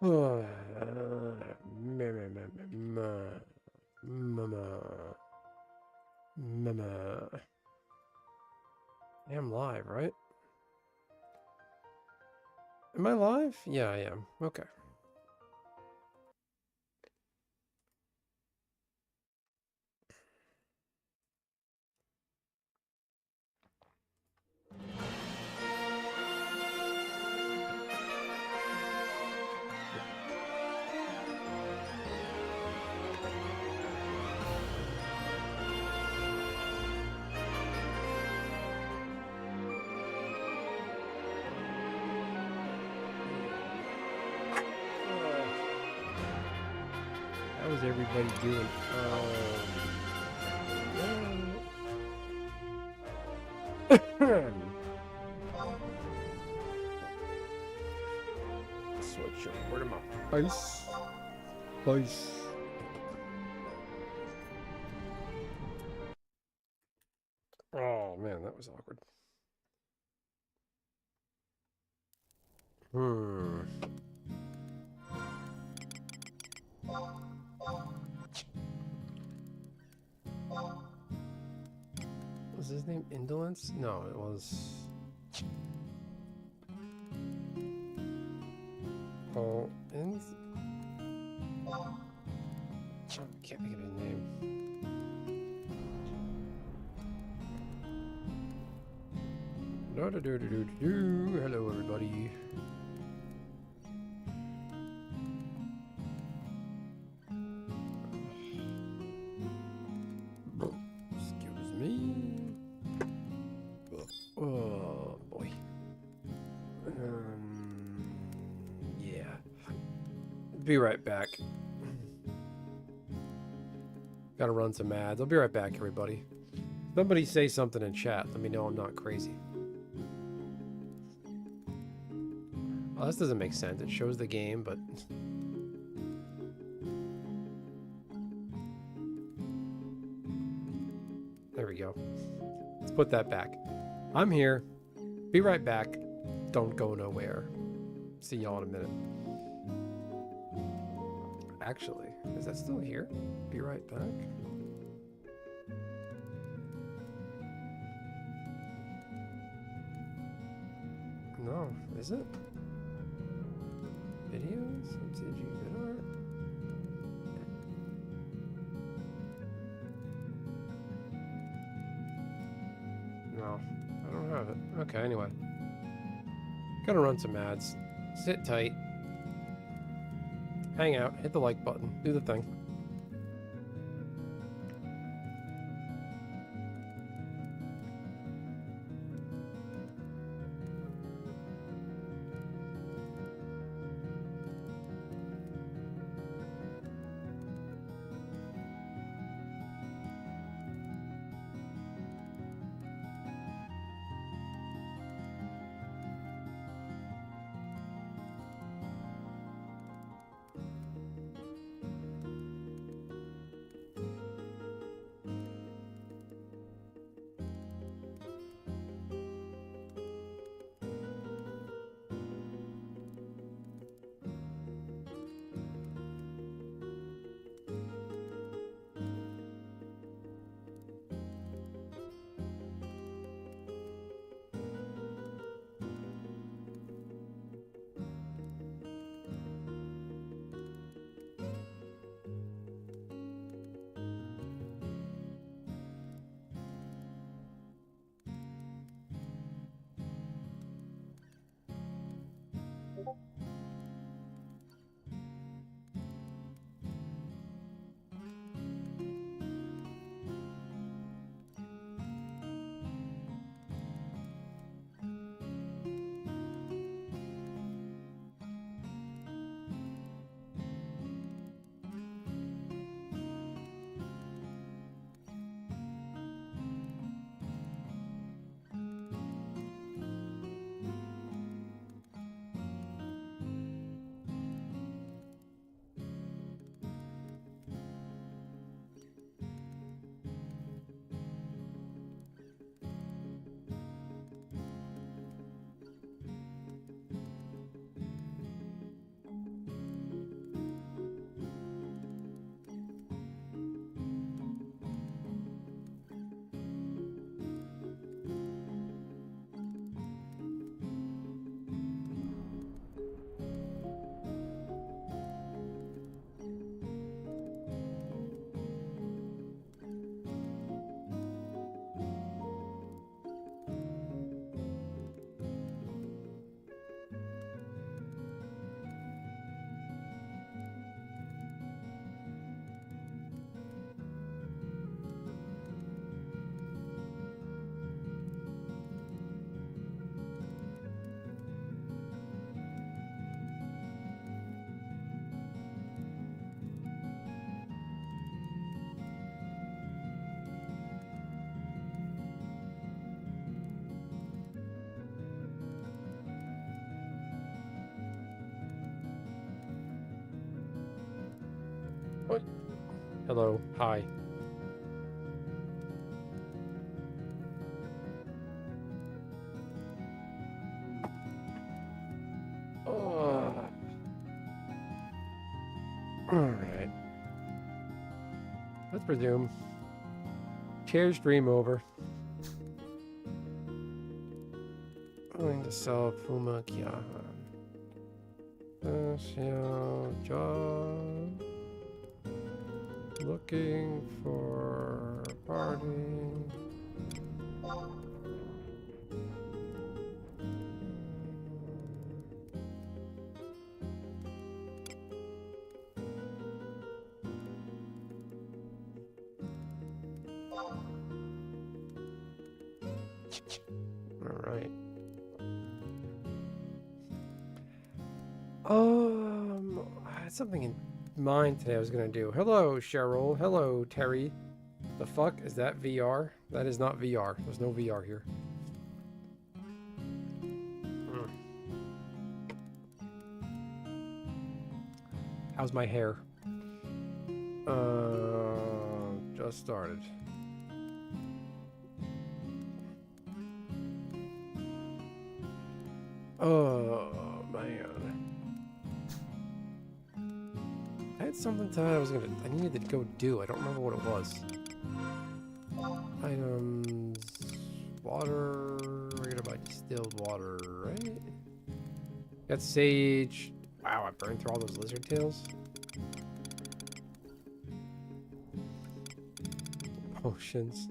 I'm live, right? Am I live? Yeah, I am. Okay. How's everybody doing? Sweatshirt. Where am I? Ice. Ice. Oh man, that was awkward. Was his name Indolence? No, it was. Oh, I can't think of his name. Hello, everybody. Excuse me. Oh boy. Yeah. Be right back. Gotta run some ads. I'll be right back, everybody. Somebody say something in chat. Let me know I'm not crazy. Oh, this doesn't make sense. It shows the game, but... There we go. Let's put that back. I'm here. Be right back. Don't go nowhere. See y'all in a minute. Actually, is that still here? Be right back. No, is it? Videos? MCG VidArt? No, I don't have it. Okay, anyway. Gotta run some ads. Sit tight. Hang out. Hit the like button. Do the thing. Hello. Hi. Alright. Let's resume. Chair's dream over. Going to sell Puma Kyahan. Job. Looking for party. All right. I had something in mind today I was gonna do. Hello, Cheryl. Hello, Terry. The fuck is that VR? That is not VR. There's no VR here. How's my hair? Just started. Oh, man. I had something tonight I needed to go do. I don't remember what it was. Items, water, we're gonna buy distilled water, right? Got sage. Wow, I burned through all those lizard tails. Potions.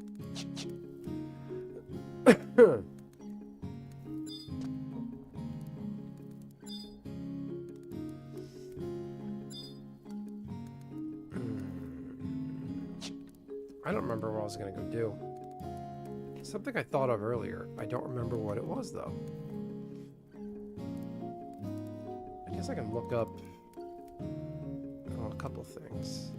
I don't remember what I was gonna go do. Something I thought of earlier. I don't remember what it was though. I guess I can look up a couple things.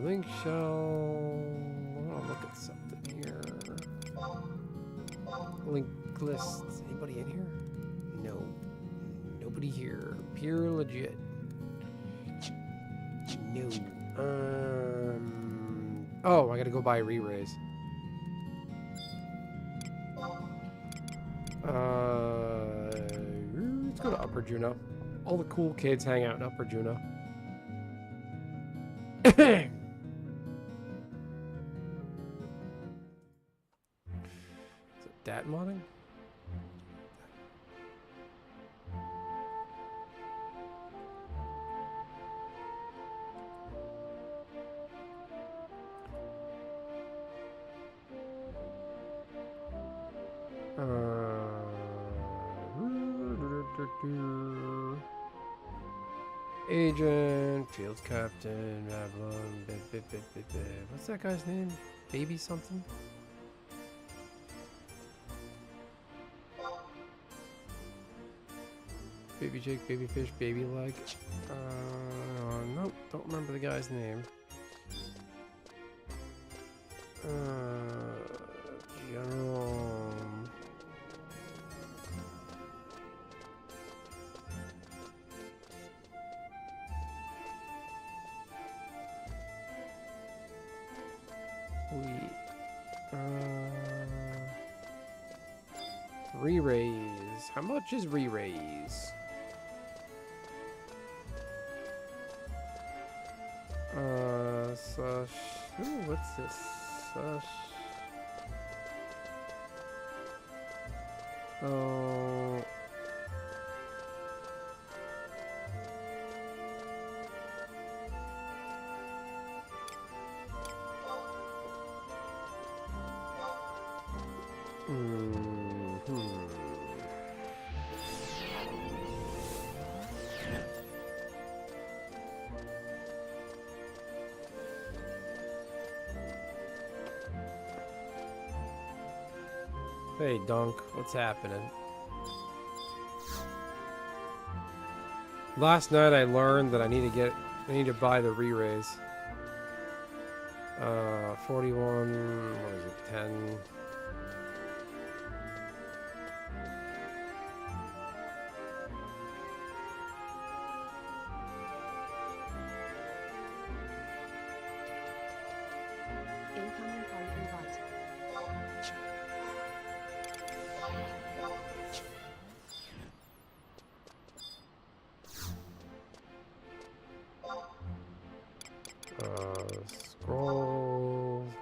Link shell. I'll look at something here. Link lists. Anybody in here? No. Nobody here. Pure legit. No. Oh, I gotta go buy a re-raise. Let's go to Upper Juno. All the cool kids hang out in Upper Juno. Is it dat modding? Agent, field captain, what's that guy's name? Baby something? Baby Jake, baby fish, baby leg. Nope, don't remember the guy's name. General. Re-raise. How much is re-raise? Sush. Ooh, what's this? Sush. Oh. Hey, Dunk, what's happening? Last night I learned that I need to buy the re-raise. 41, what is it, 10?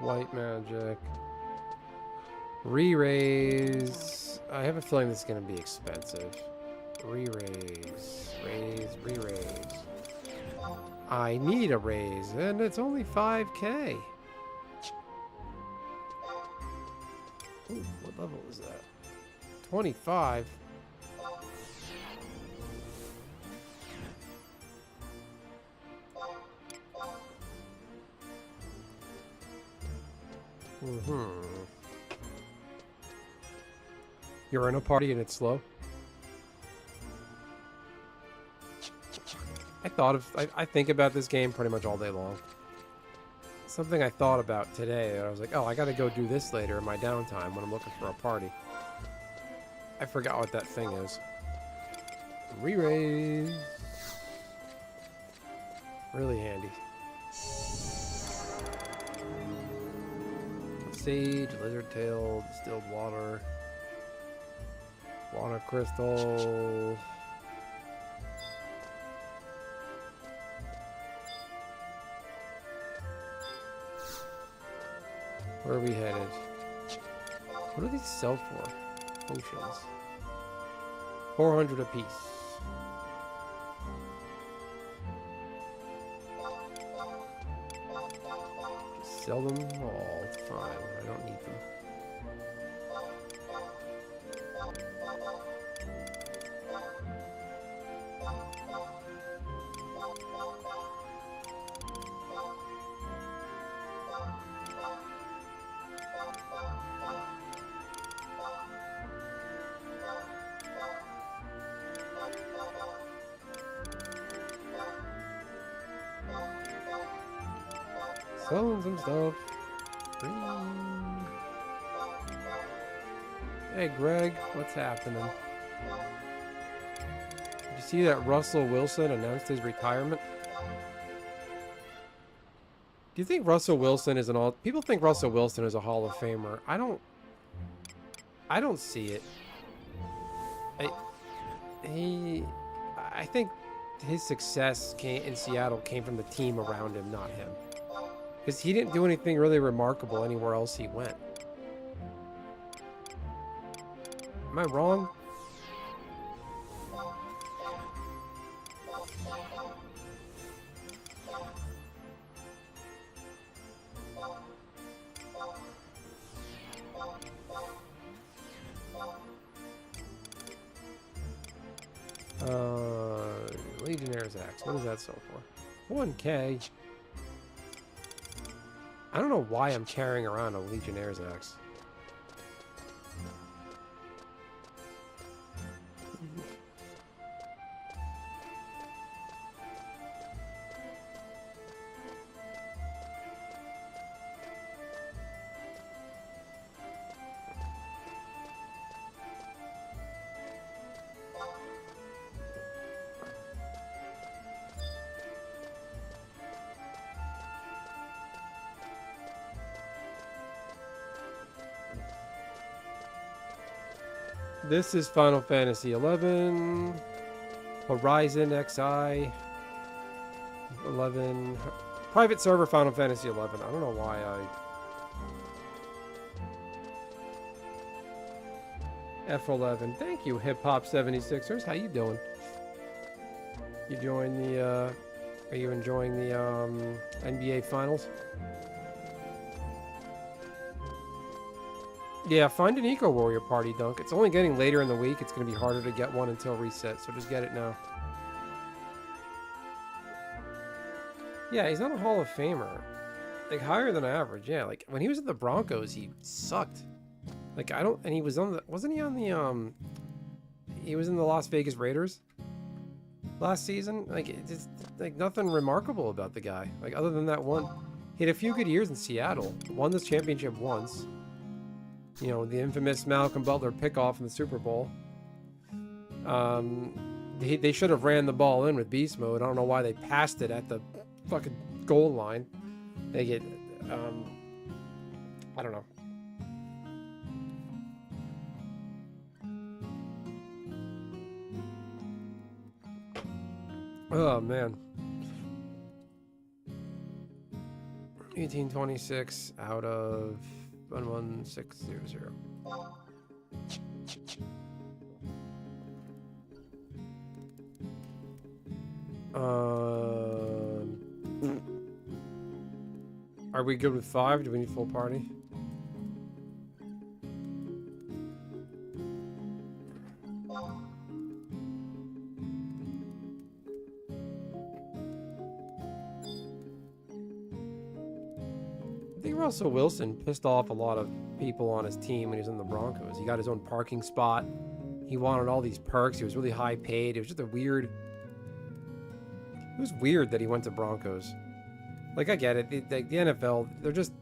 White magic. Re-raise. I have a feeling this is going to be expensive. Re-raise. Re-raise. I need a raise, and it's only 5k. Ooh, what level is that? 25. You're in a party and it's slow? I think about this game pretty much all day long. Something I thought about today, I was like, oh, I gotta go do this later in my downtime when I'm looking for a party. I forgot what that thing is. Re-raise. Really handy. Sage, lizard tail, distilled water, water crystal. Where are we headed? What do these sell for? Potions. 400 apiece. Just sell them all. It's fine. I don't need them. Selling some stuff. Free. Hey Greg, what's happening? Did you see that Russell Wilson announced his retirement? Do you think Russell Wilson is an all... People think Russell Wilson is a Hall of Famer. I don't see it. I think his success in Seattle came from the team around him, not him. Because he didn't do anything really remarkable anywhere else he went. Am I wrong? Legionnaire's Axe. What does that sell for? 1k. I don't know why I'm carrying around a Legionnaire's Axe. This is Final Fantasy XI, Horizon XI, 11, private server Final Fantasy XI. I don't know why F11. Thank you, Hip Hop 76ers. How you doing? You join the, are you enjoying the NBA Finals? Yeah, find an Eco Warrior party, Dunk. It's only getting later in the week. It's going to be harder to get one until reset, so just get it now. Yeah, he's not a Hall of Famer. Like, higher than average, yeah. Like, when he was at the Broncos, he sucked. Like, and he was on the... Wasn't he on the, he was in the Las Vegas Raiders last season? Like, it's just, like, nothing remarkable about the guy. Like, other than that one... He had a few good years in Seattle. Won this championship once. You know, the infamous Malcolm Butler pickoff in the Super Bowl. They should have ran the ball in with beast mode. I don't know why they passed it at the fucking goal line. They get, I don't know. Oh, man. 1826 out of 11600. Are we good with 5? Do we need full party? I think Russell Wilson pissed off a lot of people on his team when he was in the Broncos. He got his own parking spot. He wanted all these perks. He was really high paid. It was just a weird... It was weird that he went to Broncos. Like, I get it. The NFL, they're just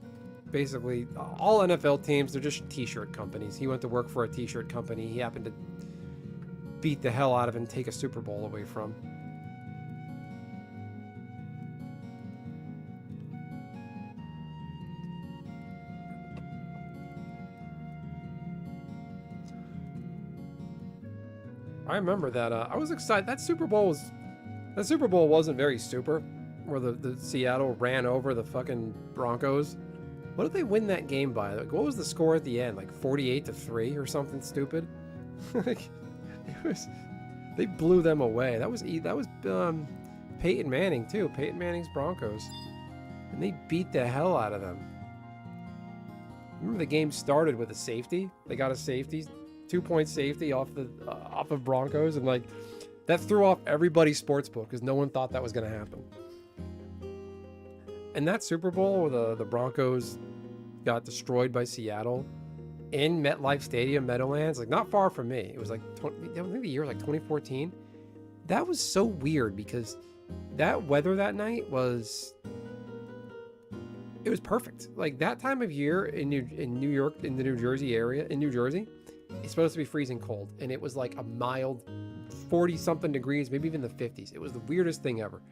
basically... All NFL teams, they're just t-shirt companies. He went to work for a t-shirt company. He happened to beat the hell out of and take a Super Bowl away from. I remember that. I was excited. That Super Bowl wasn't very super, where the Seattle ran over the fucking Broncos. What did they win that game by? Like, what was the score at the end? Like 48-3 or something stupid. Like, it was. They blew them away. That was Peyton Manning too. Peyton Manning's Broncos, and they beat the hell out of them. Remember the game started with a safety. They got a safety. 2-point safety off of Broncos, and like that threw off everybody's sports book because no one thought that was going to happen. And that Super Bowl where the Broncos got destroyed by Seattle in MetLife Stadium, Meadowlands, like not far from me. It was like I think the year was like 2014. That was so weird because that weather that night was perfect. Like that time of year in New York, in the New Jersey area, in New Jersey. It's supposed to be freezing cold, and it was like a mild 40-something degrees, maybe even the 50s. It was the weirdest thing ever.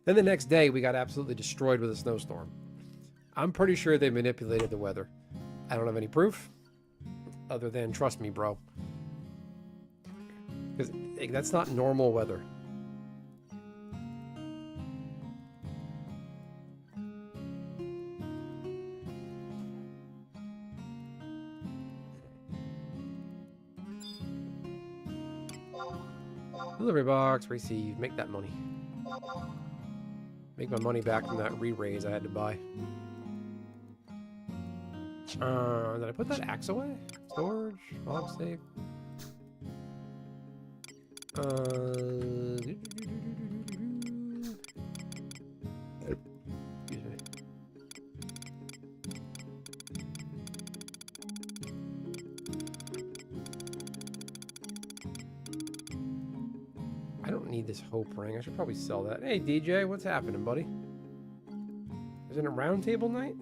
Then the next day, we got absolutely destroyed with a snowstorm. I'm pretty sure they manipulated the weather. I don't have any proof, other than trust me, bro. Because that's not normal weather. Delivery box, receive, make that money. Make my money back from that re-raise I had to buy. Did I put that axe away? Storage, log safe. Excuse me. I don't need this hope ring. I should probably sell that. Hey, DJ, what's happening, buddy? Is it a round table night?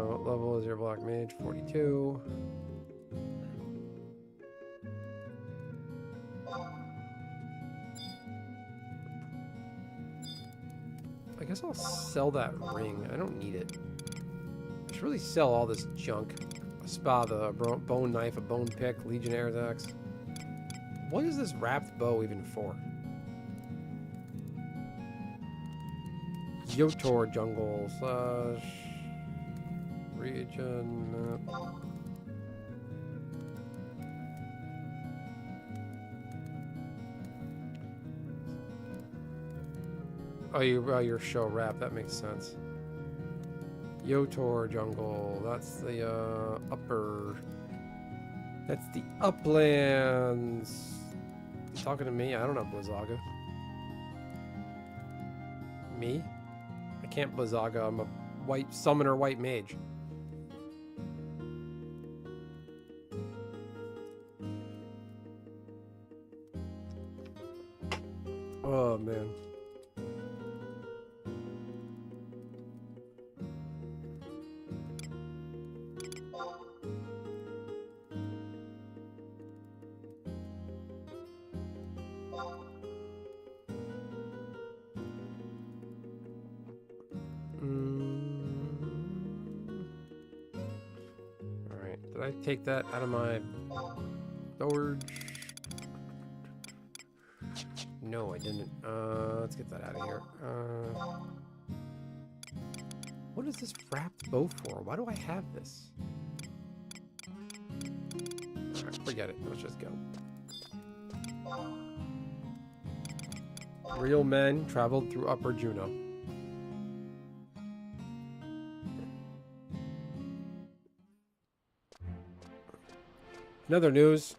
What level is your black mage? 42. I guess I'll sell that ring. I don't need it. I should really sell all this junk. A spa, the bone knife, a bone pick, Legionnaire's axe. What is this wrapped bow even for? Yotor jungle / region. Oh, your show wrap. That makes sense. Yotor jungle. That's the upper. That's the uplands. You talking to me? I don't know Blizzaga. Me? I can't Blizzaga. I'm a white summoner, white mage. Oh man. Alright, did I take that out of my Storage. No, I didn't. Let's get that out of here. What is this wrapped bow for? Why do I have this? Alright, forget it. Let's just go. Real men traveled through Upper Juno. In other news,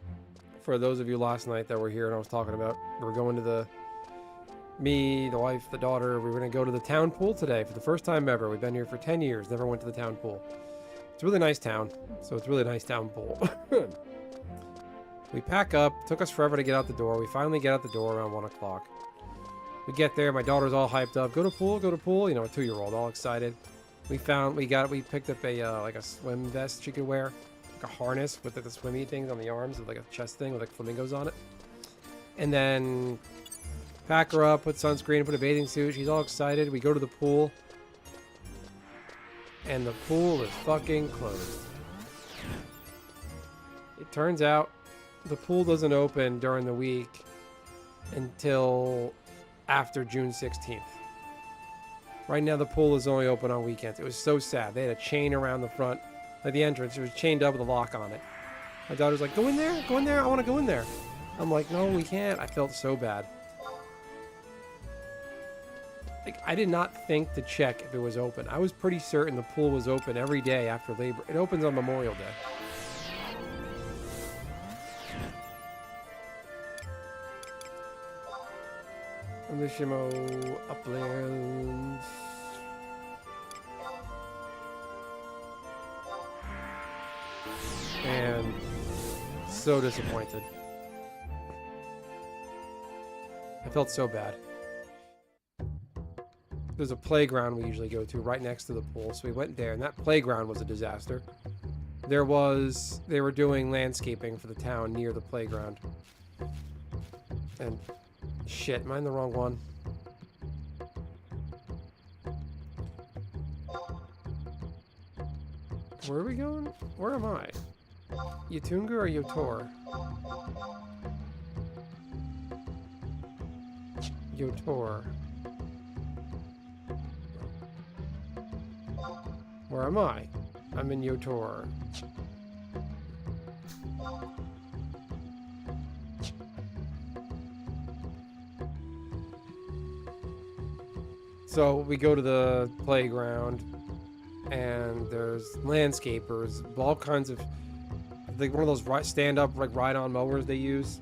for those of you last night that were here and I was talking about, we're going to me, the wife, the daughter, we're going to go to the town pool today for the first time ever. We've been here for 10 years, never went to the town pool. It's a really nice town, so it's a really nice town pool. We pack up, took us forever to get out the door. We finally get out the door around 1 o'clock. We get there, my daughter's all hyped up. Go to pool, you know, a 2-year-old, all excited. We picked up a, like a swim vest she could wear. Like a harness with like the swimmy things on the arms, with like a chest thing with like flamingos on it. And then pack her up, put sunscreen, put a bathing suit. She's all excited. We go to the pool. And the pool is fucking closed. It turns out the pool doesn't open during the week until after June 16th. Right now the pool is only open on weekends. It was so sad. They had a chain around the front. Like the entrance, it was chained up with a lock on it. My daughter's like, go in there, I want to go in there. I'm like, no, we can't. I felt so bad. Like, I did not think to check if it was open. I was pretty certain the pool was open every day after Labor. It opens on Memorial Day. Mishimo Uplands. And so disappointed. I felt so bad. There's a playground we usually go to right next to the pool, so we went there, and that playground was a disaster. They were doing landscaping for the town near the playground. And shit, am I in the wrong one? Where are we going? Where am I? Yatunga or Yotor? Yotor. Where am I? I'm in Yotor. So we go to the playground and there's landscapers, all kinds of, like one of those stand-up like ride-on mowers they use,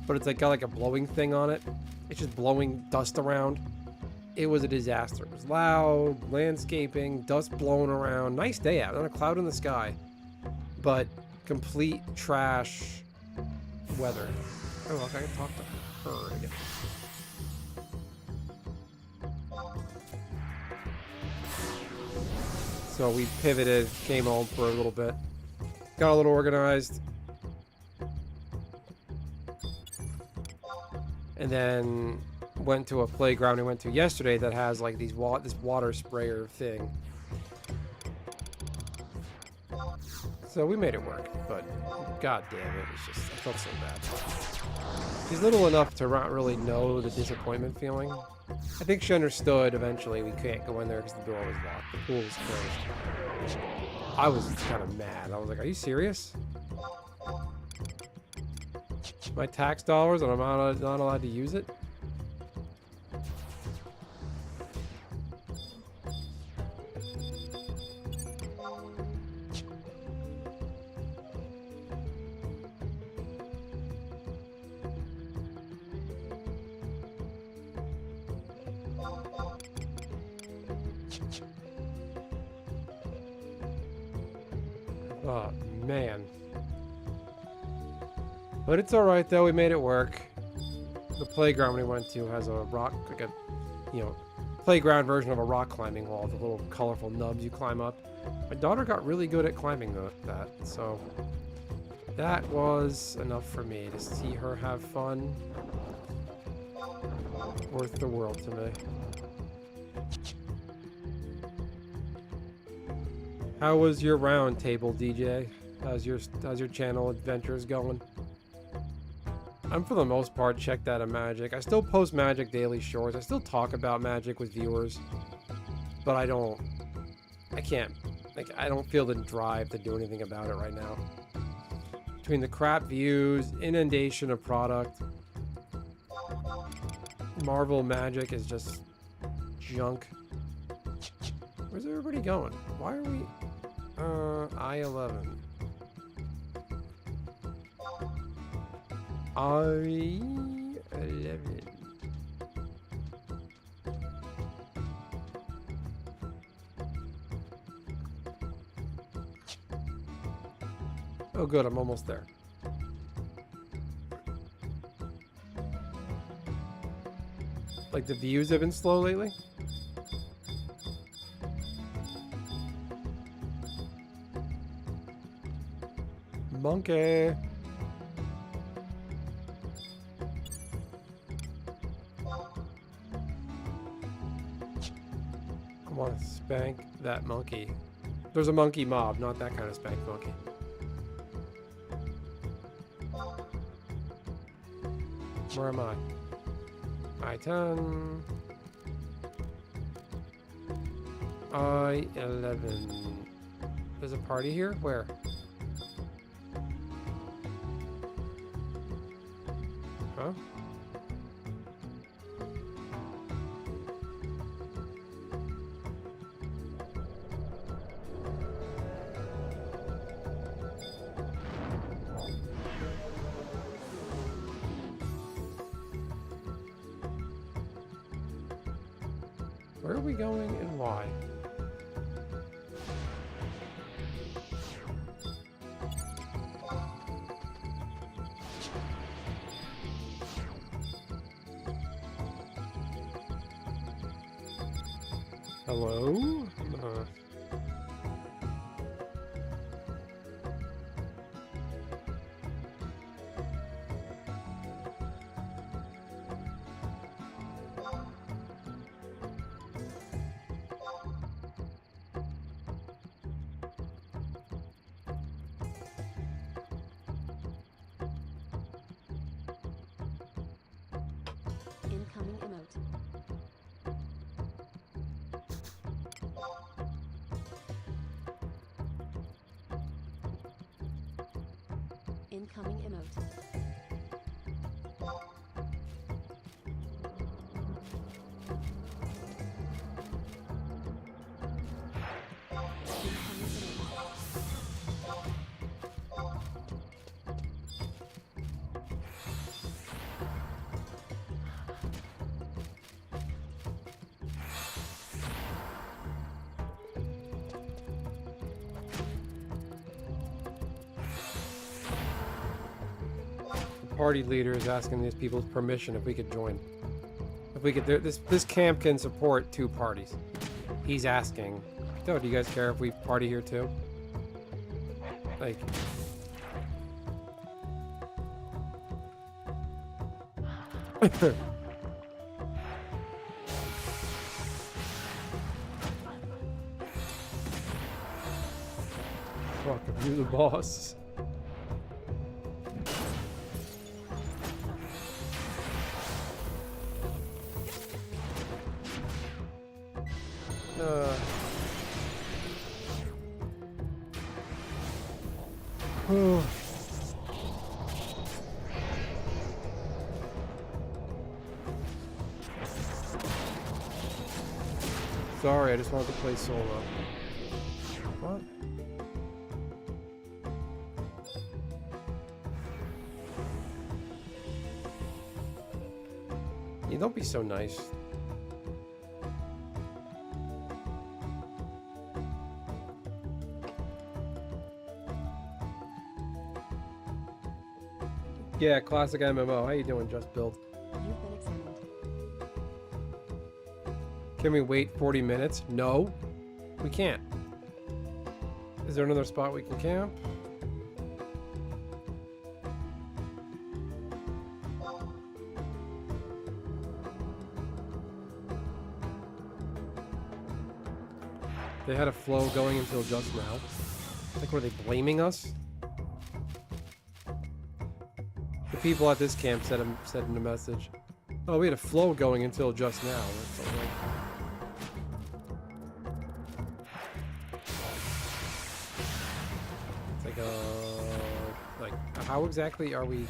but it's like got like a blowing thing on it. It's just blowing dust around. It was a disaster. It was loud, landscaping, dust blowing around. Nice day out, not a cloud in the sky, but complete trash weather. Oh, look, I can talk to her again. So we pivoted, came home for a little bit, got a little organized, and then went to a playground we went to yesterday that has like this water sprayer thing. So we made it work, but god damn it, was just, I felt so bad. She's little enough to not really know the disappointment feeling. I think she understood eventually we can't go in there because the door was locked. The pool was closed. I was kind of mad. I was like, are you serious? My tax dollars and I'm not allowed to use it? Oh, man. But it's alright though, we made it work. The playground we went to has a rock, like a, you know, playground version of a rock climbing wall with the little colorful nubs you climb up. My daughter got really good at climbing that, so that was enough for me to see her have fun. Worth the world to me. How was your round table, DJ? How's your channel adventures going? I'm for the most part checked out of Magic. I still post Magic daily shorts. I still talk about Magic with viewers, but I can't, like, I don't feel the drive to do anything about it right now. Between the crap views, inundation of product, Marvel Magic is just junk. Where's everybody going? Why are we... I-11. I-11. Oh good, I'm almost there. Like the views have been slow lately? Monkey. I want to spank that monkey. There's a monkey mob, not that kind of spank monkey. Where am I? I-10. I-11. There's a party here? Where? Huh? Where are we going and why? Hello? Incoming emote. Incoming emote. Party leader is asking these people's permission if we could join. If we could, this camp can support 2 parties. He's asking, "Oh, do you guys care if we party here too?" Like, fuck, if you're the boss. Sorry, I just wanted to play solo. What? Yeah, don't be so nice. Yeah, classic MMO. How you doing, Just Build? You've been examined. Can we wait 40 minutes? No, we can't. Is there another spot we can camp? They had a flow going until just now. Like, were they blaming us? The people at this camp said in a message. Oh, we had a flow going until just now. That's all right. It's like how exactly are we?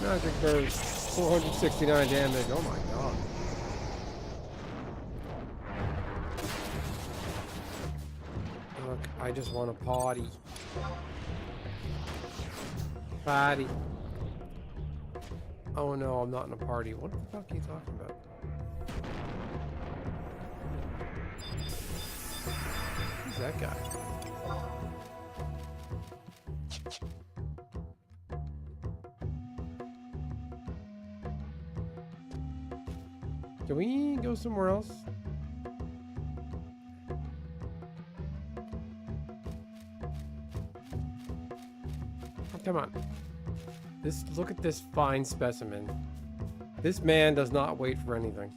Magic burst, 469 damage. Oh my god. Look, I just want to party. Party. Oh no, I'm not in a party. What the fuck are you talking about? Who's that guy? Can we go somewhere else? Oh, come on. Look at this fine specimen. This man does not wait for anything.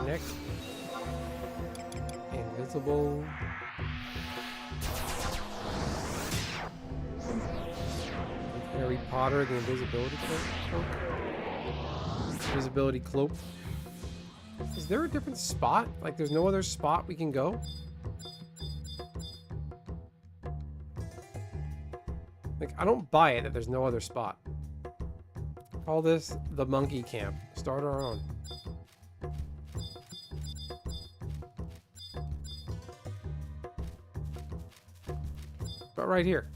Neck. Invisible. Harry Potter, the invisibility cloak. Invisibility cloak. Is there a different spot? Like there's no other spot we can go? Like I don't buy it that there's no other spot. Call this the monkey camp. Start our own. But right here.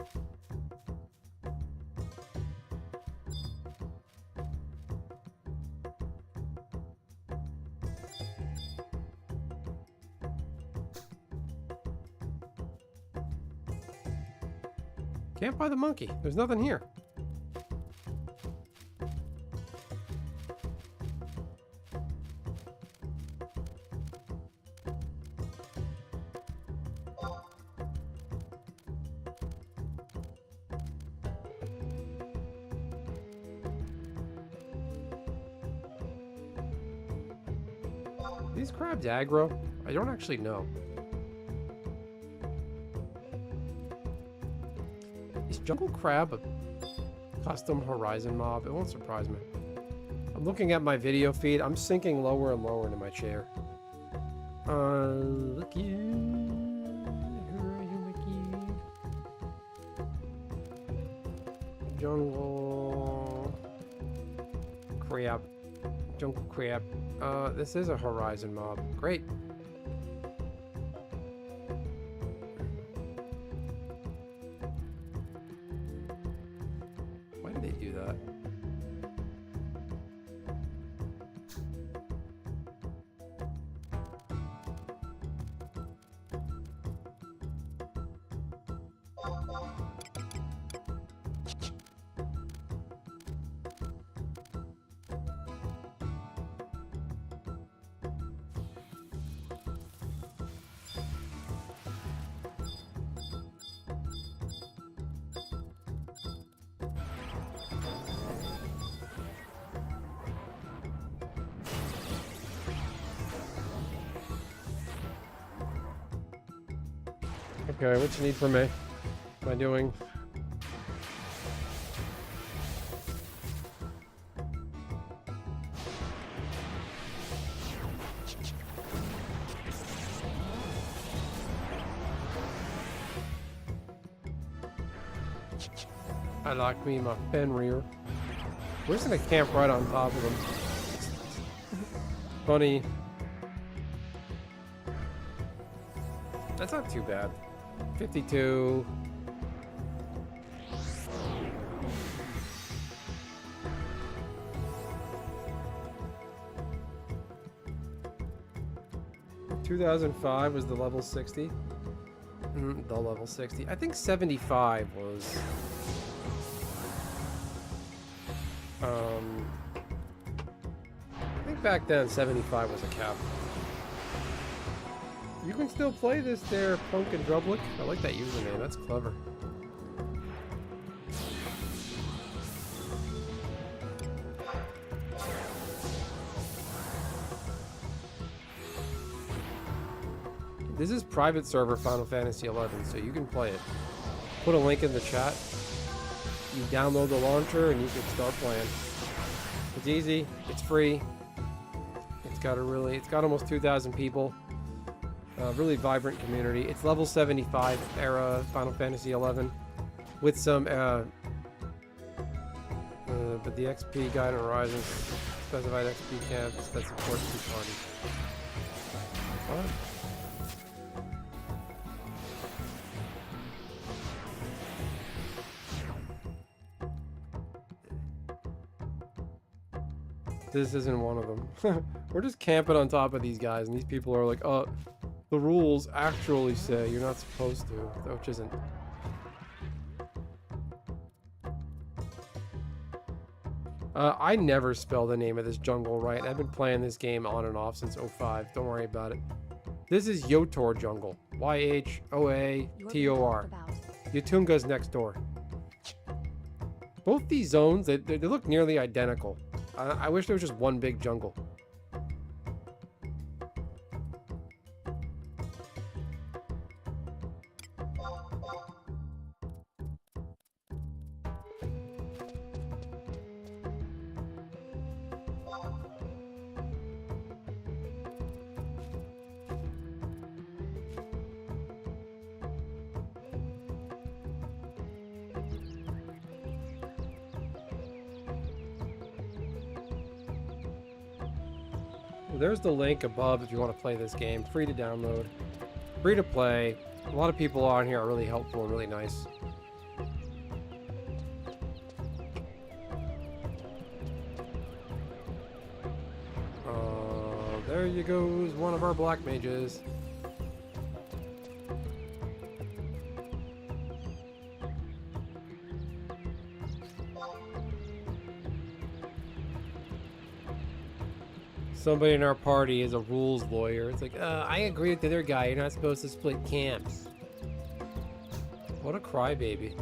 Can't buy the monkey. There's nothing here. These crabs aggro? I don't actually know. Is Jungle Crab a custom Horizon mob? It won't surprise me. I'm looking at my video feed. I'm sinking lower and lower into my chair. Look you. Who are you, Mickey? Jungle Crab. Jungle Crab. This is a Horizon mob. Great. Why did they do that? Okay, what you need from me? What am I doing? I like me my Fenrir. We're just gonna camp right on top of them. Funny. That's not too bad. 52. $2005 was the level 60. The level 60. I think 75 was. I think back then 75 was a cap. You can still play this there, Punk and Drublick. I like that username. That's clever. This is private server Final Fantasy 11, so you can play it. Put a link in the chat. You download the launcher and you can start playing. It's easy. It's free. It's got almost 2,000 people. Really vibrant community. It's level 75 era Final Fantasy 11 with some but the XP guide on Horizon specified XP camps that support two parties. What? This isn't one of them. We're just camping on top of these guys, and these people are like, oh, the rules actually say you're not supposed to, which isn't. I never spell the name of this jungle right. I've been playing this game on and off since 05. Don't worry about it. This is Yotor Jungle. Y-H-O-A-T-O-R. Yatunga's next door. Both these zones, they look nearly identical. I wish there was just one big jungle. There's the link above if you want to play this game. Free to download, free to play. A lot of people on here are really helpful and really nice. There you goes one of our black mages. Somebody in our party is a rules lawyer. It's like, I agree with the other guy. You're not supposed to split camps. What a crybaby.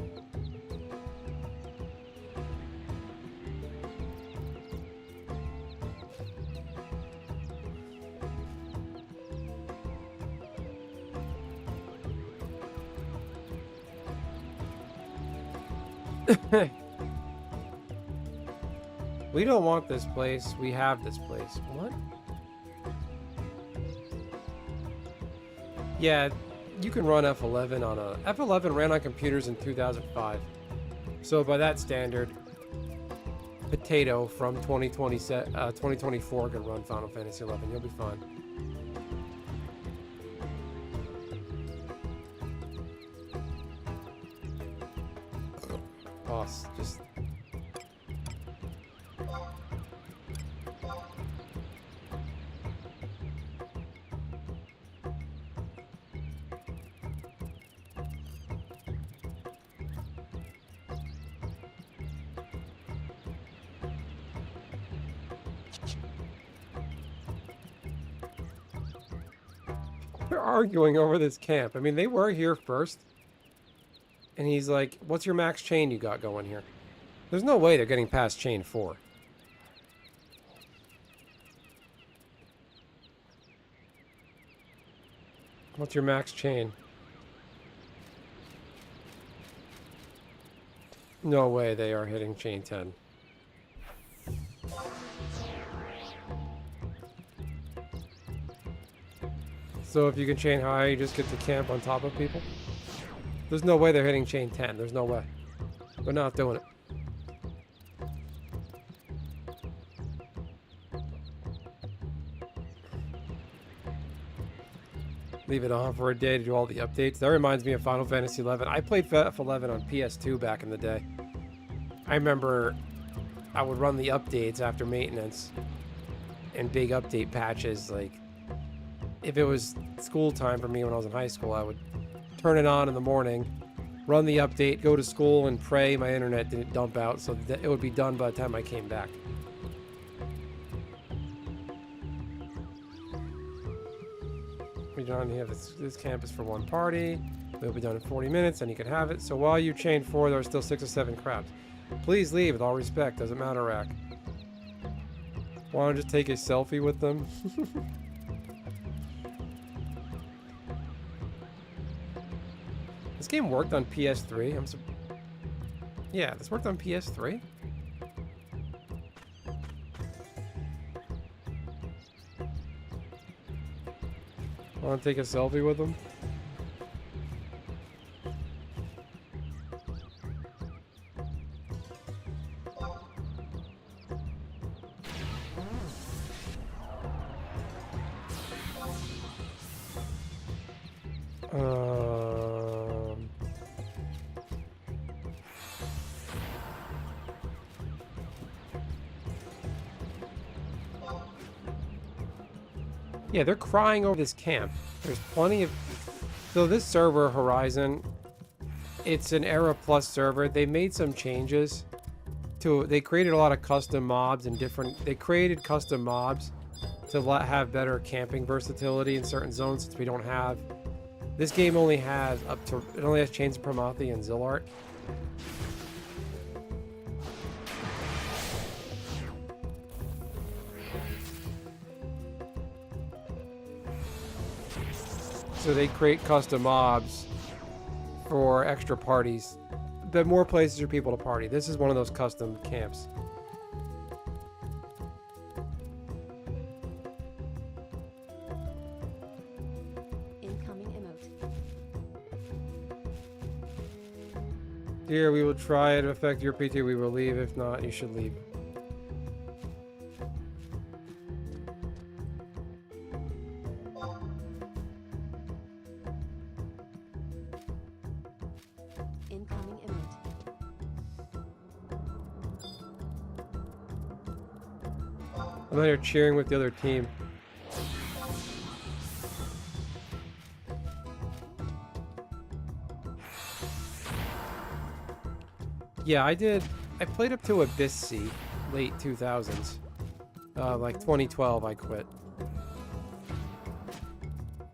We don't want this place. We have this place. What? Yeah, you can run F11 on a... F11 ran on computers in 2005. So by that standard, Potato from 2024 can run Final Fantasy 11. You'll be fine. Boss, just... They're arguing over this camp. I mean, they were here first. And he's like, what's your max chain you got going here? There's no way they're getting past chain 4. What's your max chain? No way they are hitting chain 10. So if you can chain high, you just get to camp on top of people? There's no way they're hitting chain 10. There's no way. They're not doing it. Leave it on for a day to do all the updates. That reminds me of Final Fantasy 11. I played F11 on PS2 back in the day. I remember I would run the updates after maintenance and big update patches. Like, if it was school time for me when I was in high school, I would turn it on in the morning run the update, go to school, and pray my internet didn't dump out so that it would be done by the time I came back. We don't have this campus for one party. It'll be done in 40 minutes, and you can have it. So while you chain 4, there are still 6 or 7 crabs. Please leave with all respect. Doesn't matter, Rack. Want to just take a selfie with them? This game worked on PS3. Yeah, this worked on PS3. Want to take a selfie with them? Yeah, they're crying over this camp. There's plenty of... So this server, Horizon, it's an Era Plus server. They made some changes to... They created a lot of custom mobs and different... They created custom mobs to have better camping versatility in certain zones since we don't have... This game only has up to... It only has Chains of Promathi and Zilart. So they create custom mobs for extra parties. But more places for people to party. This is one of those custom camps. Incoming emote. Dear, we will try to affect your PT. We will leave. If not, you should leave. Incoming emote. I'm out here cheering with the other team. Yeah, I did. I played up to Abyss Sea, late 2000s. Like 2012, I quit.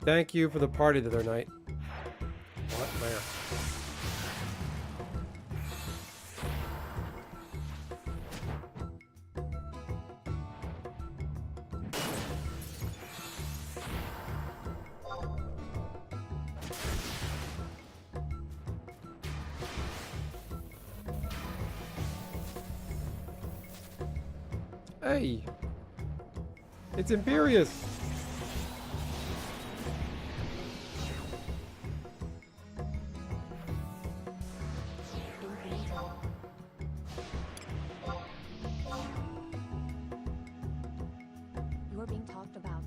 Thank you for the party the other night. What? Where? Hey! It's Imperius! Incoming talk. You're being talked about.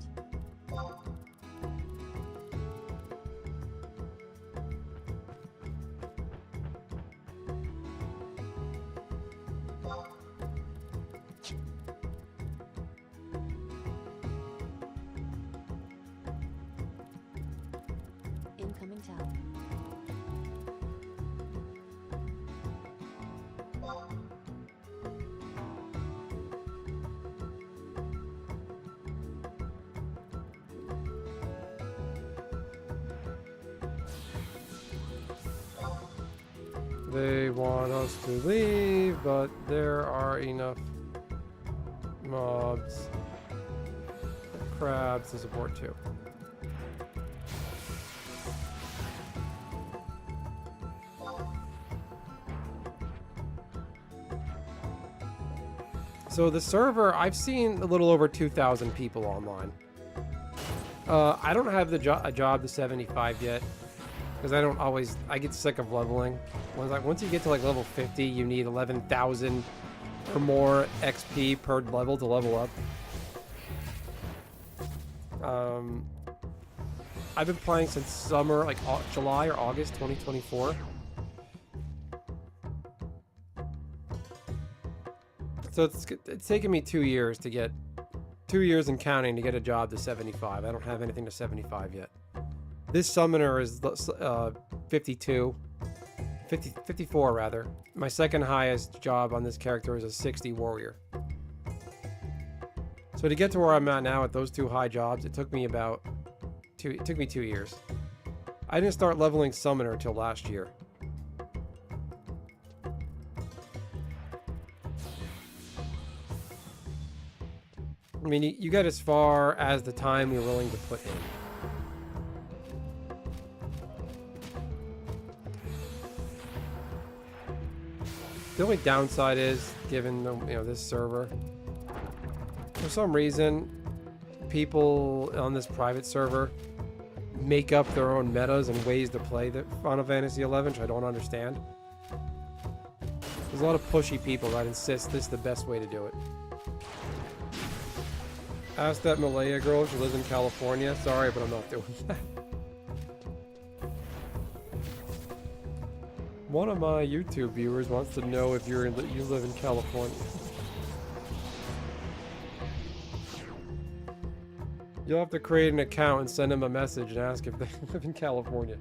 Incoming talk. They want us to leave, but there are enough mobs, crabs to support too. So the server, I've seen a little over 2,000 people online. I don't have a job to 75 yet, because I get sick of leveling. Once you get to like level 50, you need 11,000 or more XP per level to level up. I've been playing since summer, like July or August 2024. So it's taken me 2 years to get, 2 years and counting to get a job to 75. I don't have anything to 75 yet. This summoner is 52, 54 rather. My second highest job on this character is a 60 warrior. So to get to where I'm at now at those two high jobs, it took me about it took me 2 years. I didn't start leveling summoner until last year. I mean, you get as far as the time you're willing to put in. The only downside is, given the, this server, for some reason, people on this private server make up their own metas and ways to play the Final Fantasy XI, which I don't understand. There's a lot of pushy people that insist this is the best way to do it. Ask that Malaya girl if she lives in California. Sorry, but I'm not doing that. One of my YouTube viewers wants to know if you live in California. You'll have to create an account and send them a message and ask if they live in California.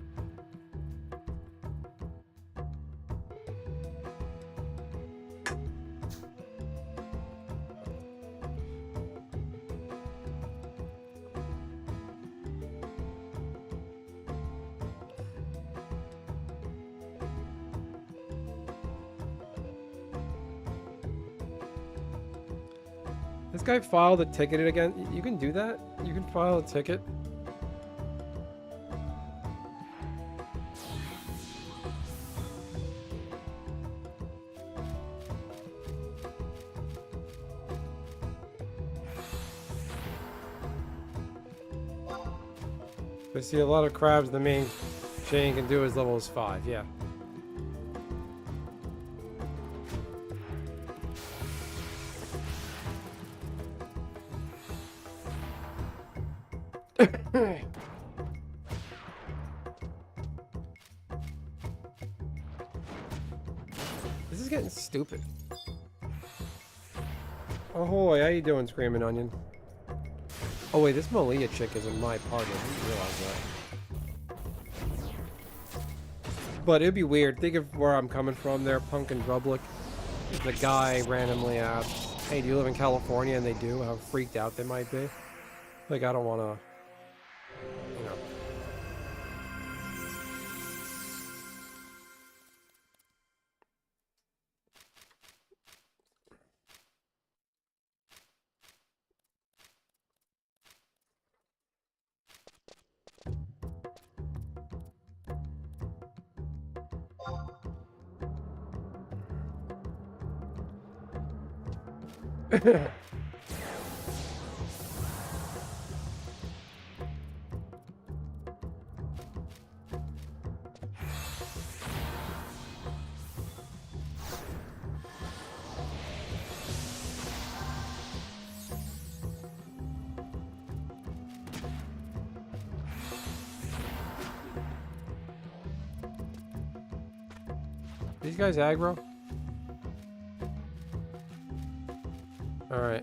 This guy filed a ticket again. You can do that? You can file a ticket? I see a lot of crabs. The main chain can do is levels 5, yeah. This is getting stupid. Ahoy, how you doing, Screaming Onion? Oh wait, this Malia chick is in my party. I didn't realize that. But it'd be weird. Think of where I'm coming from there, Pumpkin Drublick. If the guy randomly asks, hey, do you live in California? And they do, how freaked out they might be. Like, I don't want to, you know. These guys aggro? Alright.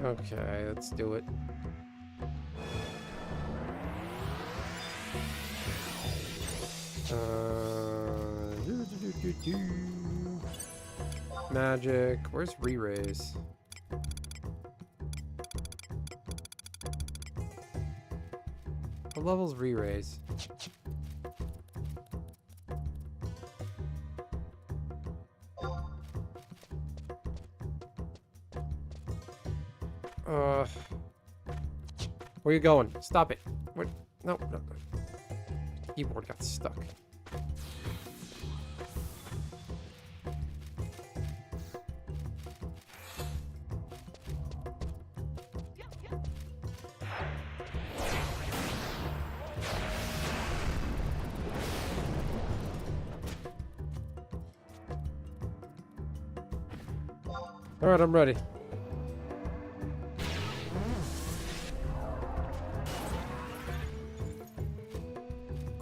Okay, let's do it. Magic. Where's re-raise? What level's re-raise? Where you going? Stop it. What? No, no. Keyboard got stuck. All right, I'm ready.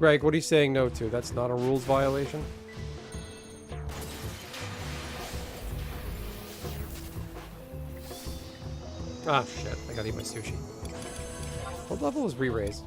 Greg, what are you saying no to? That's not a rules violation? Ah, shit. I gotta eat my sushi. What level is re-raise?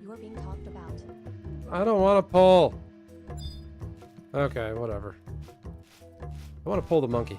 You're being talked about. I don't want to pull. Okay, whatever. I want to pull the monkey.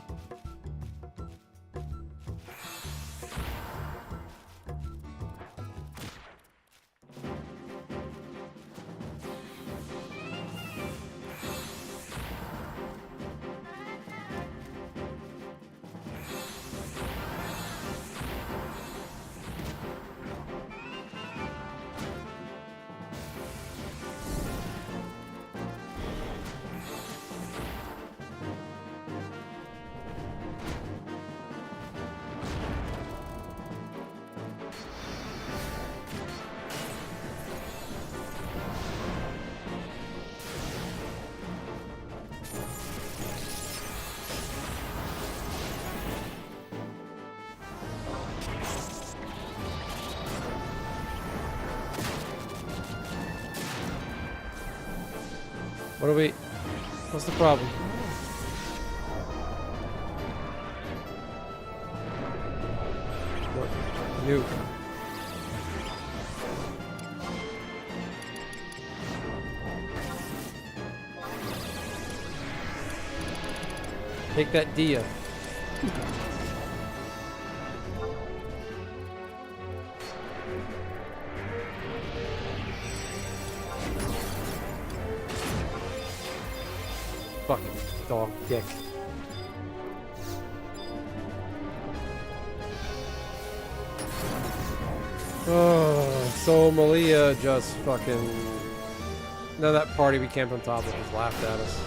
What are we... What's the problem? What? Nuke. Take that Dia. Fucking dog dick. Oh, so Malia just fucking... Now that party we camped on top of just laughed at us.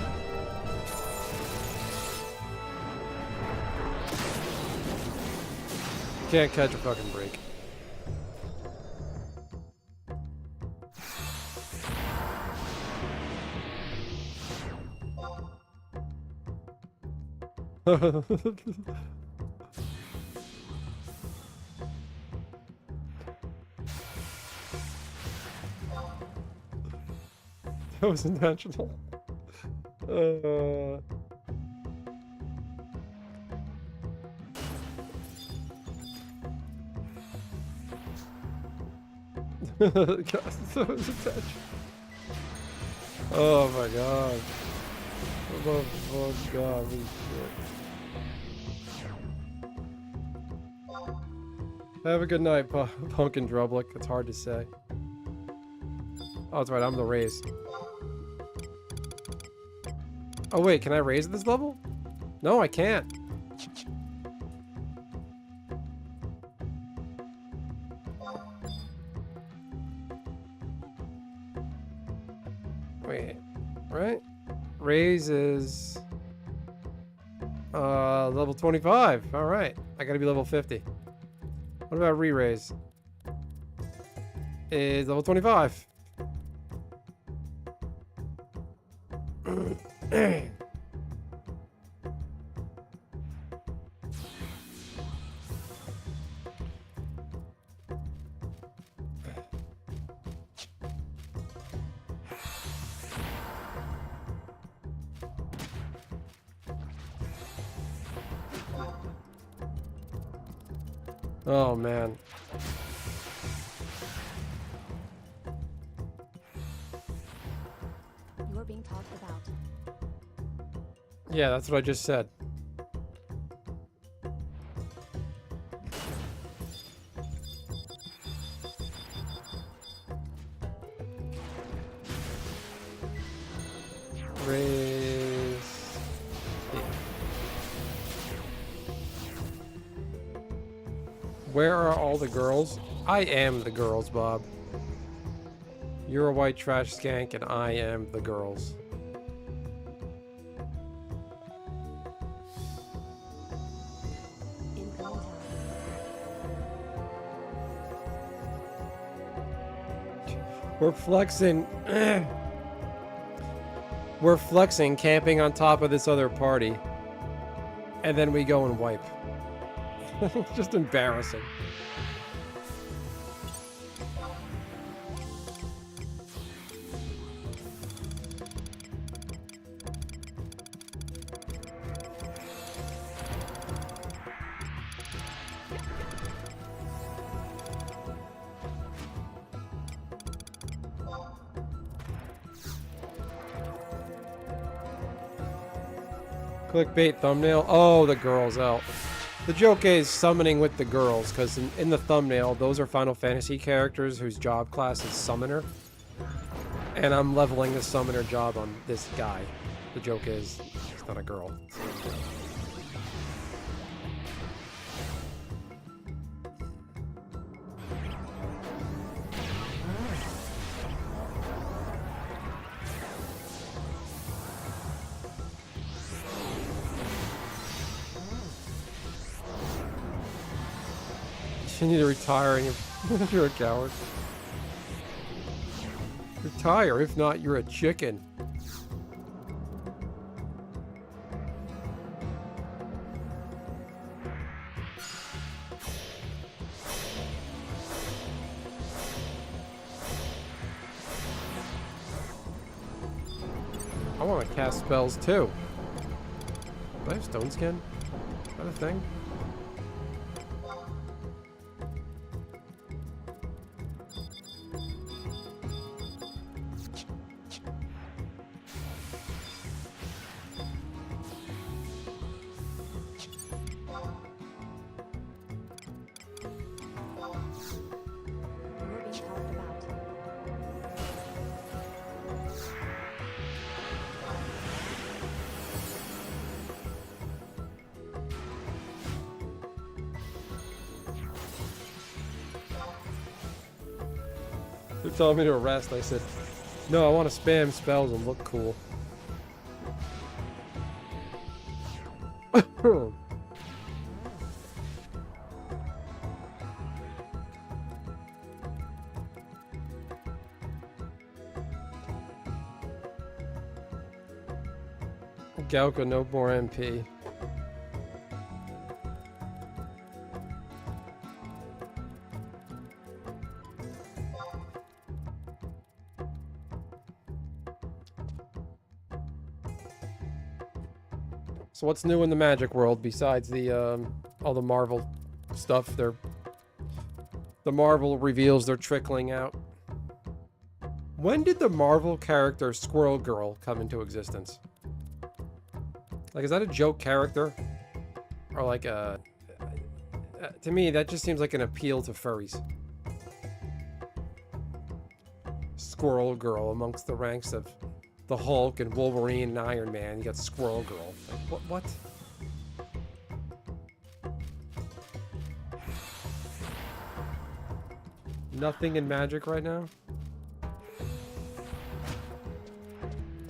Can't catch a fucking break. That was intentional. God, that was intentional. Oh my god. Oh god, holy shit. Have a good night, Pumpkin Drublick. It's hard to say. Oh, that's right, I'm the raise. Oh wait, can I raise this level? No, I can't. Wait, right? Raise is level 25. All right, I gotta be level 50. What about re-raise? Is level 25. Oh man. You're being talked about. Yeah, that's what I just said. Raise. Where are all the girls? I am the girls, Bob. You're a white trash skank, and I am the girls. We're flexing. We're flexing, camping on top of this other party. And then we go and wipe. It's just embarrassing. Clickbait thumbnail. Oh, the girls out. The joke is summoning with the girls, because in the thumbnail, those are Final Fantasy characters whose job class is Summoner. And I'm leveling the Summoner job on this guy. The joke is, it's not a girl. You need to retire and you're a coward. Retire, if not, you're a chicken. I want to cast spells too. Do I have stone skin? Is that a thing? You're being talked about. They're telling me to rest. I said, no, I want to spam spells and look cool. Galka, no more MP. So what's new in the Magic world besides the all the Marvel stuff? The Marvel reveals they're trickling out. When did the Marvel character Squirrel Girl come into existence? Like, is that a joke character? Or like a... to me, that just seems like an appeal to furries. Squirrel Girl amongst the ranks of the Hulk and Wolverine and Iron Man. You got Squirrel Girl. Like, what? Nothing in Magic right now?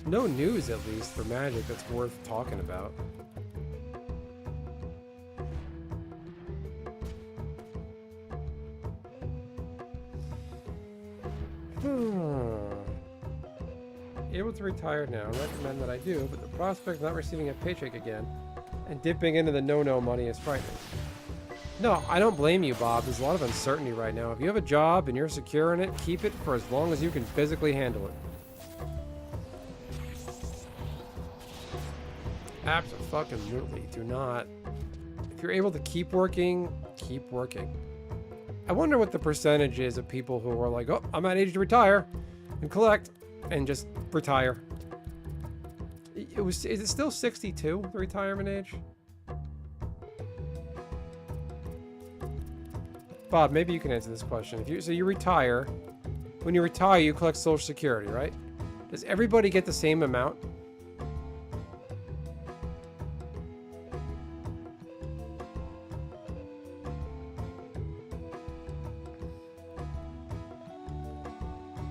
No news, at least, for Magic that's worth talking about. Able to retire now. I recommend that I do, but the prospect of not receiving a paycheck again and dipping into the no-no money is frightening. No, I don't blame you, Bob. There's a lot of uncertainty right now. If you have a job and you're secure in it, keep it for as long as you can physically handle it. Absolutely. Do not. If you're able to keep working, keep working. I wonder what the percentage is of people who are like, oh, I'm at age to retire and collect and just retire. Is it still 62, the retirement age? Bob, maybe you can answer this question. So you retire. When you retire, you collect Social Security, right? Does everybody get the same amount?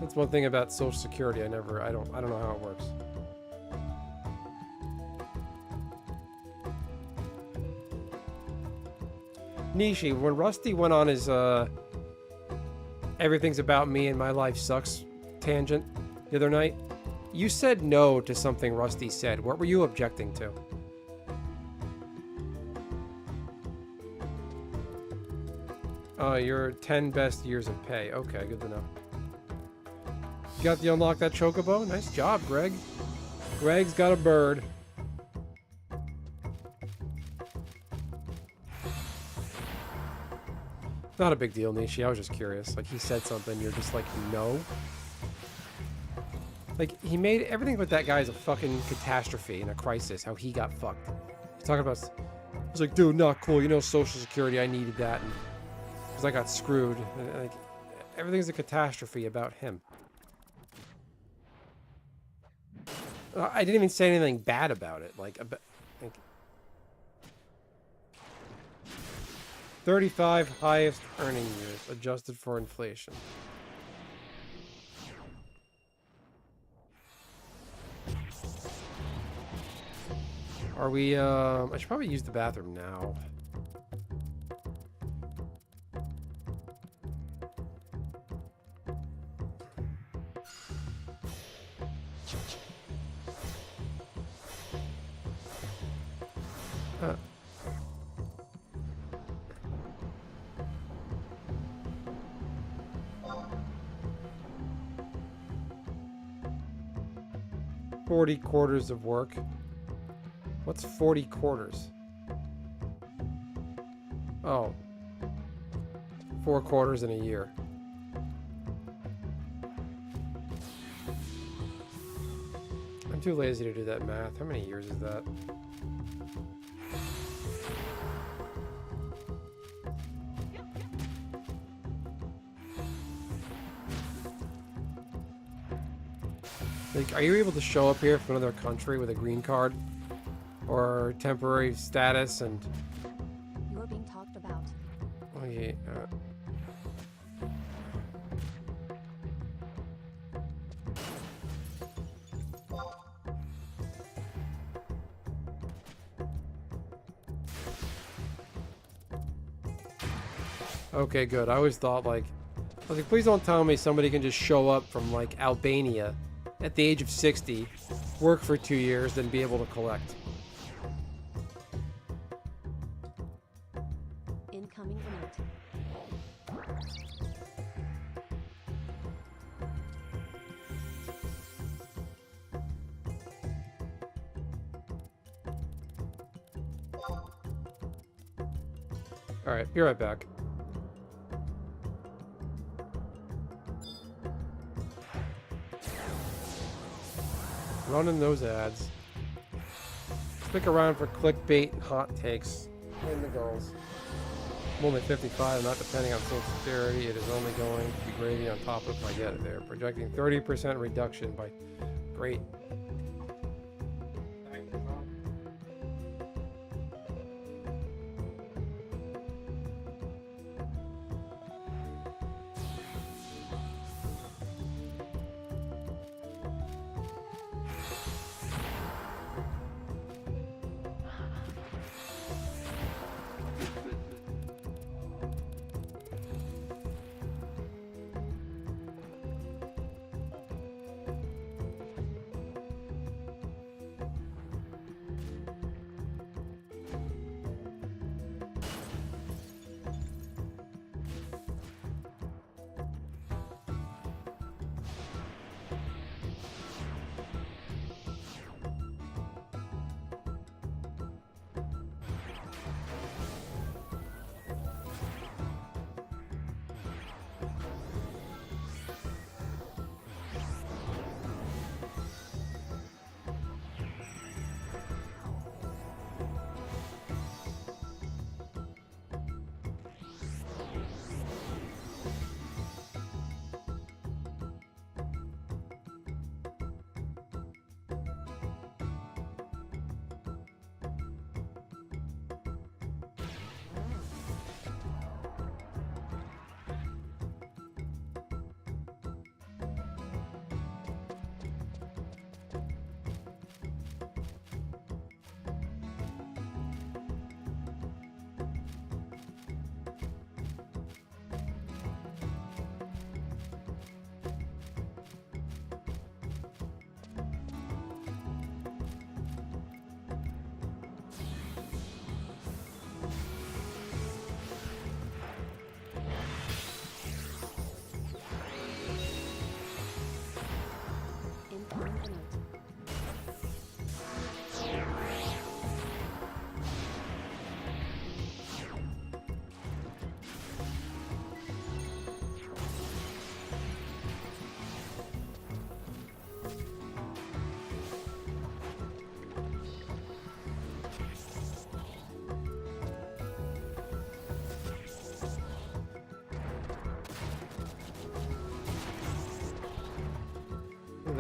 That's one thing about Social Security. I don't know how it works. Nishi, when Rusty went on his everything's about me and my life sucks tangent the other night. You said no to something Rusty said. What were you objecting to? Your 10 best years of pay. Okay, good to know. You got the unlock that chocobo? Nice job, Greg. Greg's got a bird. Not a big deal, Nishi. I was just curious. Like, he said something, you're just like, no? Like, he made everything with that guy is a fucking catastrophe and a crisis, how he got fucked. He's talking about... He's like, dude, not cool. You know, Social Security, I needed that. And because I got screwed. And, like, everything's a catastrophe about him. I didn't even say anything bad about it. Like 35 highest earning years, adjusted for inflation. Are we, I should probably use the bathroom now. $40 quarters of work. What's 40 quarters? Oh. 4 quarters in a year. I'm too lazy to do that math. How many years is that? Like, are you able to show up here from another country with a green card? Or temporary status and... You're being talked about. Okay, Okay, good. I always thought, like, I was like, please don't tell me somebody can just show up from, like, Albania at the age of 60, work for 2 years, then be able to collect. Incoming remote. Alright, be right back. Running those ads. Stick around for clickbait and hot takes. And the goals. I'm only 55, I'm not depending on Social Security. It is only going to be gravy on top of if I get it. They're projecting 30% reduction by... Great.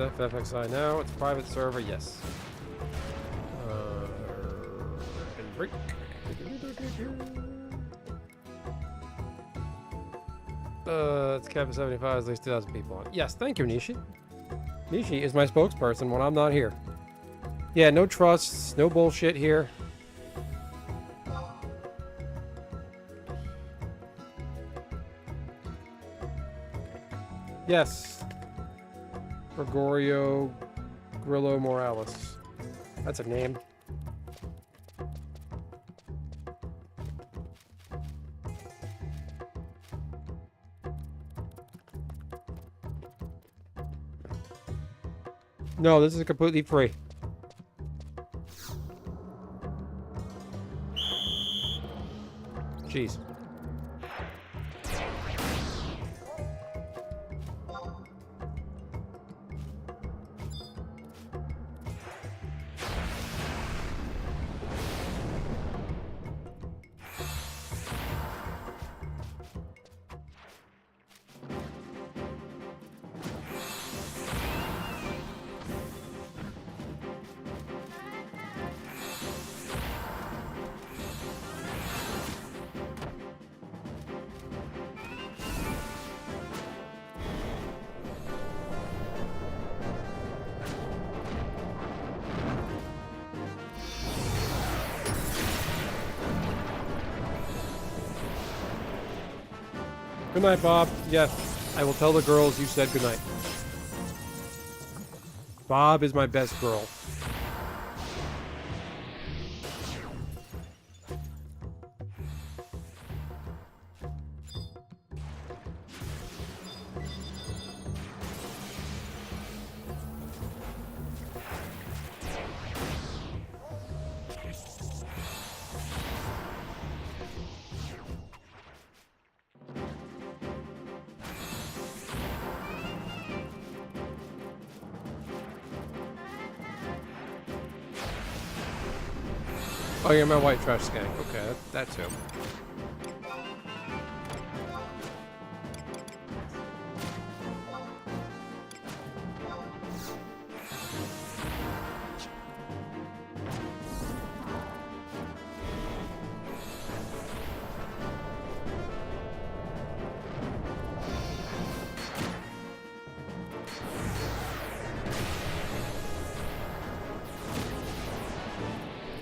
FFXI now. It's private server. Yes. And break. It's cap of 75. At least 2,000 people on. Yes. Thank you, Nishi. Nishi is my spokesperson when I'm not here. Yeah. No trusts. No bullshit here. Yes. Gregorio Grillo Morales. That's a name. No, this is completely free. Jeez. Good night, Bob. Yes, I will tell the girls you said good night. Bob is my best girl. Oh, you're my white trash skank. Okay, that too.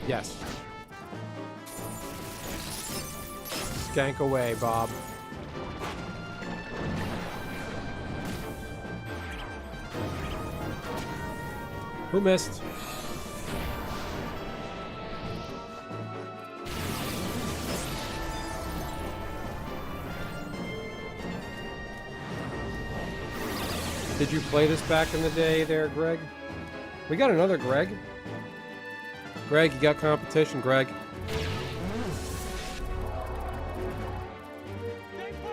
Yes. Skank away, Bob. Who missed? Did you play this back in the day there, Greg? We got another Greg. Greg, you got competition, Greg.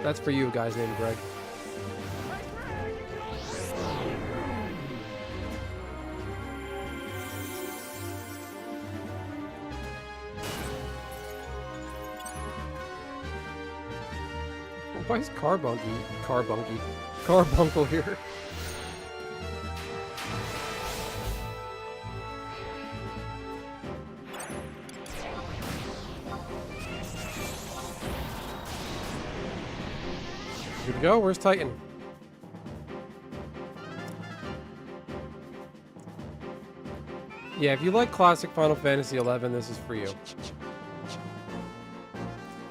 That's for you, guys named Greg. Why is Carbuncle here? Here we go. Where's Titan? Yeah, if you like classic Final Fantasy XI, this is for you. If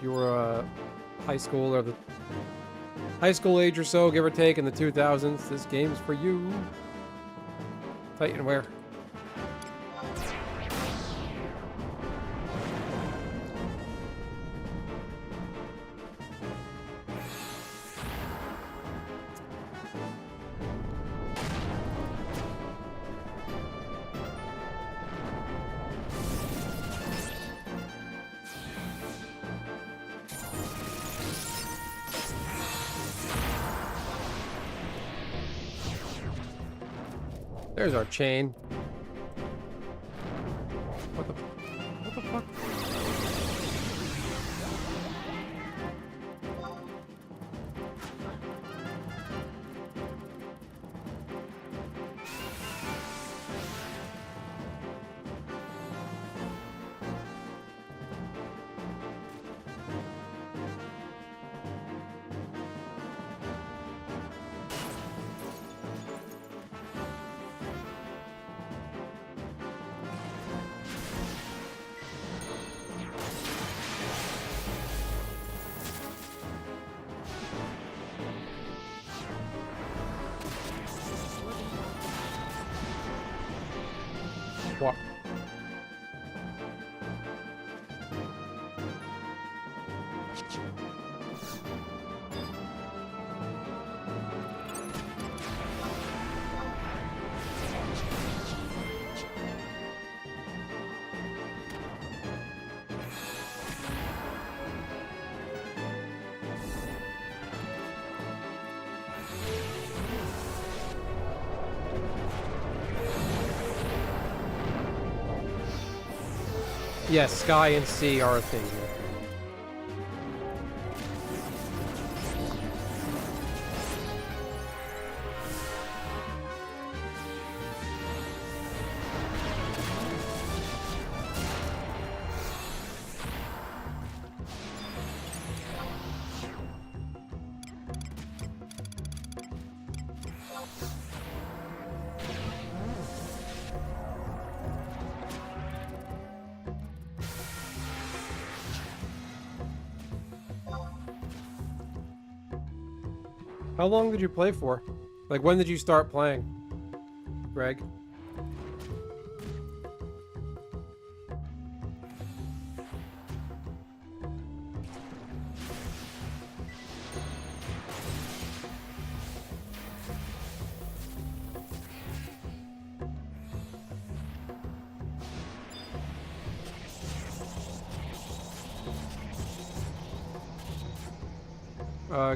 you were a high school or the high school age or so, give or take, in the 2000s, this game's for you. Titan, where? There's our chain. What the fuck? Yes, sky and sea are a thing here. How long did you play for? Like, when did you start playing, Greg?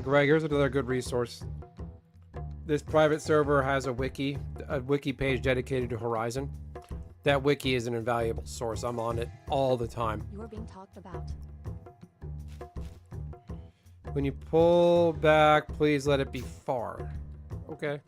Greg, here's another good resource. This private server has a wiki page dedicated to Horizon. That wiki is an invaluable source. I'm on it all the time. You're being talked about. When you pull back, please let it be far. Okay.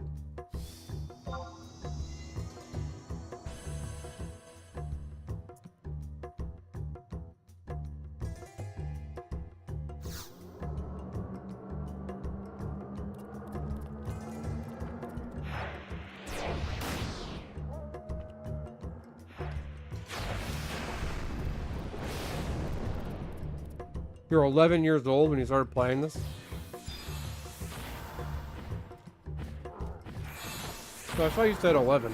You're 11 years old when you started playing this? So I thought you said 11.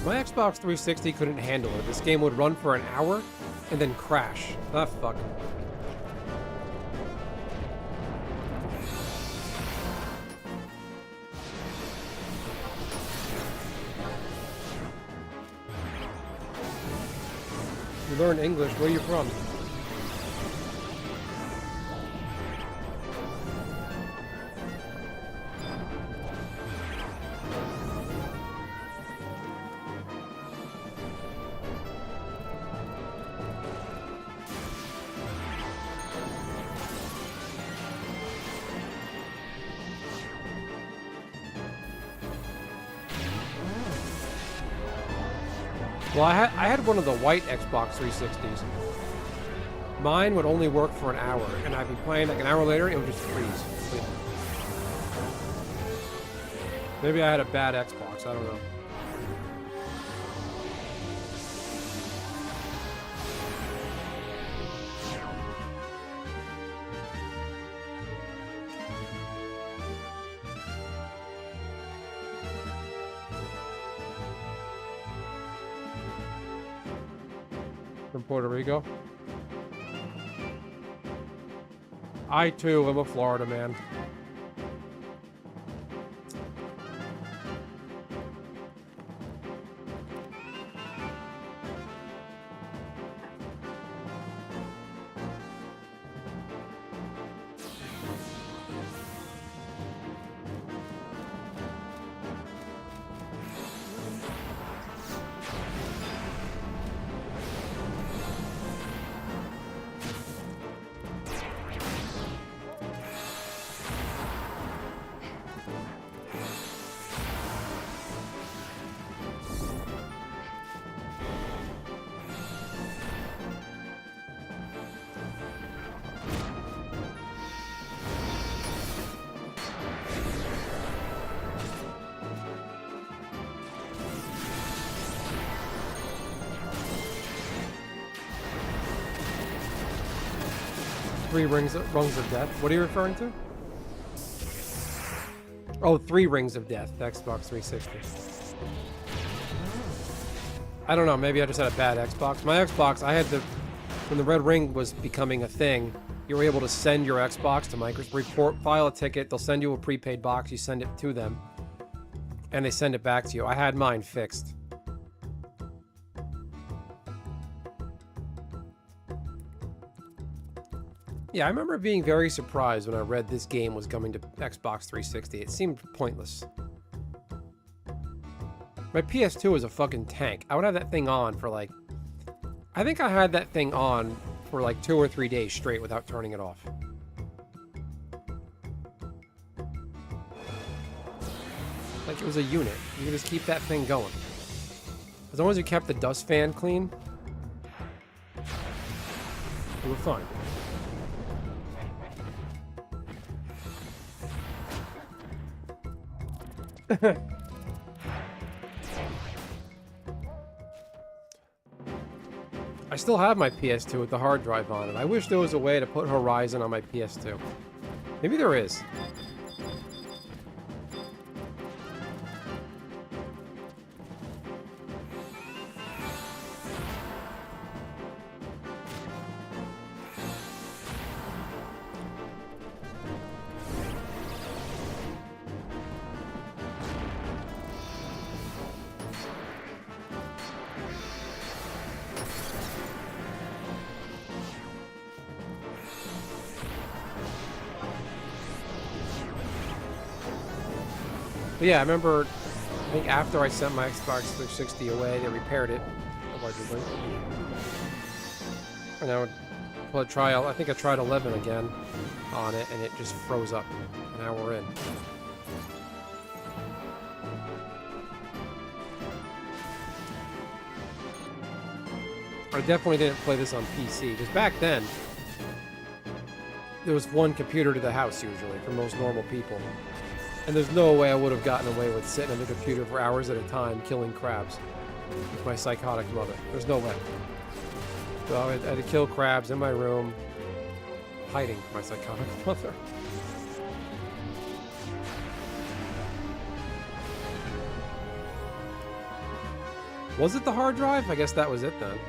My Xbox 360 couldn't handle it. This game would run for an hour and then crash. Ah, fuck. You learn English. Where are you from? Well, I had one of the white Xbox 360s. Mine would only work for an hour, and I'd be playing like an hour later, it would just freeze. Maybe I had a bad Xbox, I don't know. From Puerto Rico. I too am a Florida man. Three rungs of death. What are you referring to? Oh, 3 rings of death. The Xbox 360. I don't know. Maybe I just had a bad Xbox. My Xbox, I had the when the red ring was becoming a thing. You were able to send your Xbox to Microsoft, file a ticket. They'll send you a prepaid box. You send it to them, and they send it back to you. I had mine fixed. Yeah, I remember being very surprised when I read this game was coming to Xbox 360. It seemed pointless. My PS2 was a fucking tank. I would have that thing on for like... I think I had that thing on for like 2 or 3 days straight without turning it off. Like it was a unit. You could just keep that thing going. As long as you kept the dust fan clean, you were fine. I still have my PS2 with the hard drive on it. I wish there was a way to put Horizon on my PS2. Maybe there is. But yeah, I remember, I think after I sent my Xbox 360 away, they repaired it, allegedly. And I would pull a trial, I think I tried 11 again on it, and it just froze up. Now we're in. I definitely didn't play this on PC, because back then, there was one computer to the house usually, for most normal people. And there's no way I would have gotten away with sitting at the computer for hours at a time killing crabs with my psychotic mother. There's no way. So I had to kill crabs in my room, hiding from my psychotic mother. Was it the hard drive? I guess that was it then.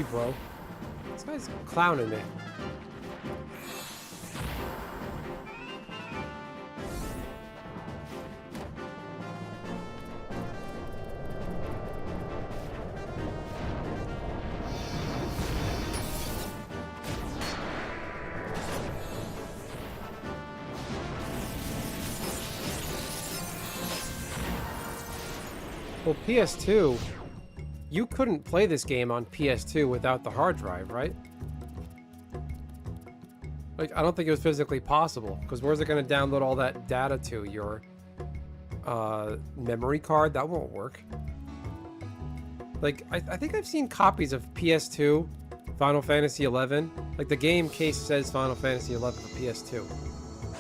Bro. This guy's clowning me. Well, PS2, you couldn't play this game on PS2 without the hard drive, right? Like, I don't think it was physically possible, because where's it going to download all that data to? Your memory card? That won't work. Like, I think I've seen copies of PS2 Final Fantasy 11. Like, the game case says Final Fantasy 11 for PS2.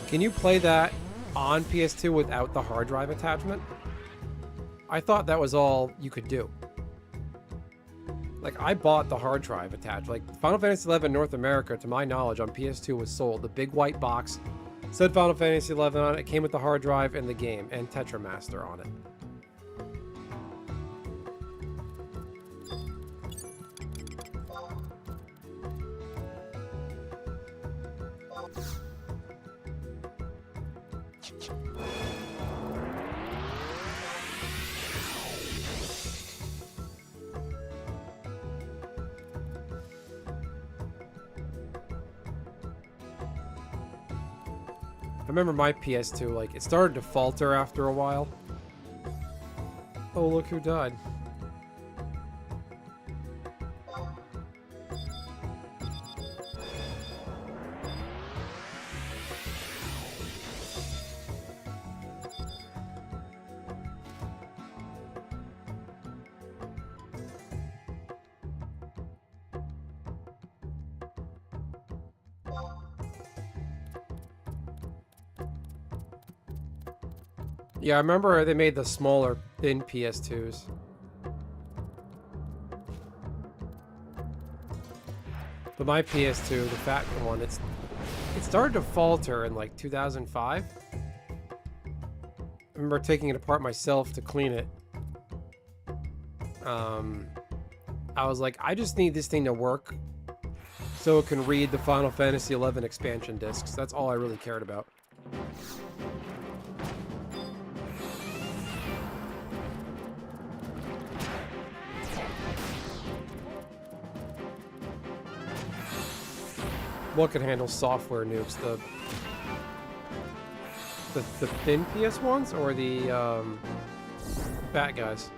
Can you play that on PS2 without the hard drive attachment? I thought that was all you could do. Like, I bought the hard drive attached. Like, Final Fantasy 11 North America, to my knowledge, on PS2 was sold. The big white box said Final Fantasy 11 on it. It came with the hard drive and the game, and Tetramaster on it. I remember my PS2, like, it started to falter after a while. Oh, look who died. Yeah, I remember they made the smaller, thin PS2s. But my PS2, the fat one, it started to falter in like 2005. I remember taking it apart myself to clean it. I was like, I just need this thing to work so it can read the Final Fantasy 11 expansion discs. That's all I really cared about. What can handle software nukes? The thin PS ones or the fat guys?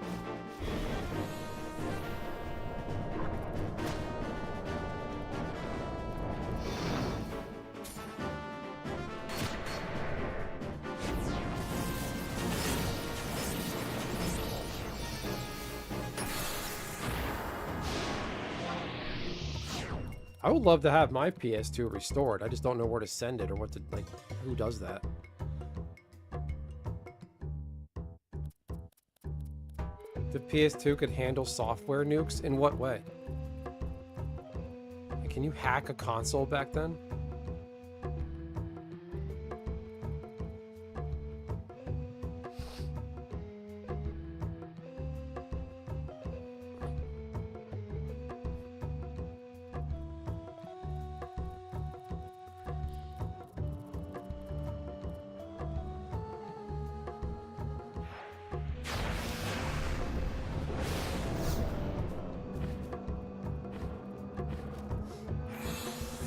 I would love to have my PS2 restored. I just don't know where to send it or what to, like, who does that? The PS2 could handle software nukes? In what way? Like, can you hack a console back then?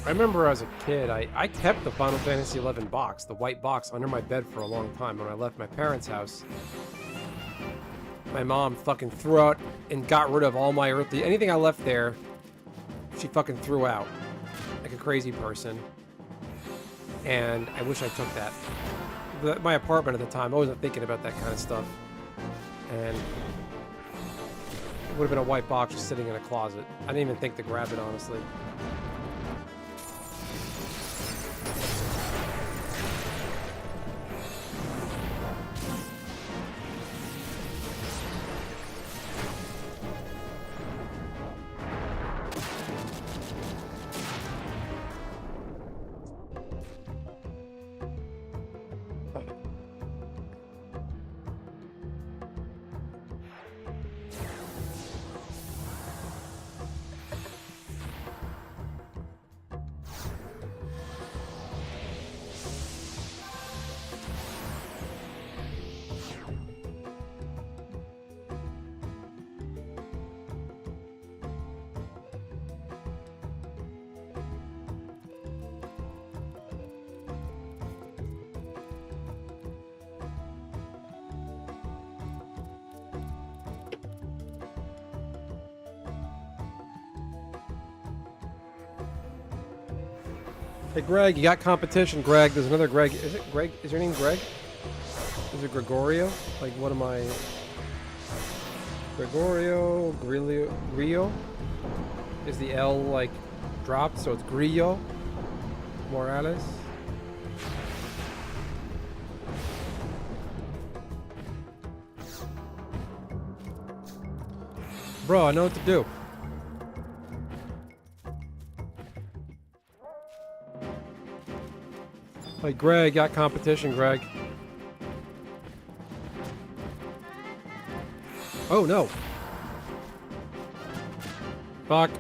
I remember as a kid, I kept the Final Fantasy 11 box, the white box, under my bed for a long time. When I left my parents' house, my mom fucking threw out and got rid of all my earthly... Anything I left there, she fucking threw out. Like a crazy person. And I wish I took that. My apartment at the time, I wasn't thinking about that kind of stuff. And it would have been a white box just sitting in a closet. I didn't even think to grab it, honestly. Hey, Greg, you got competition, Greg. There's another Greg. Is it Greg? Is your name Greg? Is it Gregorio? Like, what am I? Gregorio, Grillo? Is the L, like, dropped, so it's Grillo? Morales? Bro, I know what to do. Like, Greg, got competition, Greg. Oh, no. Fuck.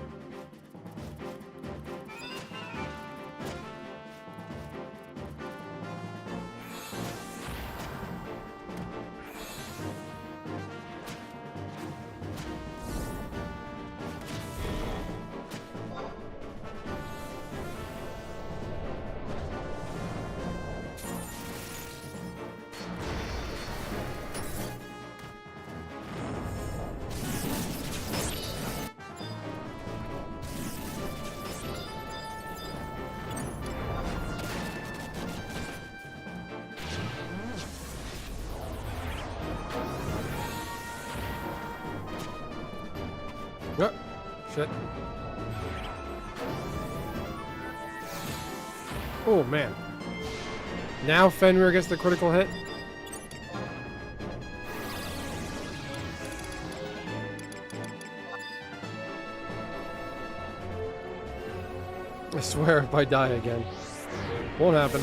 Oh, shit. Oh, man. Now Fenrir gets the critical hit. I swear if I die again. Won't happen.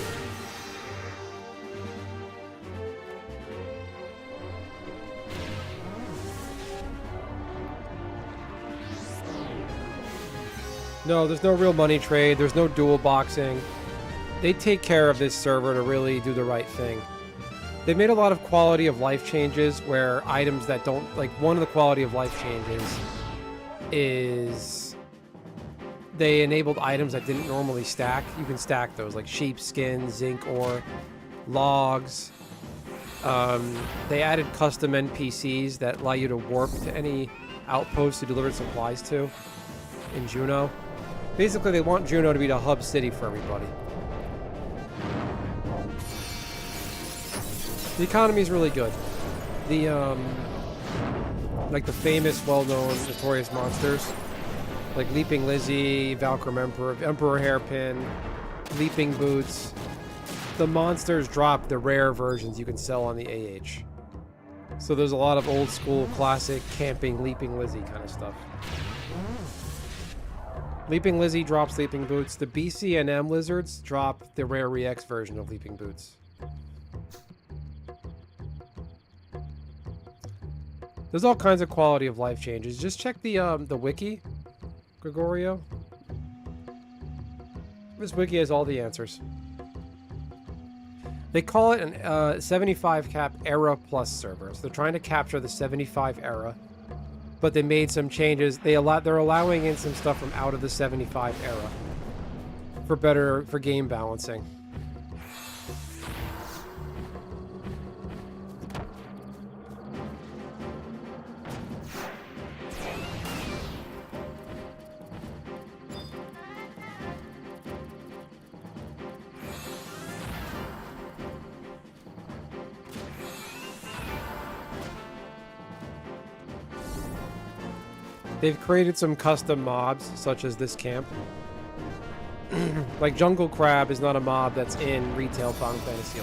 No, there's no real money trade. There's no dual boxing. They take care of this server to really do the right thing. They made a lot of quality of life changes where items that don't... Like, one of the quality of life changes is... They enabled items that didn't normally stack. You can stack those, like sheepskin, zinc ore, logs. They added custom NPCs that allow you to warp to any outpost to deliver supplies to in Juno. Basically, they want Juno to be the hub city for everybody. The economy is really good. The, like the famous, well-known, notorious monsters, like Leaping Lizzie, Valkyrie Emperor, Emperor Hairpin, Leaping Boots. The monsters drop the rare versions you can sell on the AH. So there's a lot of old school, classic, camping, Leaping Lizzie kind of stuff. Leaping Lizzie drops Leaping Boots. The BCNM lizards drop the rare REX version of Leaping Boots. There's all kinds of quality of life changes. Just check the wiki, Gregorio. This wiki has all the answers. They call it an 75 cap era plus server. So they're trying to capture the 75 era, but they made some changes. They're allowing in some stuff from out of the 75 era for game balancing. They've created some custom mobs, such as this camp. Like Jungle Crab is not a mob that's in retail Final Fantasy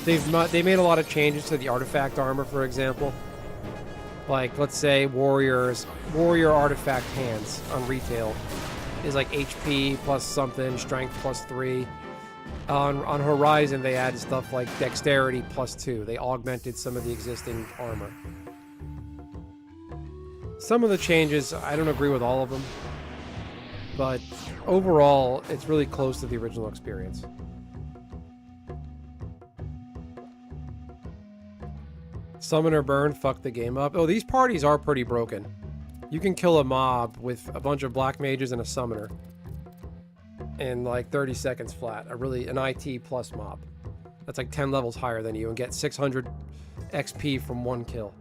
XI. They made a lot of changes to the artifact armor, for example. Like, let's say warrior artifact hands on retail is like HP plus something, strength plus 3. On Horizon, they added stuff like dexterity plus 2. They augmented some of the existing armor. Some of the changes, I don't agree with all of them. But overall, it's really close to the original experience. Summoner burn, fuck the game up. Oh, these parties are pretty broken. You can kill a mob with a bunch of black mages and a summoner in like 30 seconds flat. An IT plus mob. That's like 10 levels higher than you and get 600 XP from one kill.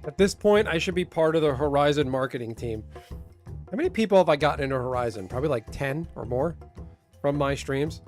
At this point, I should be part of the Horizon marketing team. How many people have I gotten into Horizon? Probably like 10 or more from my streams.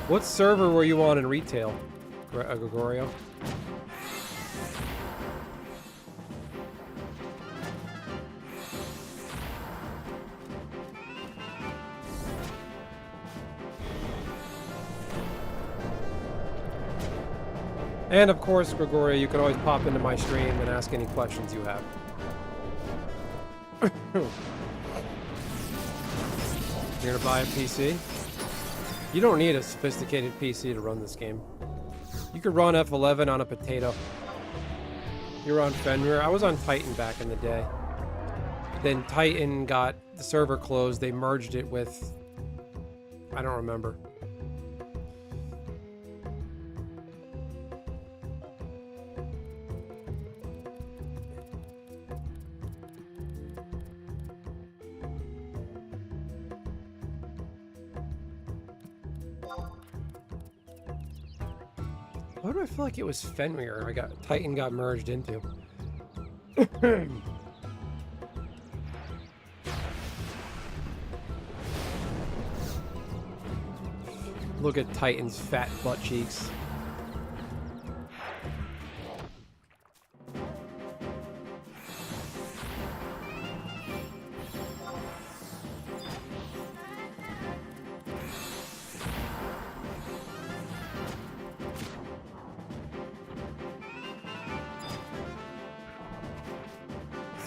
What server were you on in retail, Gregorio? And of course, Gregorio, you can always pop into my stream and ask any questions you have. You're gonna buy a PC? You don't need a sophisticated PC to run this game. You could run F11 on a potato. You're on Fenrir. I was on Titan back in the day. Then Titan got the server closed. They merged it with... I don't remember. Why do I feel like it was Fenrir Titan got merged into? Look at Titan's fat butt cheeks.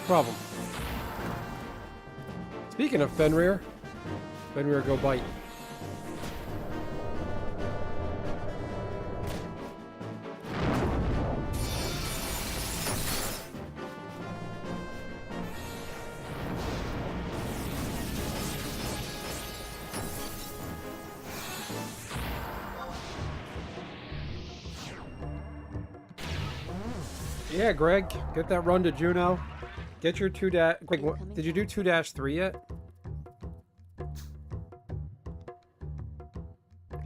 Problem. Speaking of Fenrir, go bite. Yeah, Greg, get that run to Juno. Get your 2 dash... Did you do 2-3 yet?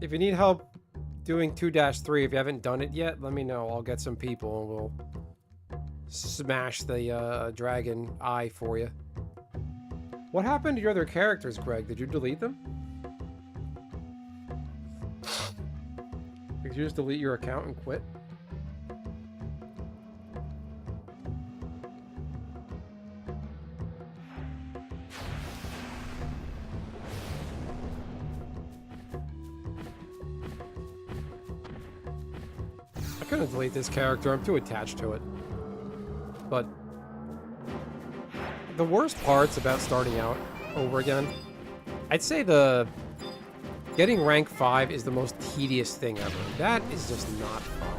If you need help doing 2-3, if you haven't done it yet, let me know. I'll get some people and we'll smash the dragon eye for you. What happened to your other characters, Greg? Did you delete them? Did you just delete your account and quit? I couldn't delete this character, I'm too attached to it. But the worst parts about starting out over again, I'd say getting rank 5 is the most tedious thing ever. That is just not fun.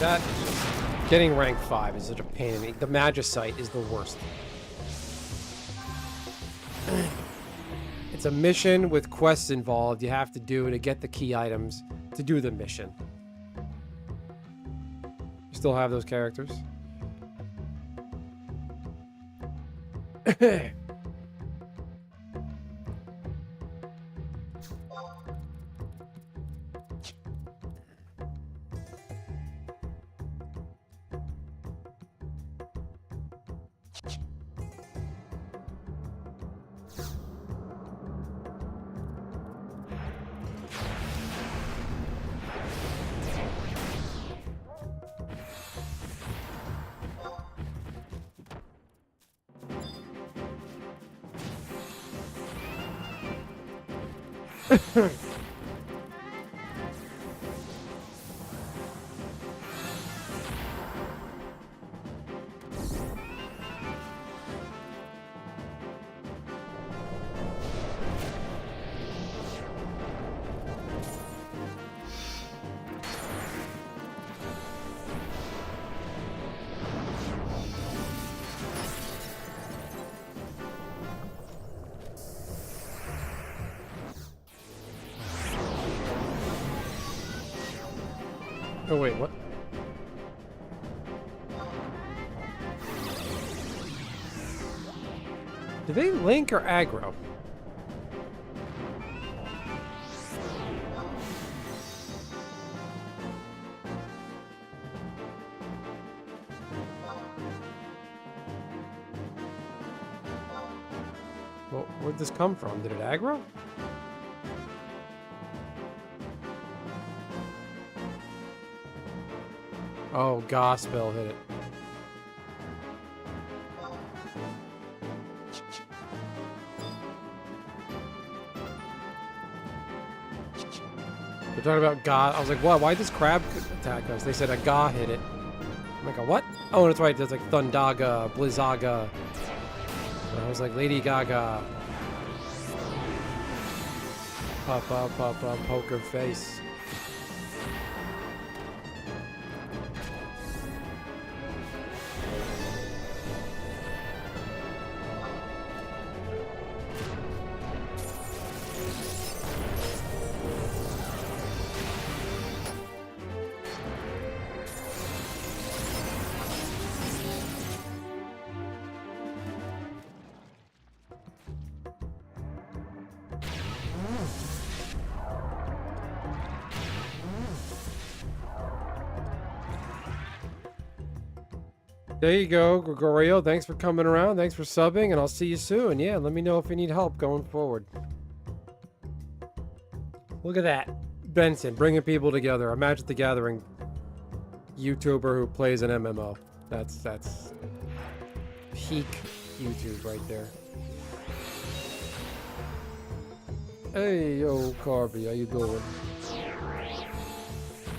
That is just... Getting rank 5 is such a pain in the... The Magicite is the worst. It's a mission with quests involved you have to do to get the key items to do the mission. You still have those characters? Oh wait, what? Do they link or aggro? Well, where'd this come from? Did it aggro? Oh, Gospel hit it. They're talking about God. I was like, what? Why did this crab attack us? They said a God hit it. I'm like, a what? Oh, that's right. There's like Thundaga, Blizzaga. And I was like, Lady Gaga. Pop up, poker face. There you go, Gregorio. Thanks for coming around. Thanks for subbing, and I'll see you soon. Yeah, let me know if you need help going forward. Look at that. Benson, bringing people together. A Magic the Gathering YouTuber who plays an MMO. That's peak YouTube right there. Hey, yo, Carby, how you doing?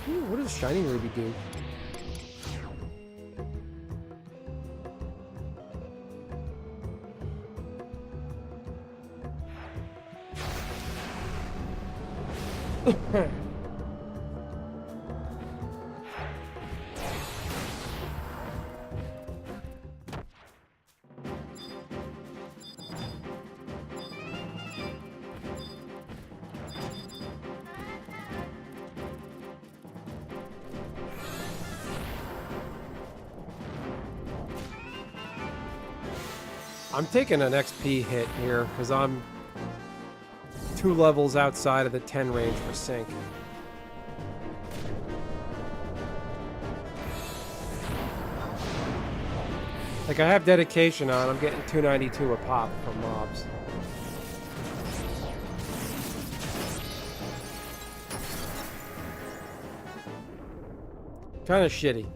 Ooh, what does Shining Ruby do? I'm taking an XP hit here because I'm 2 levels outside of the 10 range for sync. Like, I have dedication on, I'm getting 292 a pop from mobs. Kind of shitty.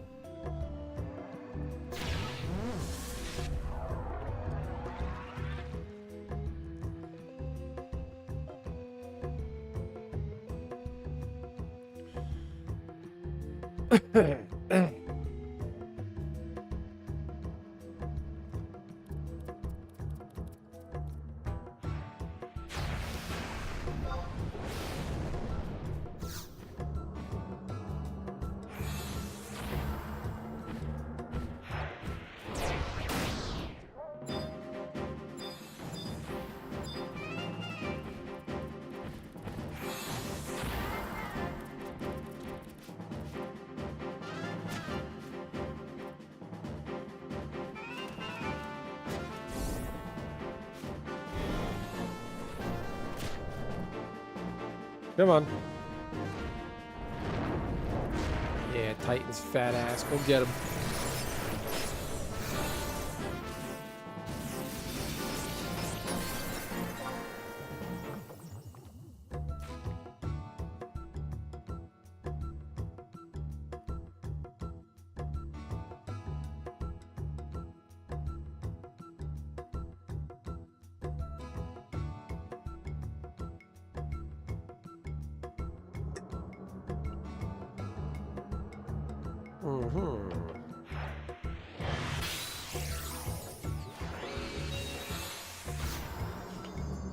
Come on. Yeah, Titan's fat ass. Go get him.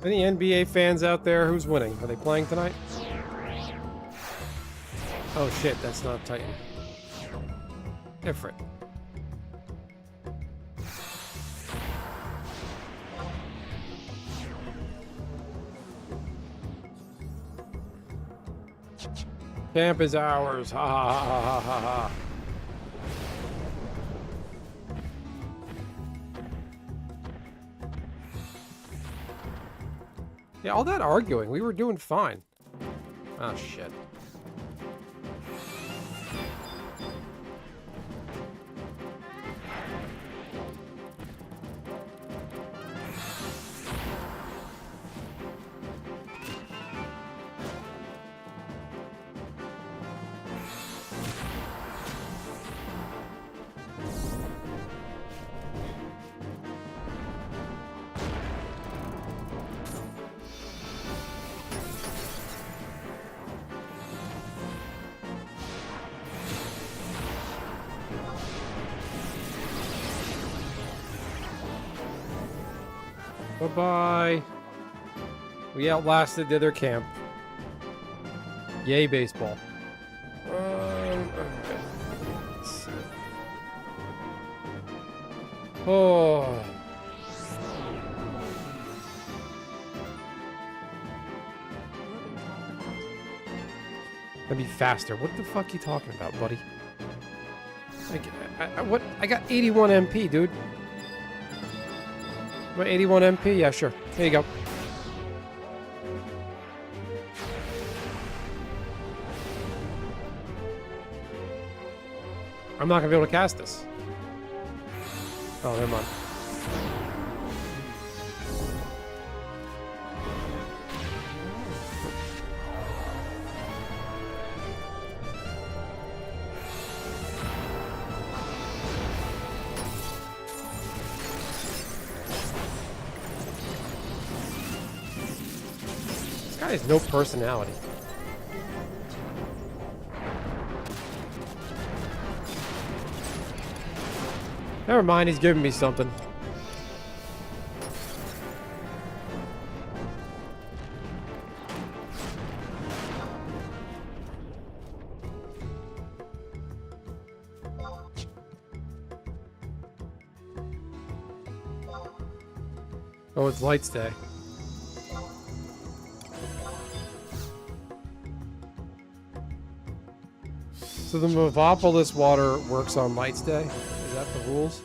Any NBA fans out there? Who's winning? Are they playing tonight? Oh shit, that's not Titan. Ifrit. Camp is ours. Ha ha ha ha ha ha. Yeah, all that arguing, we were doing fine. Oh shit. Bye-bye. We outlasted the other camp. Yay, baseball. Okay. Let's see. Oh. That'd be faster. What the fuck are you talking about, buddy? What? I got 81 MP, dude. What, 81 MP? Yeah, sure. Here you go. I'm not gonna be able to cast this. Oh, never mind. This guy has no personality. Never mind, he's giving me something. Oh, it's Lights Day. So the Mavopolis water works on Lights Day? Is that the rules?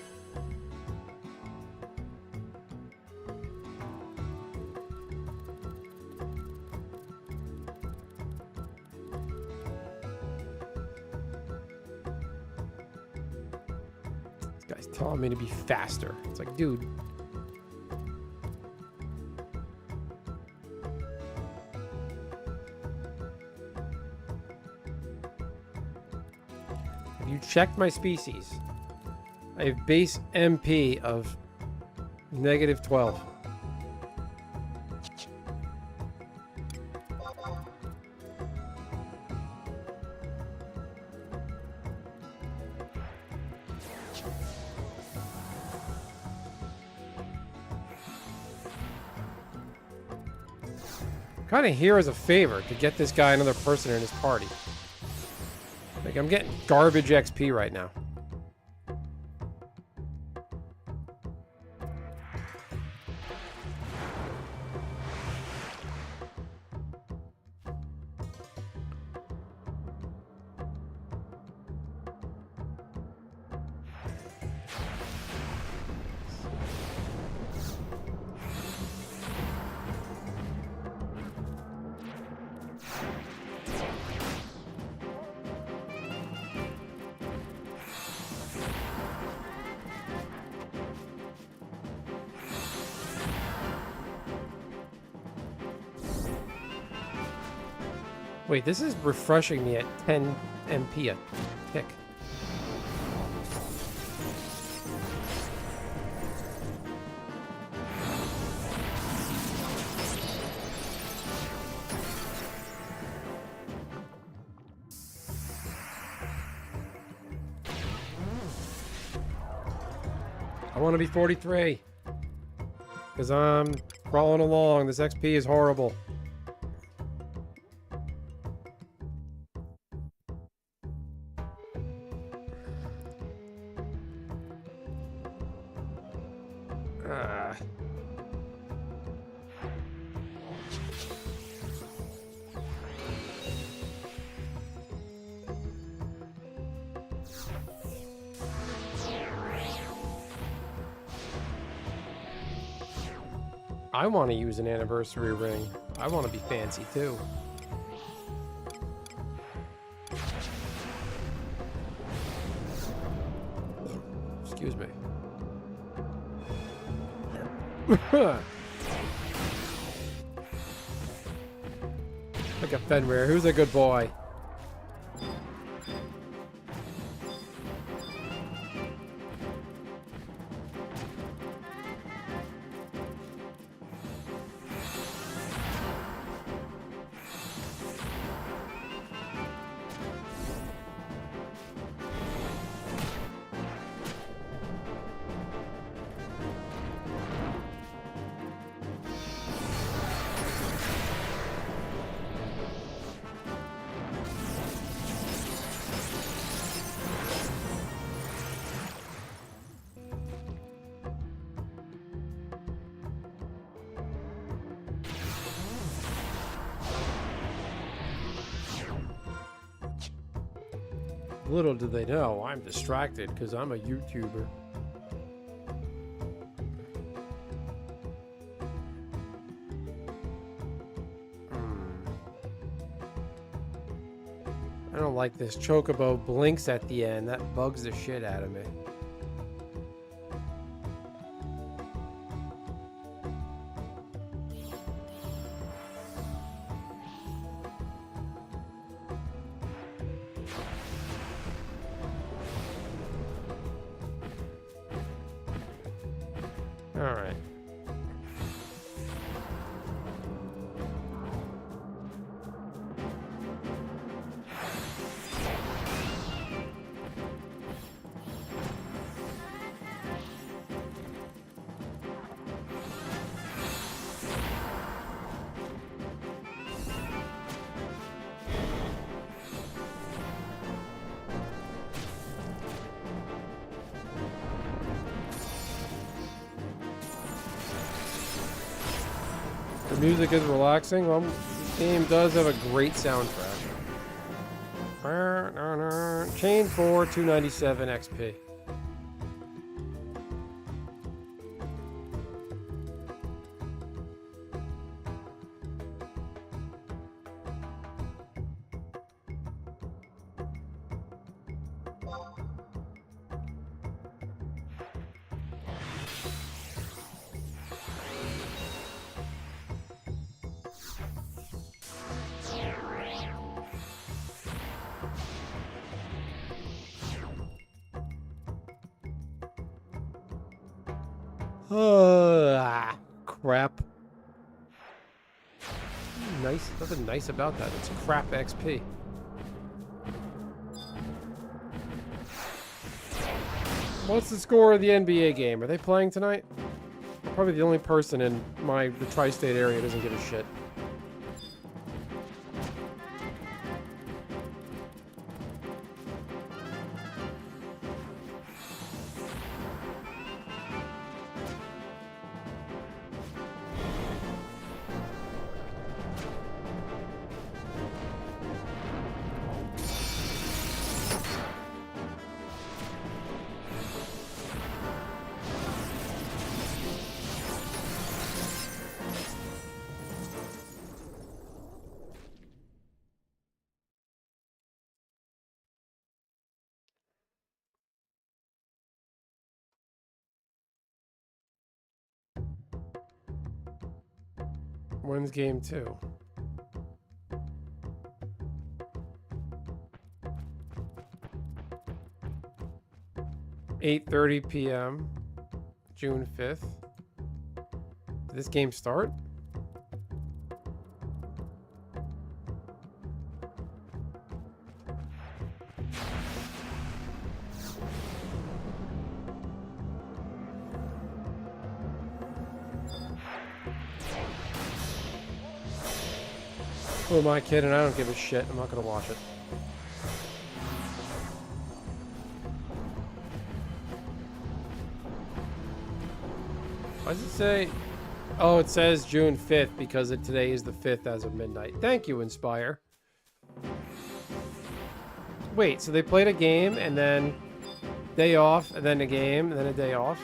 This guy's telling me to be faster. It's like, dude. Have you checked my species? I have base MP of -12. Kind of here as a favor to get this guy another person in his party. Like, I'm getting garbage XP right now. Wait, this is refreshing me at 10 MP a tick. I want to be 43. Because I'm crawling along. This XP is horrible. Ah. I want to use an anniversary ring. I want to be fancy too. Excuse me. Like a Fenrir. Who's a good boy? Little do they know, I'm distracted because I'm a YouTuber. I don't like this. Chocobo blinks at the end. That bugs the shit out of me. All right. The music is relaxing. Well, this game does have a great soundtrack. Chain 4, 297 XP. Crap. Nice. Nothing nice about that. It's crap XP. What's the score of the NBA game? Are they playing tonight? I'm probably the only person in the tri-state area who doesn't give a shit. When's game 2? 8:30 p.m. June 5th. Did this game start? Who am I kidding? I don't give a shit. I'm not gonna watch it. Why does it say? Oh, it says June 5th because today is the 5th as of midnight. Thank you, Inspire. Wait, so they played a game and then day off, and then a game, and then a day off?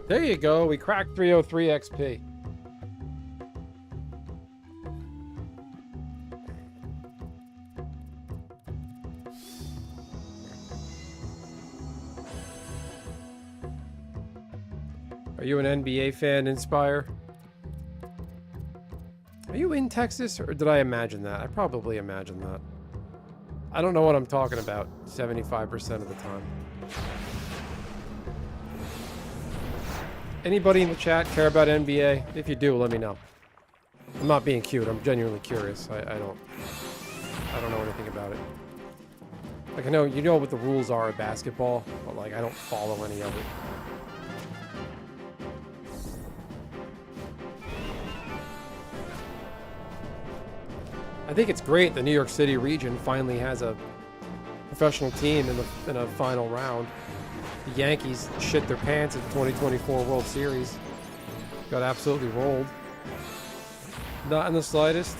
There you go. We cracked 303 XP. Are you an NBA fan, Inspire? Are you in Texas, or did I imagine that? I probably imagined that. I don't know what I'm talking about 75% of the time. Anybody in the chat care about NBA? If you do, let me know. I'm not being cute. I'm genuinely curious. I don't know anything about it. Like, I know, you know what the rules are of basketball, but like, I don't follow any of it. I think it's great the New York City region finally has a professional team in a final round. The Yankees shit their pants at the 2024 World Series. Got absolutely rolled. Not in the slightest.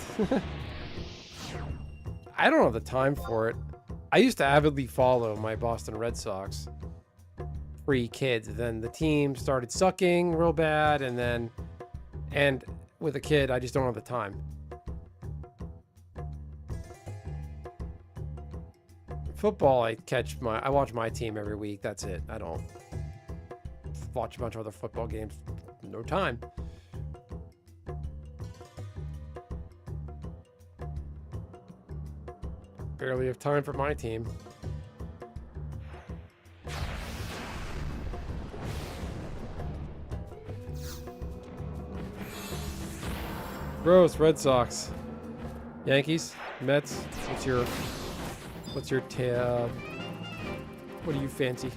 I don't have the time for it. I used to avidly follow my Boston Red Sox pre-kids. Then the team started sucking real bad, and with a kid, I just don't have the time. Football, I watch my team every week. That's it. I don't watch a bunch of other football games. No time. Barely have time for my team. Gross. Red Sox. Yankees. Mets. What's your tab? What do you fancy?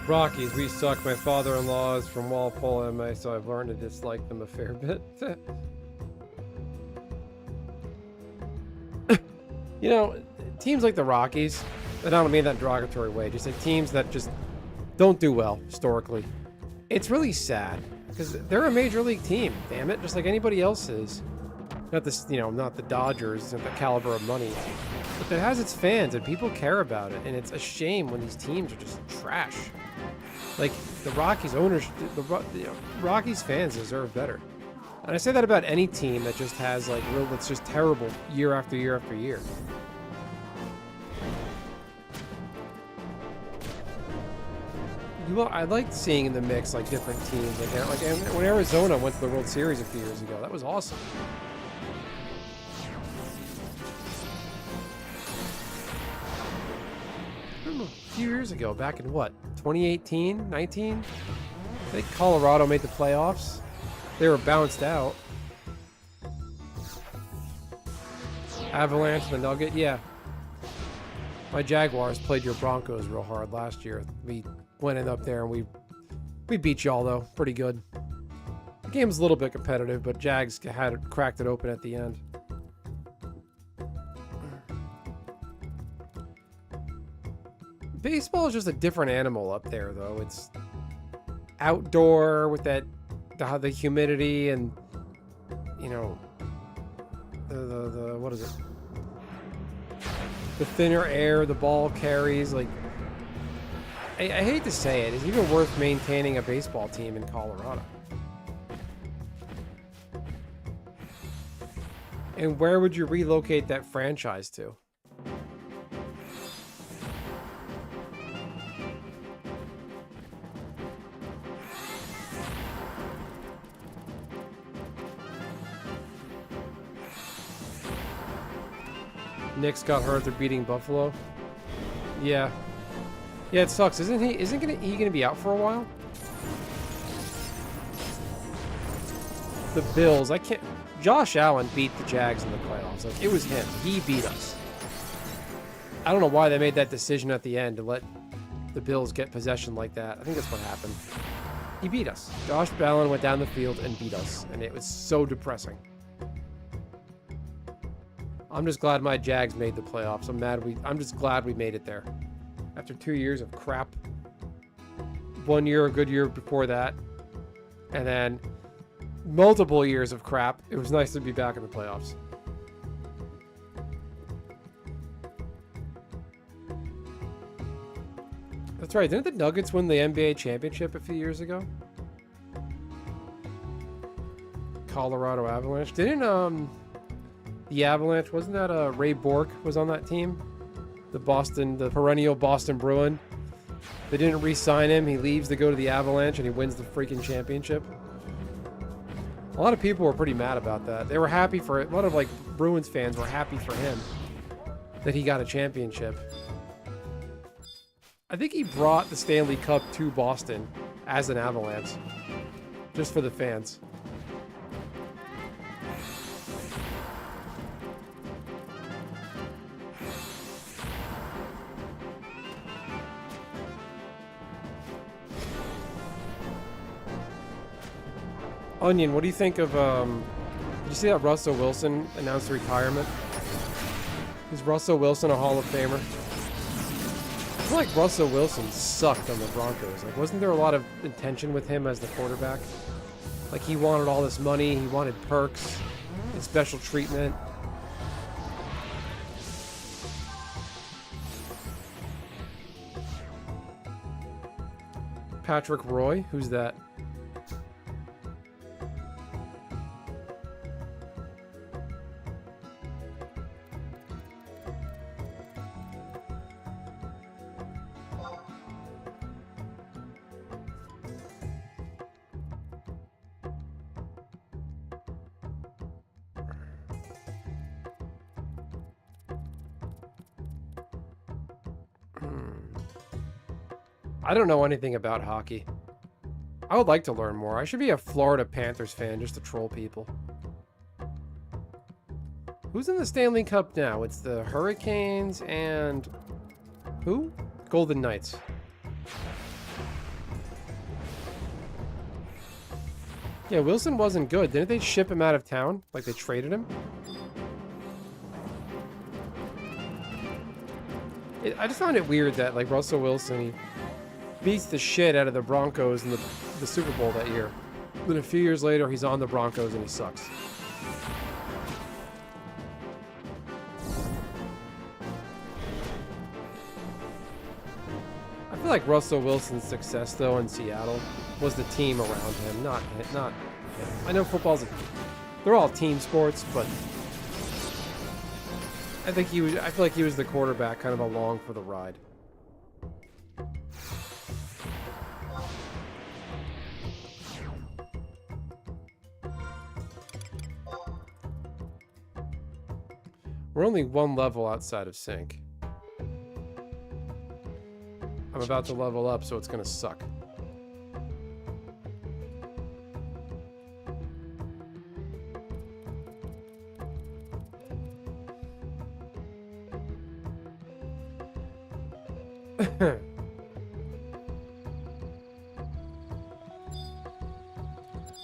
Rockies, we suck. My father-in-law is from Walpole, MA, so I've learned to dislike them a fair bit. You know, teams like the Rockies, and I don't mean that in a derogatory way, just like teams that just don't do well historically. It's really sad because they're a major league team, damn it, just like anybody else is. Not this, you know, not the Dodgers, not the caliber of money, but it has its fans and people care about it, and it's a shame when these teams are just trash. Like the Rockies owners, Rockies fans deserve better. And I say that about any team that just has like that's just terrible year after year after year. I liked seeing in the mix like different teams, like when Arizona went to the World Series a few years ago. That was awesome. A few years ago, back in what, 2018, 19? I think Colorado made the playoffs. They were bounced out. Avalanche, the Nugget, yeah. My Jaguars played your Broncos real hard last year. We went up there and we beat y'all though, pretty good. The game was a little bit competitive, but Jags had cracked it open at the end. Baseball is just a different animal up there, though. It's outdoor with the humidity and, you know, the what is it? The thinner air the ball carries. Like, I hate to say it, it's even worth maintaining a baseball team in Colorado. And where would you relocate that franchise to? Knicks got hurt. They're beating Buffalo. Yeah. Yeah, it sucks. Isn't he gonna be out for a while? The Bills. I can't. Josh Allen beat the Jags in the playoffs. Like, it was him. He beat us. I don't know why they made that decision at the end to let the Bills get possession like that. I think that's what happened. He beat us. Josh Allen went down the field and beat us, and it was so depressing. I'm just glad my Jags made the playoffs. I'm just glad we made it there. After 2 years of crap. 1 year, a good year before that. And then multiple years of crap. It was nice to be back in the playoffs. That's right. Didn't the Nuggets win the NBA championship a few years ago? Colorado Avalanche. Didn't the Avalanche, wasn't that Ray Bourque was on that team? The perennial Boston Bruin. They didn't re-sign him. He leaves to go to the Avalanche and he wins the freaking championship. A lot of people were pretty mad about that. They were happy for it. A lot of like Bruins fans were happy for him that he got a championship. I think he brought the Stanley Cup to Boston as an Avalanche, just for the fans. Onion, what do you think of, did you see that Russell Wilson announced retirement? Is Russell Wilson a Hall of Famer? I feel like Russell Wilson sucked on the Broncos. Like, wasn't there a lot of intention with him as the quarterback? Like, he wanted all this money, he wanted perks, and special treatment. Patrick Roy, who's that? I don't know anything about hockey. I would like to learn more. I should be a Florida Panthers fan just to troll people. Who's in the Stanley Cup now? It's the Hurricanes and... who? Golden Knights. Yeah, Wilson wasn't good. Didn't they ship him out of town? Like they traded him? I just found it weird that, like, Russell Wilson, he beats the shit out of the Broncos in the Super Bowl that year. Then a few years later, he's on the Broncos and he sucks. I feel like Russell Wilson's success, though, in Seattle was the team around him, not him. I know they're all team sports, but I feel like he was the quarterback kind of along for the ride. We're only one level outside of sync. I'm about to level up, so it's gonna suck.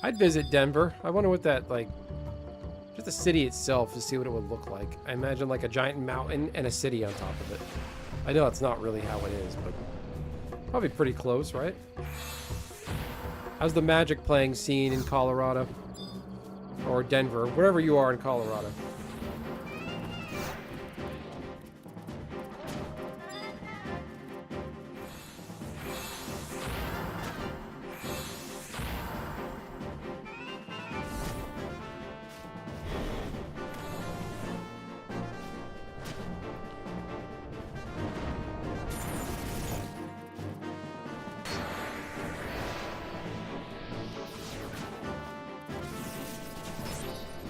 I'd visit Denver. I wonder what that, like, just the city itself, to see what it would look like. I imagine like a giant mountain and a city on top of it. I know it's not really how it is, but probably pretty close, right? How's the Magic playing scene in Colorado? Or Denver, wherever you are in Colorado.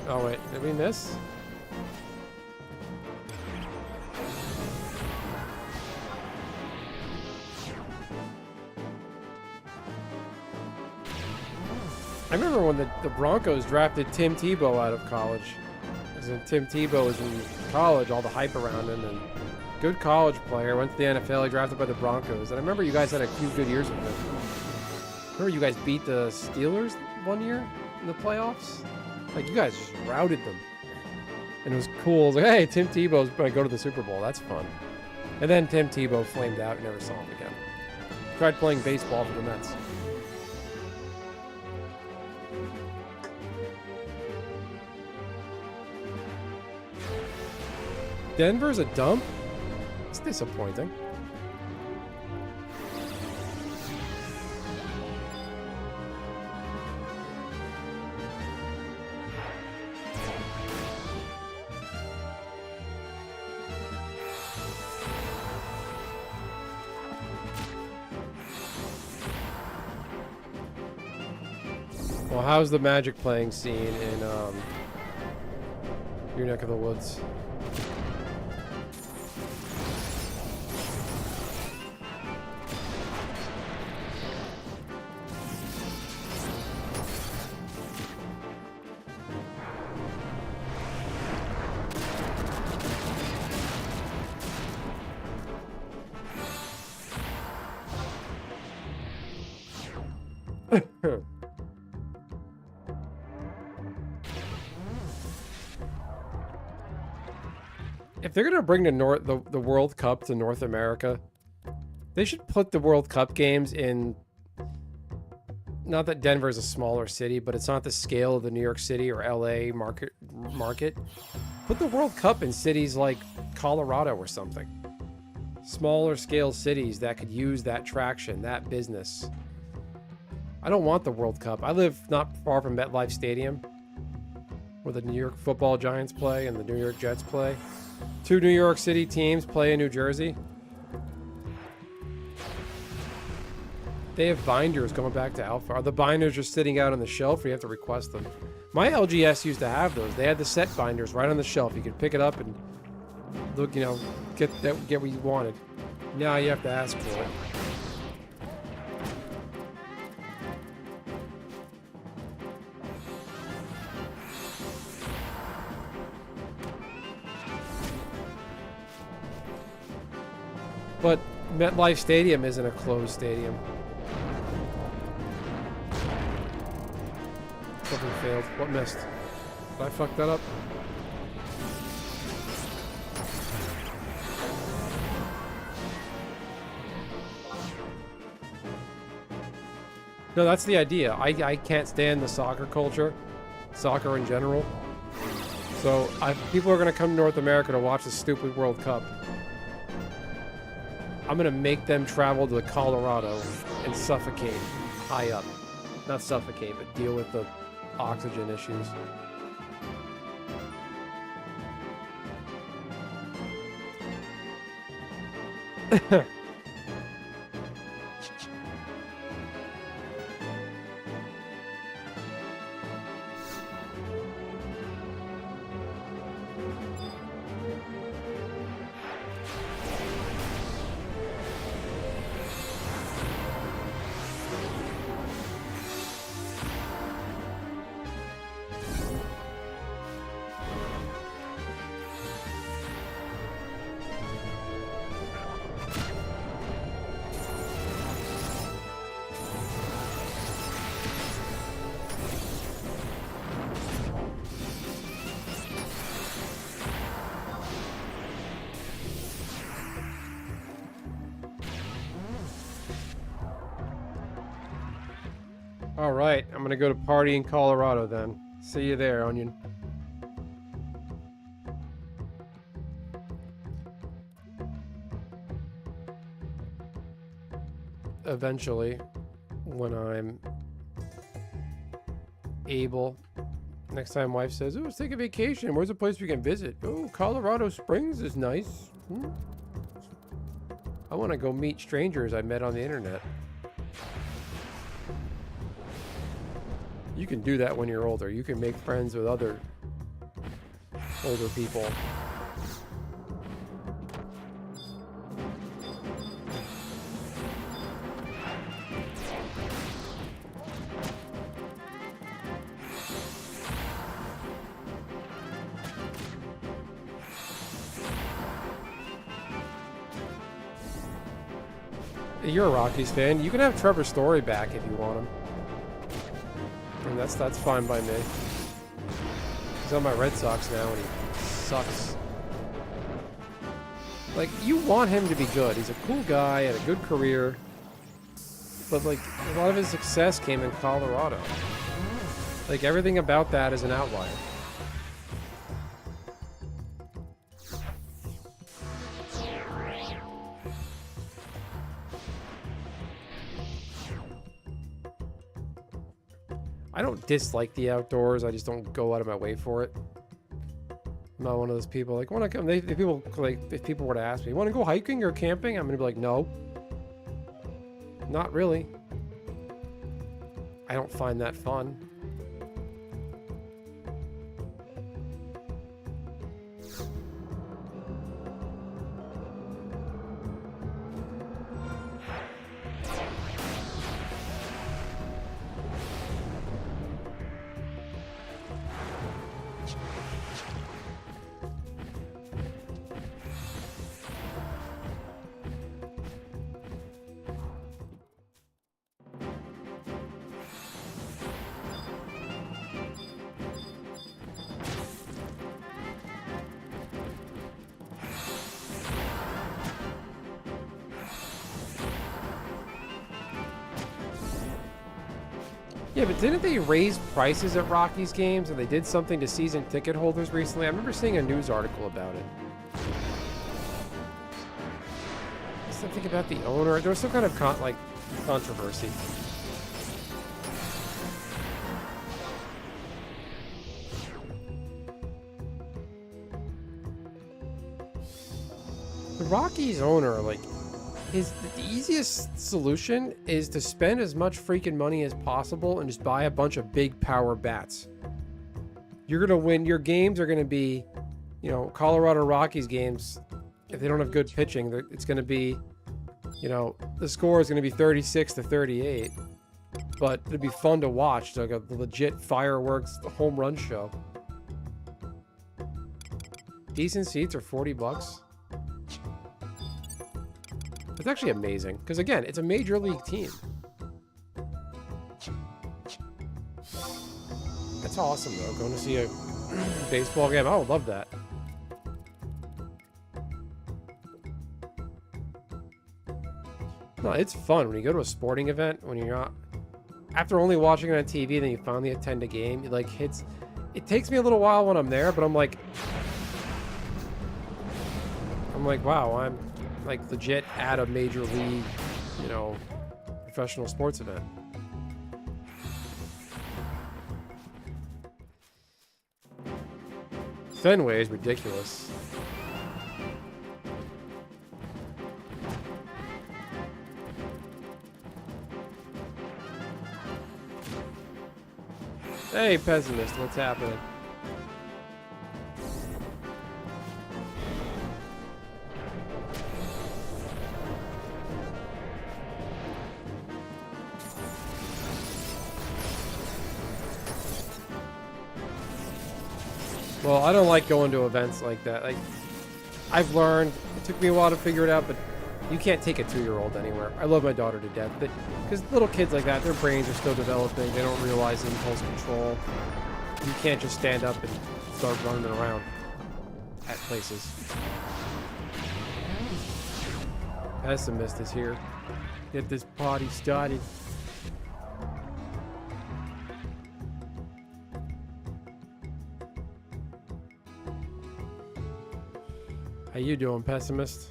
Oh wait, did we miss? I remember when the Broncos drafted Tim Tebow out of college. Because when Tim Tebow was in college, all the hype around him, and good college player, went to the NFL, he drafted by the Broncos. And I remember you guys had a few good years with him. Remember you guys beat the Steelers one year in the playoffs? Like, you guys just routed them. And it was cool. I was like, hey, Tim Tebow's going to go to the Super Bowl. That's fun. And then Tim Tebow flamed out and never saw him again. Tried playing baseball for the Mets. Denver's a dump? It's disappointing. Well, how's the Magic playing scene in your neck of the woods? If they're gonna bring the World Cup to North America, they should put the World Cup games in. Not that Denver is a smaller city, but it's not the scale of the New York City or LA market. Put the World Cup in cities like Colorado or something. Smaller scale cities that could use that traction, that business. I don't want the World Cup. I live not far from MetLife Stadium, where the New York Football Giants play and the New York Jets play. Two New York City teams play in New Jersey. They have binders going back to Alpha. Are the binders just sitting out on the shelf, or you have to request them? My LGS used to have those. They had the set binders right on the shelf. You could pick it up and look, get what you wanted. Now you have to ask for it. But MetLife Stadium isn't a closed stadium. Something failed. What missed? Did I fuck that up? No, that's the idea. I can't stand the soccer culture. Soccer in general. So people are going to come to North America to watch the stupid World Cup. I'm going to make them travel to Colorado and suffocate high up. Not suffocate, but deal with the oxygen issues. All right, I'm gonna go to party in Colorado then. See you there, Onion. Eventually, when I'm able. Next time wife says, oh, let's take a vacation. Where's a place we can visit? Oh, Colorado Springs is nice. I want to go meet strangers I met on the internet. You can do that when you're older. You can make friends with other older people. You're a Rockies fan. You can have Trevor Story back if you want him. And that's fine by me. He's on my Red Sox now and he sucks. Like, you want him to be good. He's a cool guy, had a good career. But, like, a lot of his success came in Colorado. Like, everything about that is an outlier. I don't dislike the outdoors. I just don't go out of my way for it. I'm not one of those people like, want to come? If people were to ask me, want to go hiking or camping? I'm gonna be like, no, not really. I don't find that fun. Yeah, but didn't they raise prices at Rockies games, and they did something to season ticket holders recently? I remember seeing a news article about it. Something about the owner. There was some kind of controversy. The Rockies owner, like, the easiest solution is to spend as much freaking money as possible and just buy a bunch of big power bats. You're going to win. Your games are going to be, you know, Colorado Rockies games. If they don't have good pitching, it's going to be, you know, the score is going to be 36-38. But it'd be fun to watch, like a legit fireworks home run show. Decent seats are $40. It's actually amazing, because again, it's a major league team. That's awesome, though, going to see a baseball game. I would love that. No, it's fun when you go to a sporting event, when you're not... After only watching it on TV, then you finally attend a game, it takes me a little while when I'm there, but I'm like, wow, I'm like legit at a major league, you know, professional sports event. Fenway is ridiculous. Hey, pessimist, what's happening? Well, I don't like going to events like that. Like, I've learned, it took me a while to figure it out, but you can't take a 2-year-old anywhere. I love my daughter to death, but because little kids like that, their brains are still developing. They don't realize impulse control. You can't just stand up and start running around at places. Pessimist is here. Get this party started. How you doing, pessimist?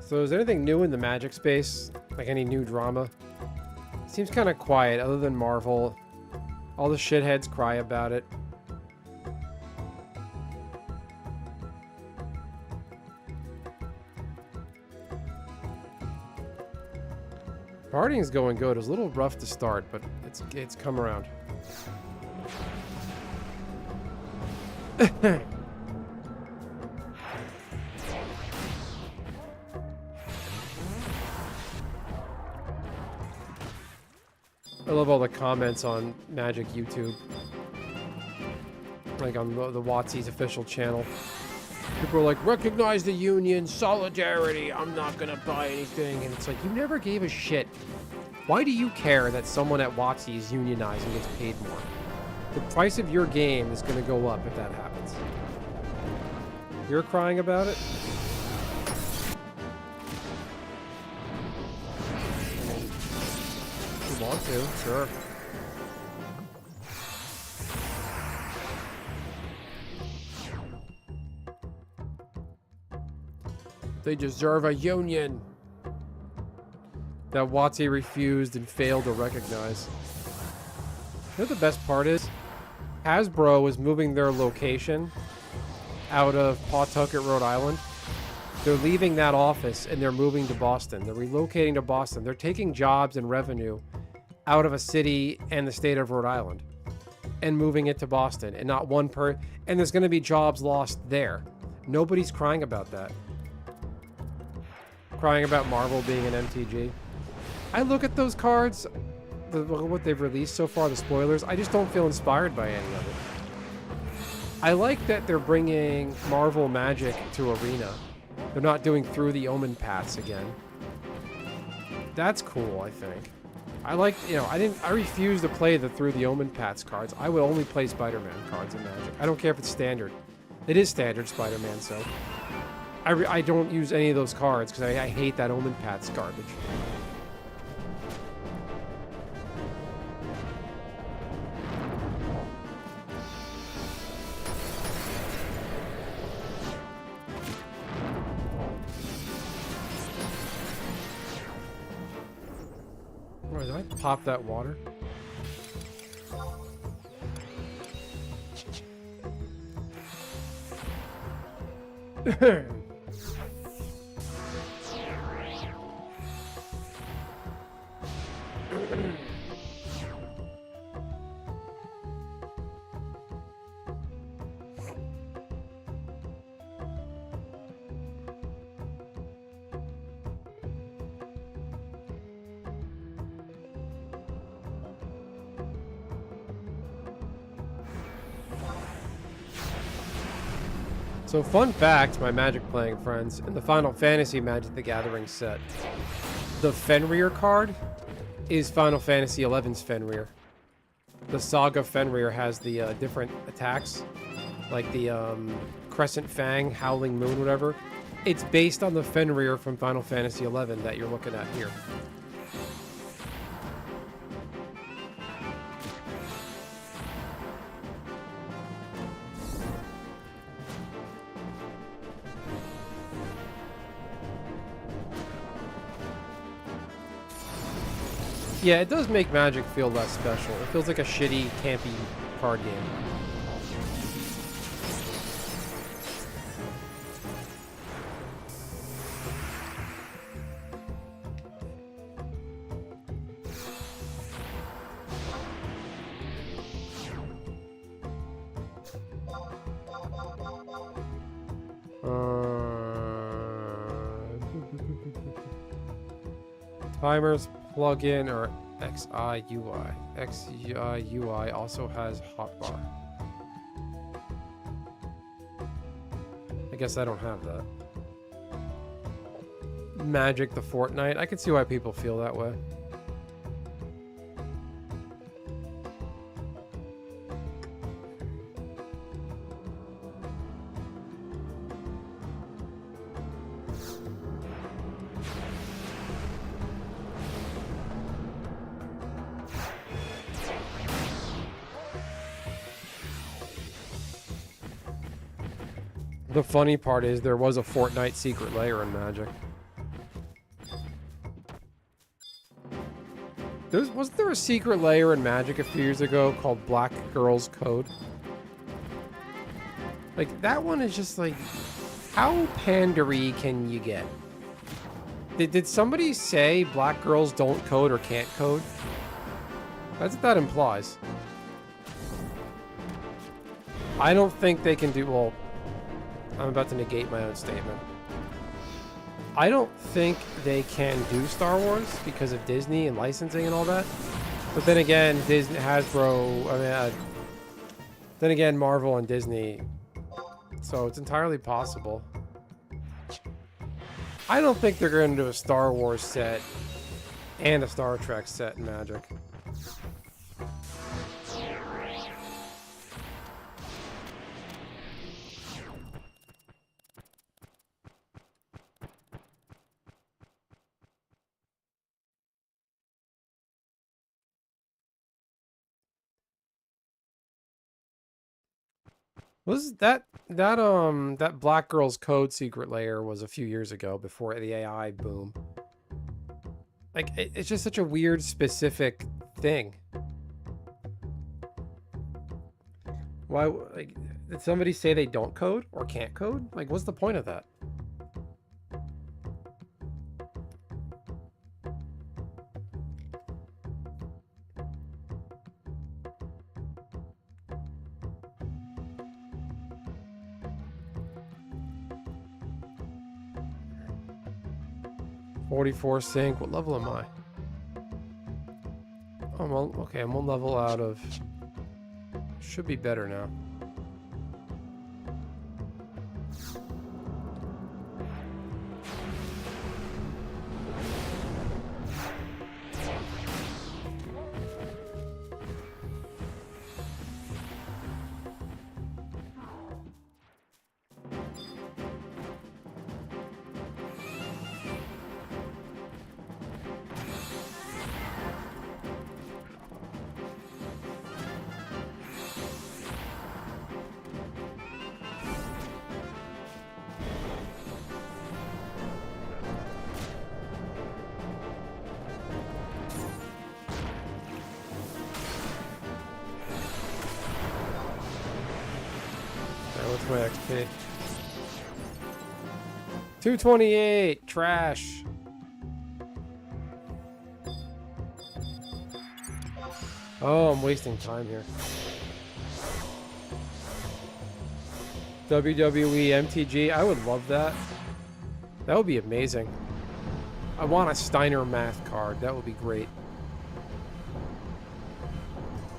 So is there anything new in the Magic space? Like any new drama? Seems kind of quiet other than Marvel. All the shitheads cry about it. Partying's going good. It was a little rough to start, but it's come around. I love all the comments on Magic YouTube. Like on the WotC's official channel. People are like, recognize the union, solidarity, I'm not gonna buy anything. And it's like, you never gave a shit. Why do you care that someone at WotC is unionized and gets paid more? The price of your game is gonna go up if that happens. You're crying about it? If you want to, sure. They deserve a union that WotC refused and failed to recognize. You know what the best part is? Hasbro is moving their location out of Pawtucket, Rhode Island. They're leaving that office and they're moving to Boston. They're relocating to Boston. They're taking jobs and revenue out of a city and the state of Rhode Island and moving it to Boston. And not one and there's going to be jobs lost there. Nobody's crying about that. Crying about Marvel being an MTG. I look at those cards, what they've released so far, the spoilers, I just don't feel inspired by any of it. I like that they're bringing Marvel Magic to Arena. They're not doing Through the Omen paths again. That's cool, I think. I like, you know, I refuse to play the Through the Omen paths cards. I would only play Spider-Man cards in Magic. I don't care if it's standard. It is standard Spider-Man, so I don't use any of those cards because I hate that Omen Paths garbage. Oh, did I pop that water? So fun fact, my Magic playing friends, in the Final Fantasy Magic the Gathering set, the Fenrir card is Final Fantasy XI's Fenrir. The Saga Fenrir has the different attacks, like the Crescent Fang, Howling Moon, whatever. It's based on the Fenrir from Final Fantasy XI that you're looking at here. Yeah, it does make Magic feel less special. It feels like a shitty, campy card game. Timers, plug in, or XIUI. XIUI also has hotbar. I guess I don't have that. Magic the Fortnite. I can see why people feel that way. The funny part is there was a Fortnite secret layer in Magic. Wasn't there a secret layer in Magic a few years ago called Black Girl's Code? Like, that one is just like, how pandery can you get? Did somebody say black girls don't code or can't code? That's what that implies. I don't think they can do, well, I'm about to negate my own statement. I don't think they can do Star Wars because of Disney and licensing and all that. But then again, Disney, Hasbro, then again, Marvel and Disney. So it's entirely possible. I don't think they're going to do a Star Wars set and a Star Trek set in Magic. Was that Black Girl's Code secret layer was a few years ago before the AI boom. Like, it's just such a weird specific thing. Why, like, did somebody say they don't code or can't code? Like, what's the point of that? .44 sync. What level am I? Oh, well, okay, I'm one level out of... Should be better now. What's my XP? 228! Trash! Oh, I'm wasting time here. WWE MTG, I would love that. That would be amazing. I want a Steiner math card. That would be great.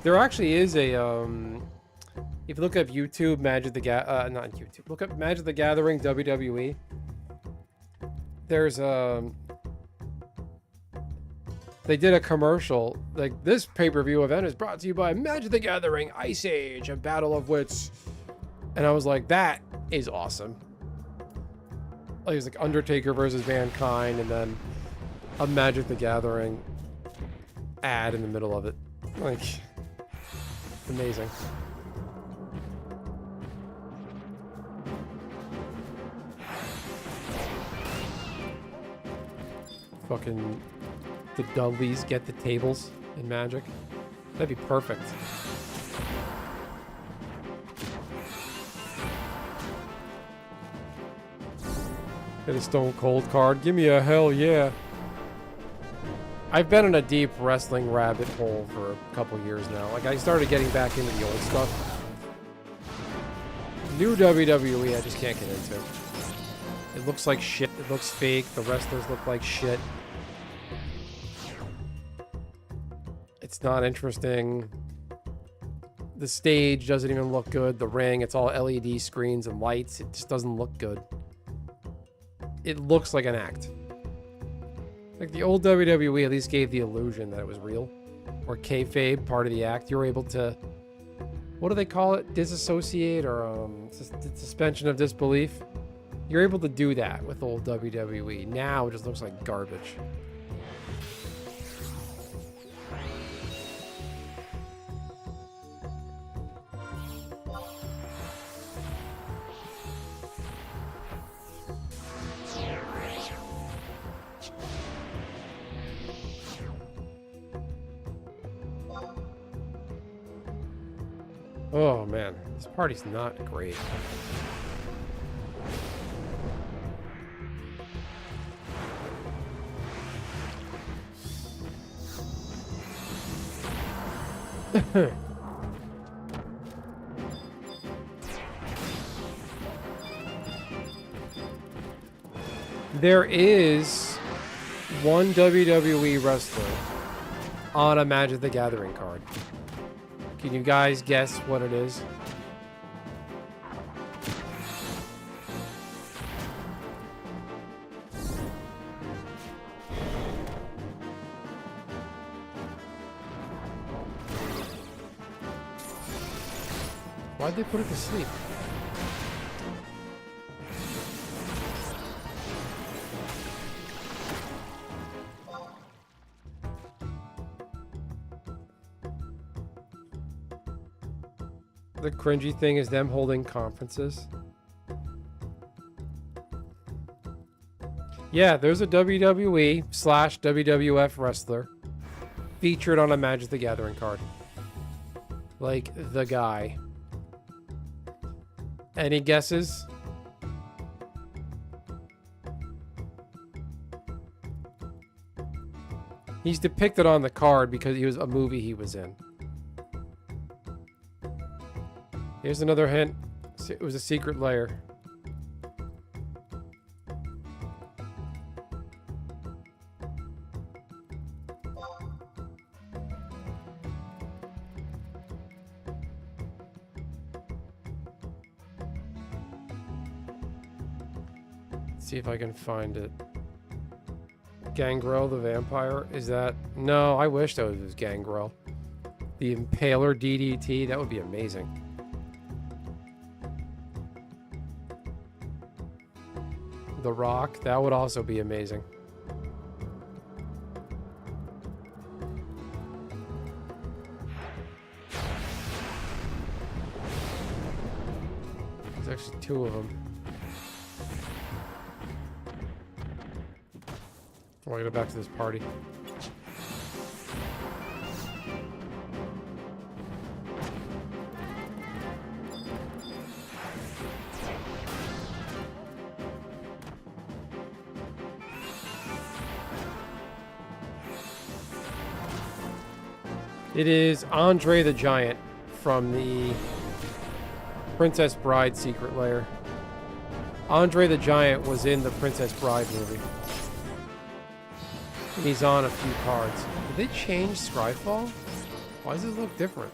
There actually is a, if you look up YouTube, not YouTube, look up Magic the Gathering WWE. There's, they did a commercial, like, this pay-per-view event is brought to you by Magic the Gathering, Ice Age, and Battle of Wits. And I was like, that is awesome. Like, it's like Undertaker versus Mankind, and then a Magic the Gathering ad in the middle of it. Like, amazing. Fucking the Dudleys get the tables in Magic. That'd be perfect. Get a Stone Cold card. Give me a hell yeah. I've been in a deep wrestling rabbit hole for a couple years now. Like, I started getting back into the old stuff. New WWE, I just can't get into. It looks like shit. It looks fake. The wrestlers look like shit. It's not interesting. The stage doesn't even look good. The ring, it's all LED screens and lights. It just doesn't look good. It looks like an act. Like the old WWE at least gave the illusion that it was real. Or kayfabe, part of the act. You're able to, what do they call it? Disassociate or suspension of disbelief. You're able to do that with old WWE. Now it just looks like garbage. Oh man, this party's not great. There is one WWE wrestler on a Magic the Gathering card. Can you guys guess what it is? Why'd they put it to sleep? The cringy thing is them holding conferences. Yeah, there's a WWE/WWF wrestler featured on a Magic the Gathering card. Like, the guy. Any guesses? He's depicted on the card because he was a movie he was in. Here's another hint. It was a secret lair. Let's see if I can find it. Gangrel the vampire? Is that... No, I wish that was Gangrel. The Impaler DDT? That would be amazing. The Rock, that would also be amazing. There's actually two of them. I want to go back to this party. It is Andre the Giant from the Princess Bride Secret Lair. Andre the Giant was in the Princess Bride movie. And he's on a few cards. Did they change Scryfall? Why does it look different?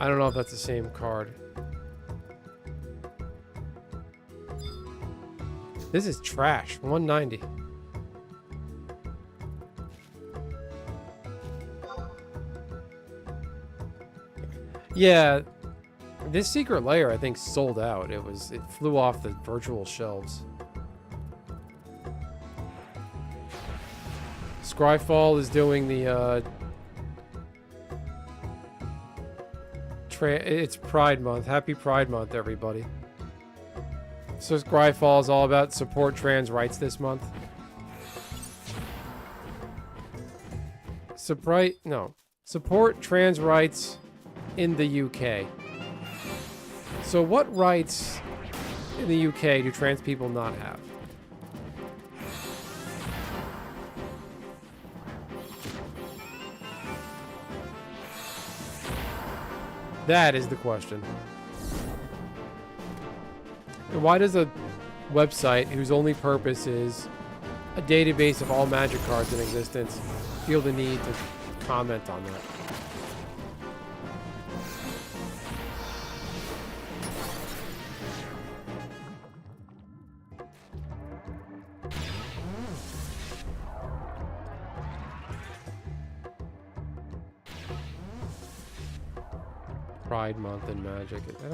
I don't know if that's the same card. This is trash. 190. Yeah, this secret lair I think sold out. It flew off the virtual shelves. Scryfall is doing the it's Pride Month. Happy Pride Month, everybody. So Scryfall is all about support trans rights this month. Support trans rights in the UK. So what rights in the UK do trans people not have? That is the question. And why does a website whose only purpose is a database of all Magic cards in existence feel the need to comment on that? Pride Month in Magic. I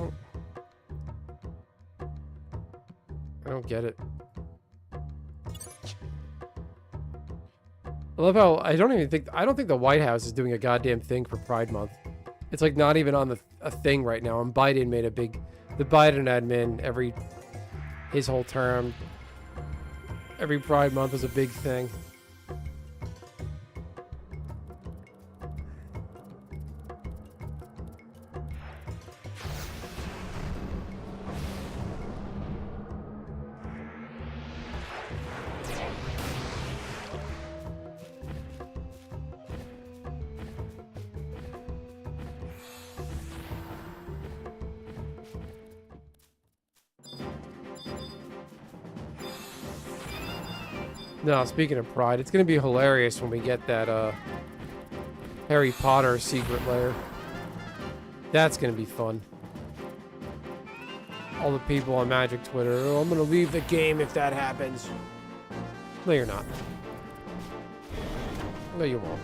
don't get it. I love how I don't think the White House is doing a goddamn thing for Pride Month. It's like not even on a thing right now. And Biden made the Biden admin his whole term, every Pride Month was a big thing. No, speaking of Pride, it's going to be hilarious when we get that Harry Potter secret lair. That's going to be fun. All the people on Magic Twitter, oh, I'm going to leave the game if that happens. No, you're not. No, you won't.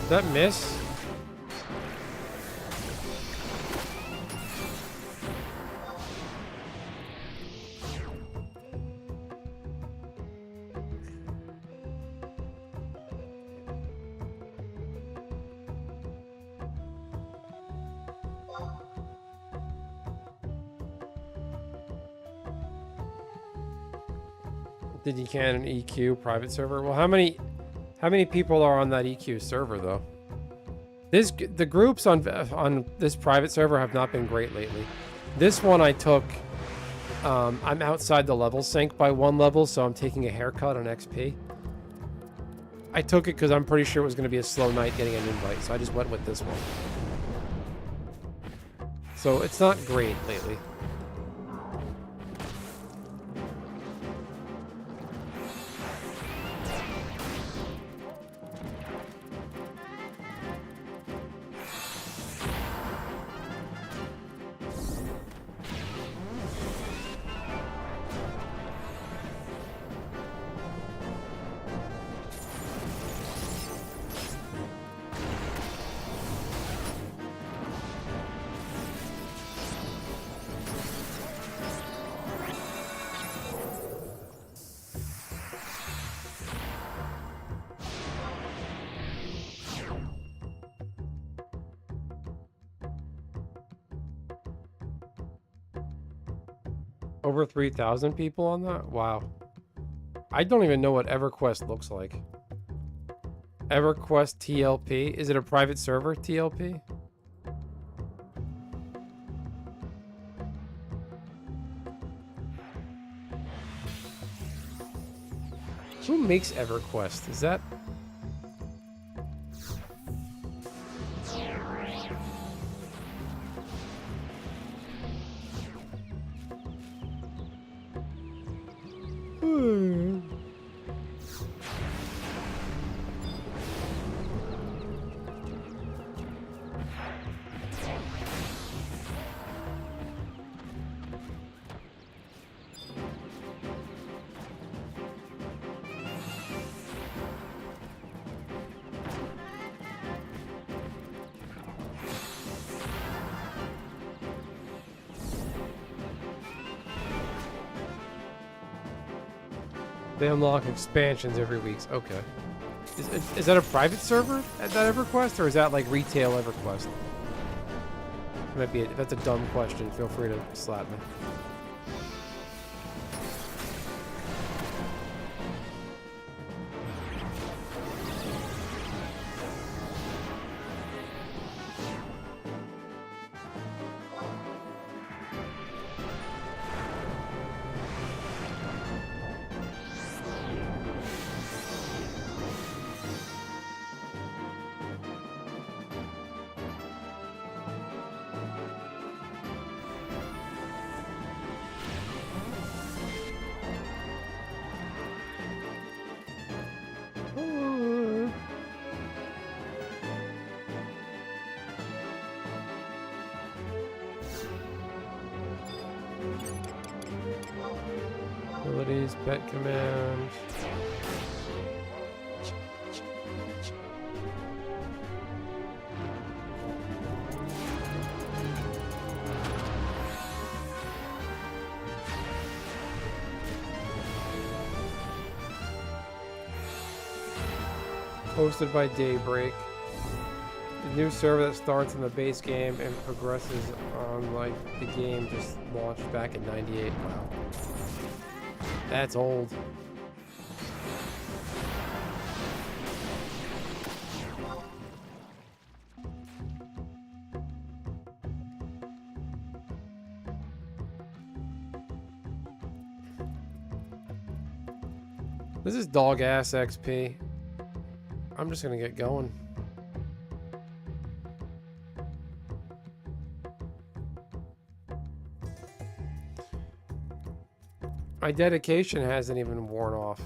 Did that miss? Did you can an EQ private server? Well, how many people are on that EQ server though? The groups on this private server have not been great lately. This one I took. I'm outside the level sync by 1 level, so I'm taking a haircut on XP. I took it because I'm pretty sure it was going to be a slow night getting an invite, so I just went with this one. So it's not great lately. Over 3,000 people on that? Wow. I don't even know what EverQuest looks like. EverQuest TLP? Is it a private server, TLP? Who makes EverQuest? Is that... They unlock expansions every week. Okay. Is that a private server at that EverQuest, or is that like retail EverQuest? Might be. If that's a dumb question, feel free to slap me. Abilities, pet command. Hosted by Daybreak. The new server that starts in the base game and progresses on like the game just launched back in '98. Wow. That's old. This is dog ass XP. I'm just gonna get going. My dedication hasn't even worn off.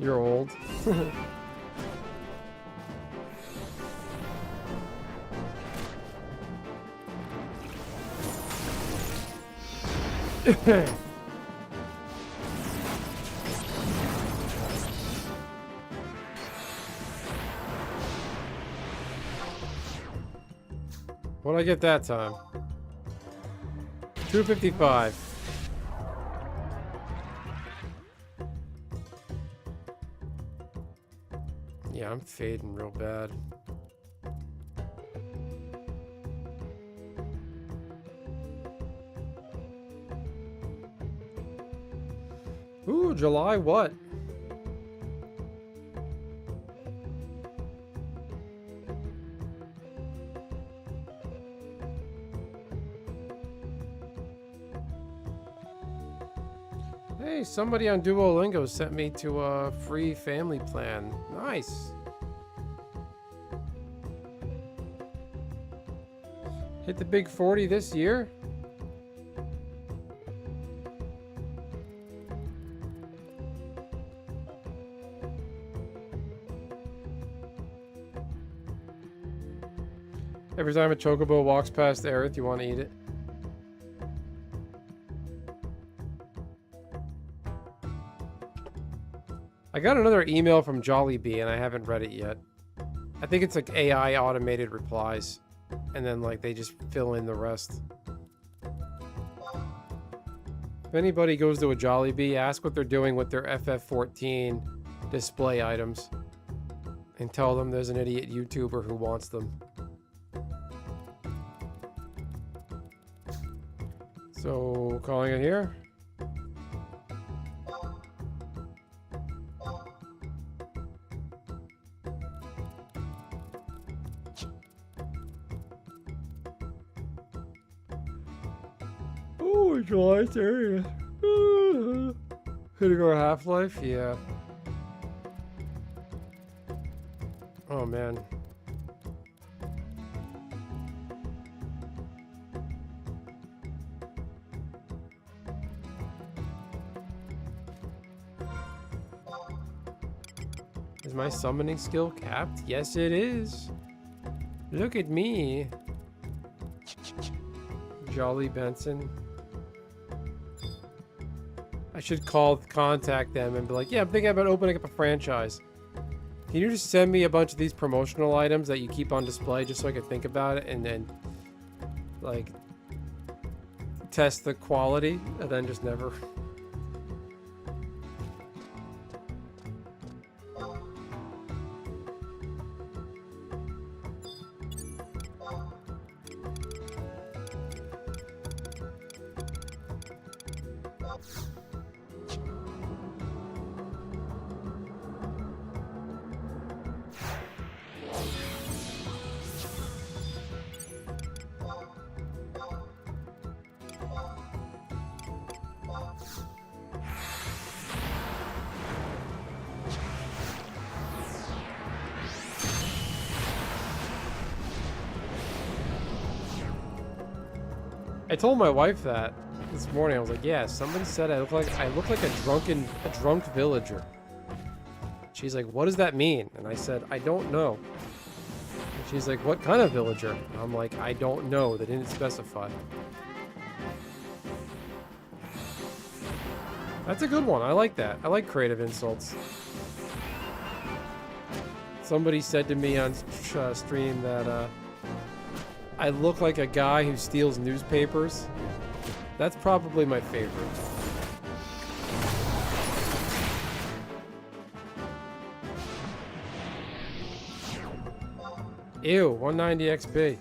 You're old. What'd I get that time? 255. Yeah, I'm fading real bad. Ooh, July what? Hey, somebody on Duolingo sent me to a free family plan. Nice. Hit the big 40 this year? Every time a chocobo walks past Aerith, you want to eat it? I got another email from Jollibee and I haven't read it yet. I think it's like AI automated replies. And then like they just fill in the rest. If anybody goes to a Jollibee, ask what they're doing with their FF14 display items. And tell them there's an idiot YouTuber who wants them. So, calling it here. Oh, July 30th. Hitting our Half-Life? Yeah. Oh, man. Is my summoning skill capped? Yes, it is. Look at me. Jolly Benson. I should contact them and be like, yeah, I'm thinking about opening up a franchise. Can you just send me a bunch of these promotional items that you keep on display just so I can think about it and then, like, test the quality and then just never... I told my wife that this morning. I was like, "Yeah, somebody said I look like a drunk villager." She's like, "What does that mean?" And I said, "I don't know." And she's like, "What kind of villager?" And I'm like, "I don't know. They didn't specify." That's a good one. I like that. I like creative insults. Somebody said to me on stream that I look like a guy who steals newspapers. That's probably my favorite. Ew, 190 XP.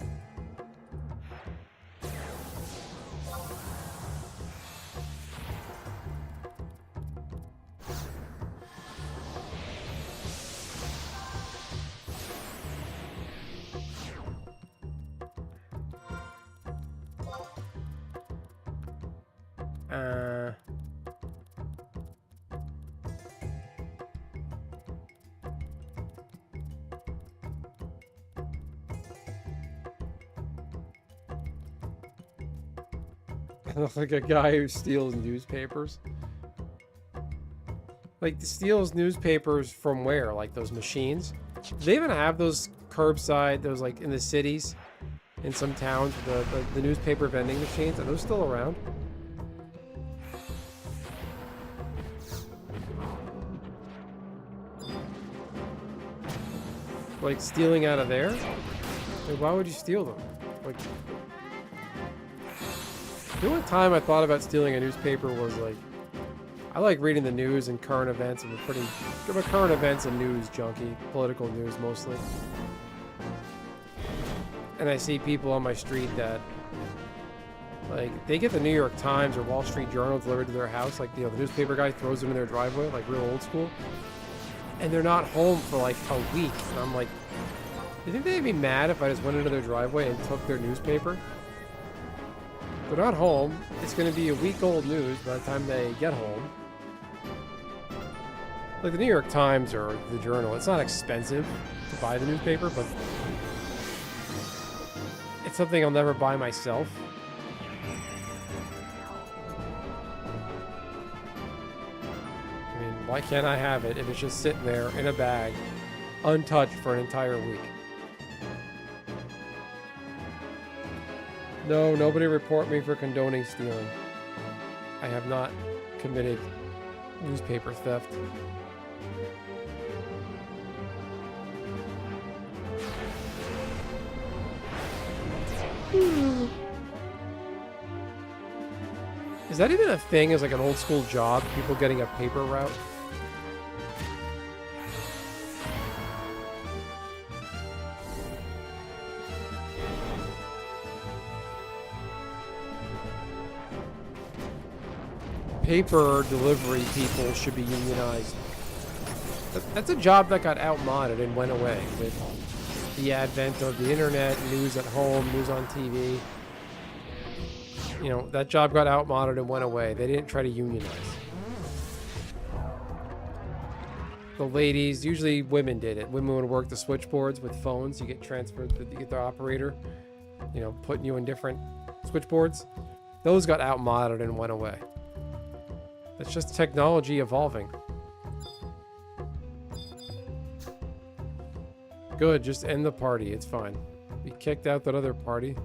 I look like a guy who steals newspapers. Like, steals newspapers from where? Like, those machines? Do they even have those curbside, those, like, in the cities? In some towns, the newspaper vending machines? Are those still around? Like, stealing out of there? Like, why would you steal them? Like... The only time I thought about stealing a newspaper was like, I like reading the news and current events. I'm a current events and news junkie, political news mostly. And I see people on my street that, like, they get the New York Times or Wall Street Journal delivered to their house. Like, you know, the newspaper guy throws them in their driveway, like real old school. And they're not home for like a week. And I'm like, do you think they'd be mad if I just went into their driveway and took their newspaper? They're not home. It's going to be a week-old news by the time they get home. Like the New York Times or the Journal, it's not expensive to buy the newspaper, but it's something I'll never buy myself. I mean, why can't I have it if it's just sitting there in a bag, untouched for an entire week? No, nobody report me for condoning stealing. I have not committed newspaper theft. Is that even a thing as like an old school job? People getting a paper route? Paper delivery people should be unionized. That's a job that got outmoded and went away with the advent of the internet, news at home, news on TV. You know, that job got outmoded and went away. They didn't try to unionize. The ladies, usually women did it. Women would work the switchboards with phones. You get transferred, you get the operator, you know, putting you in different switchboards. Those got outmoded and went away. It's just technology evolving. Good, just end the party. It's fine. We kicked out that other party.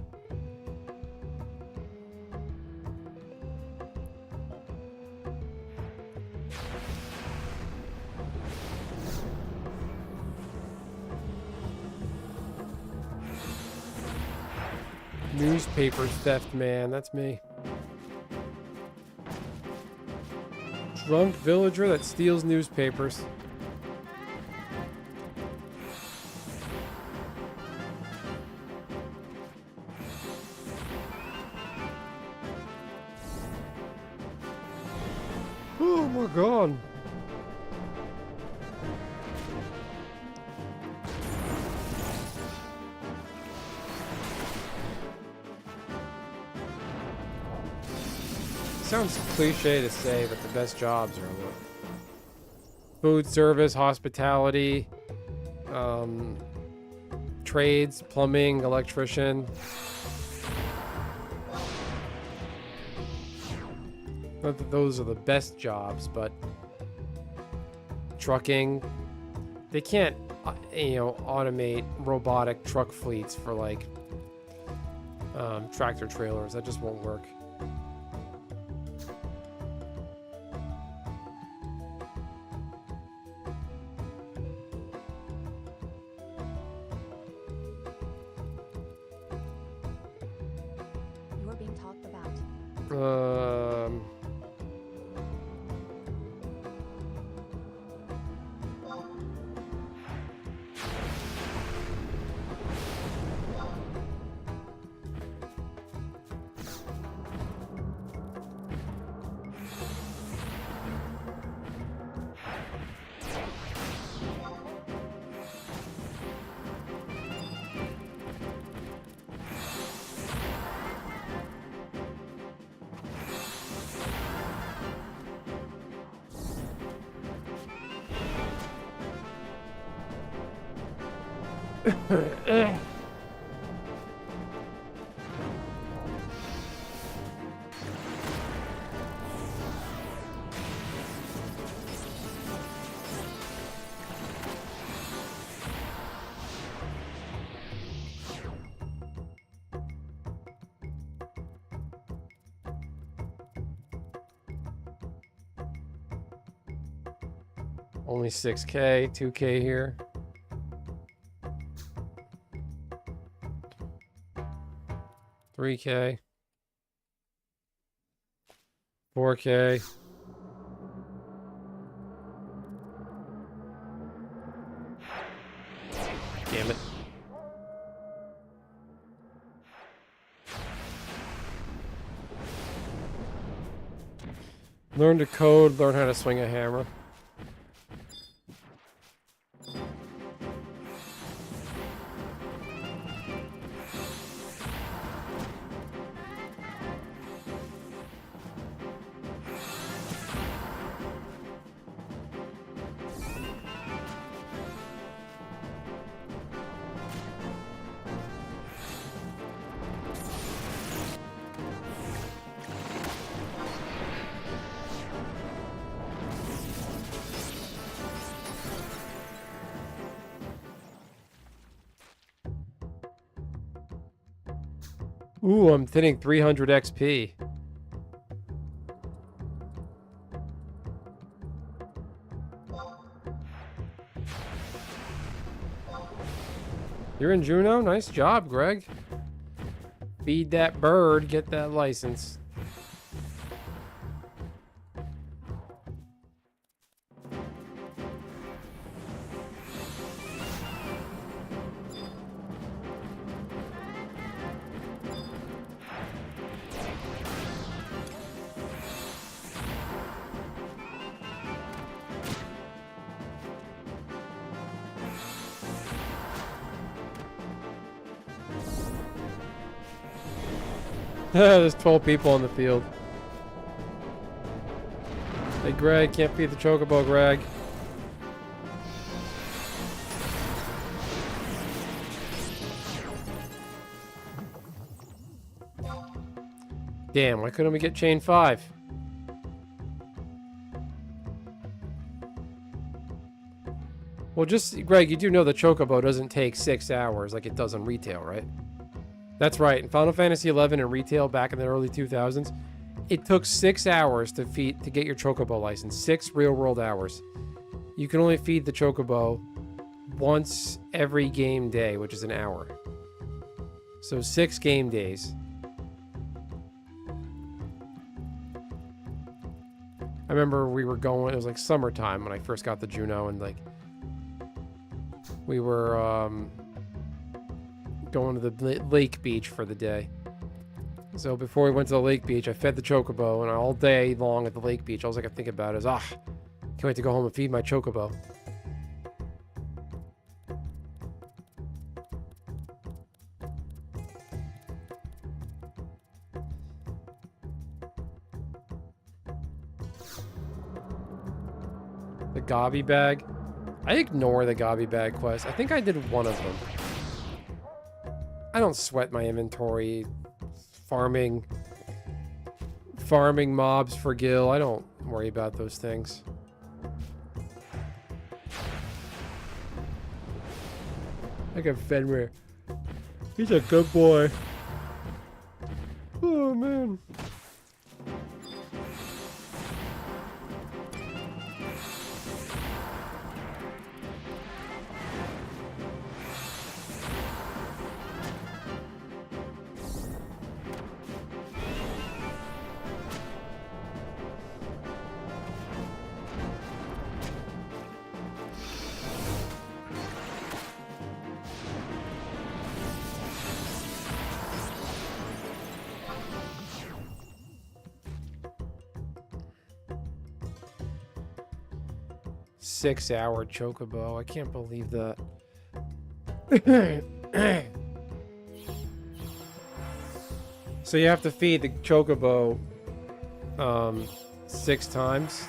Newspaper theft, man. That's me. Drunk villager that steals newspapers. Oh my god. Sounds cliche to say, but the best jobs are what? Food service, hospitality, trades, plumbing, electrician. Not that those are the best jobs, but trucking, they can't, automate robotic truck fleets for like tractor trailers. That just won't work. You're being talked about. Only 6K, 2K here. $3K. $4K. Damn it. Learn to code, learn how to swing a hammer. Ooh, I'm hitting 300 XP. You're in Juneau? Nice job, Greg. Feed that bird, get that license. There's 12 people on the field. Hey, Greg, can't feed the chocobo, Greg. Damn, why couldn't we get chain 5? Well, just, Greg, you do know the Chocobo doesn't take 6 hours like it does in retail, right? That's right. In Final Fantasy XI in retail back in the early 2000s, it took 6 hours to get your Chocobo license. 6 real-world hours. You can only feed the Chocobo once every game day, which is an hour. So 6 game days. I remember we were going, it was like summertime when I first got the Juno, and like we were going to the lake beach for the day. So before we went to the lake beach, I fed the Chocobo, and all day long at the lake beach, all I could think about is, can't wait to go home and feed my Chocobo. The Gobby Bag. I ignore the Gobby Bag quest. I think I did one of them. I don't sweat my inventory farming mobs for Gil. I don't worry about those things. Look at Fenrir. He's a good boy. Oh, man. Six-hour Chocobo. I can't believe that. So you have to feed the Chocobo 6 times.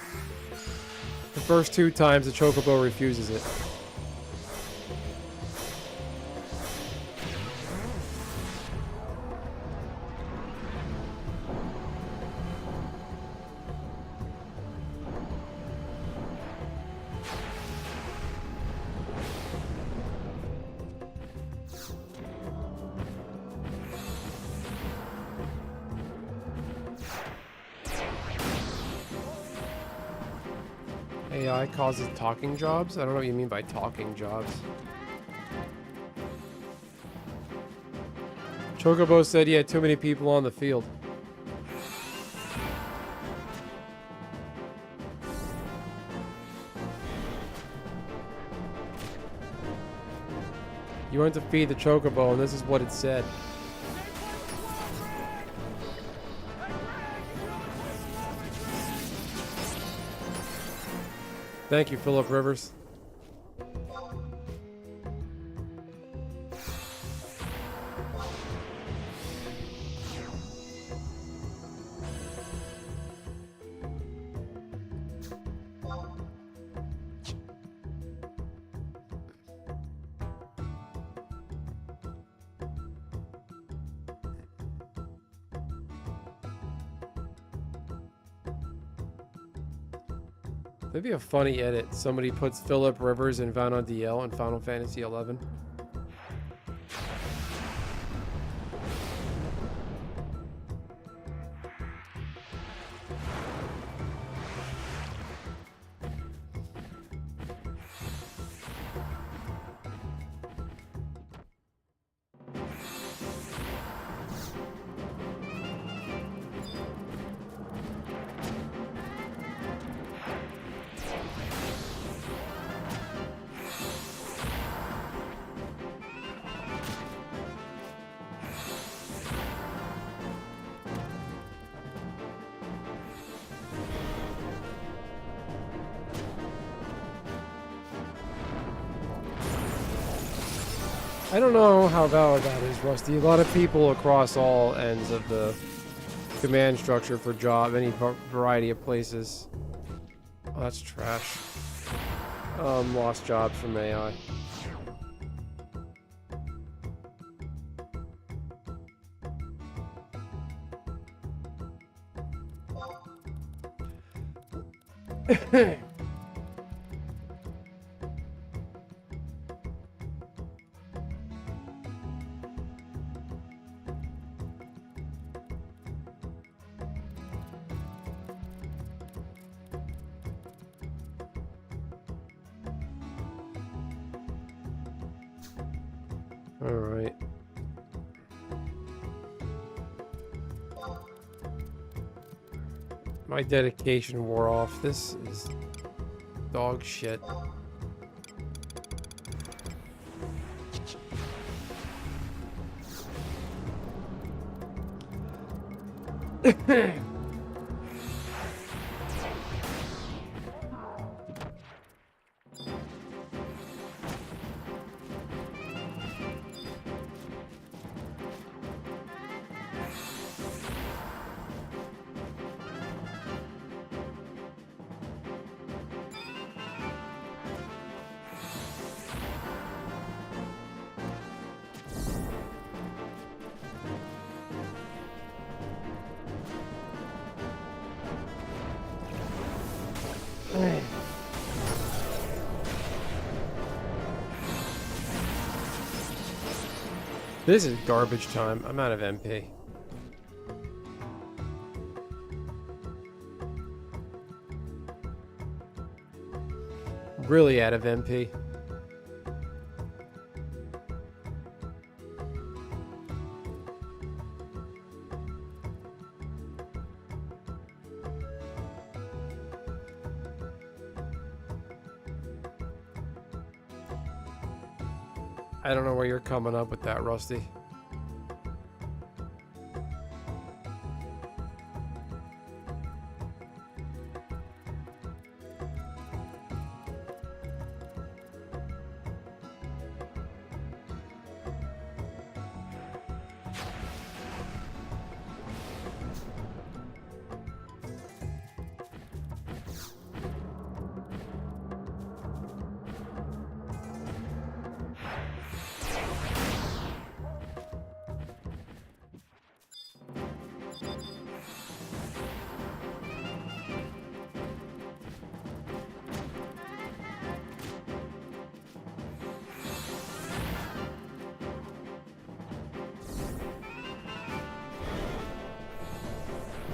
The first 2 times the Chocobo refuses it. AI causes talking jobs? I don't know what you mean by talking jobs. Chocobo said he had too many people on the field. You went to feed the Chocobo, and this is what it said. Thank you, Philip Rivers. That'd be a funny edit. Somebody puts Philip Rivers and Vana'diel in Final Fantasy XI. I don't know how valid that is, Rusty. A lot of people across all ends of the command structure for job, any variety of places. Oh, that's trash. Lost jobs from AI. All right. My dedication wore off. This is dog shit. This is garbage time. I'm out of MP. Really out of MP. I don't know where you're coming up with that, Rusty.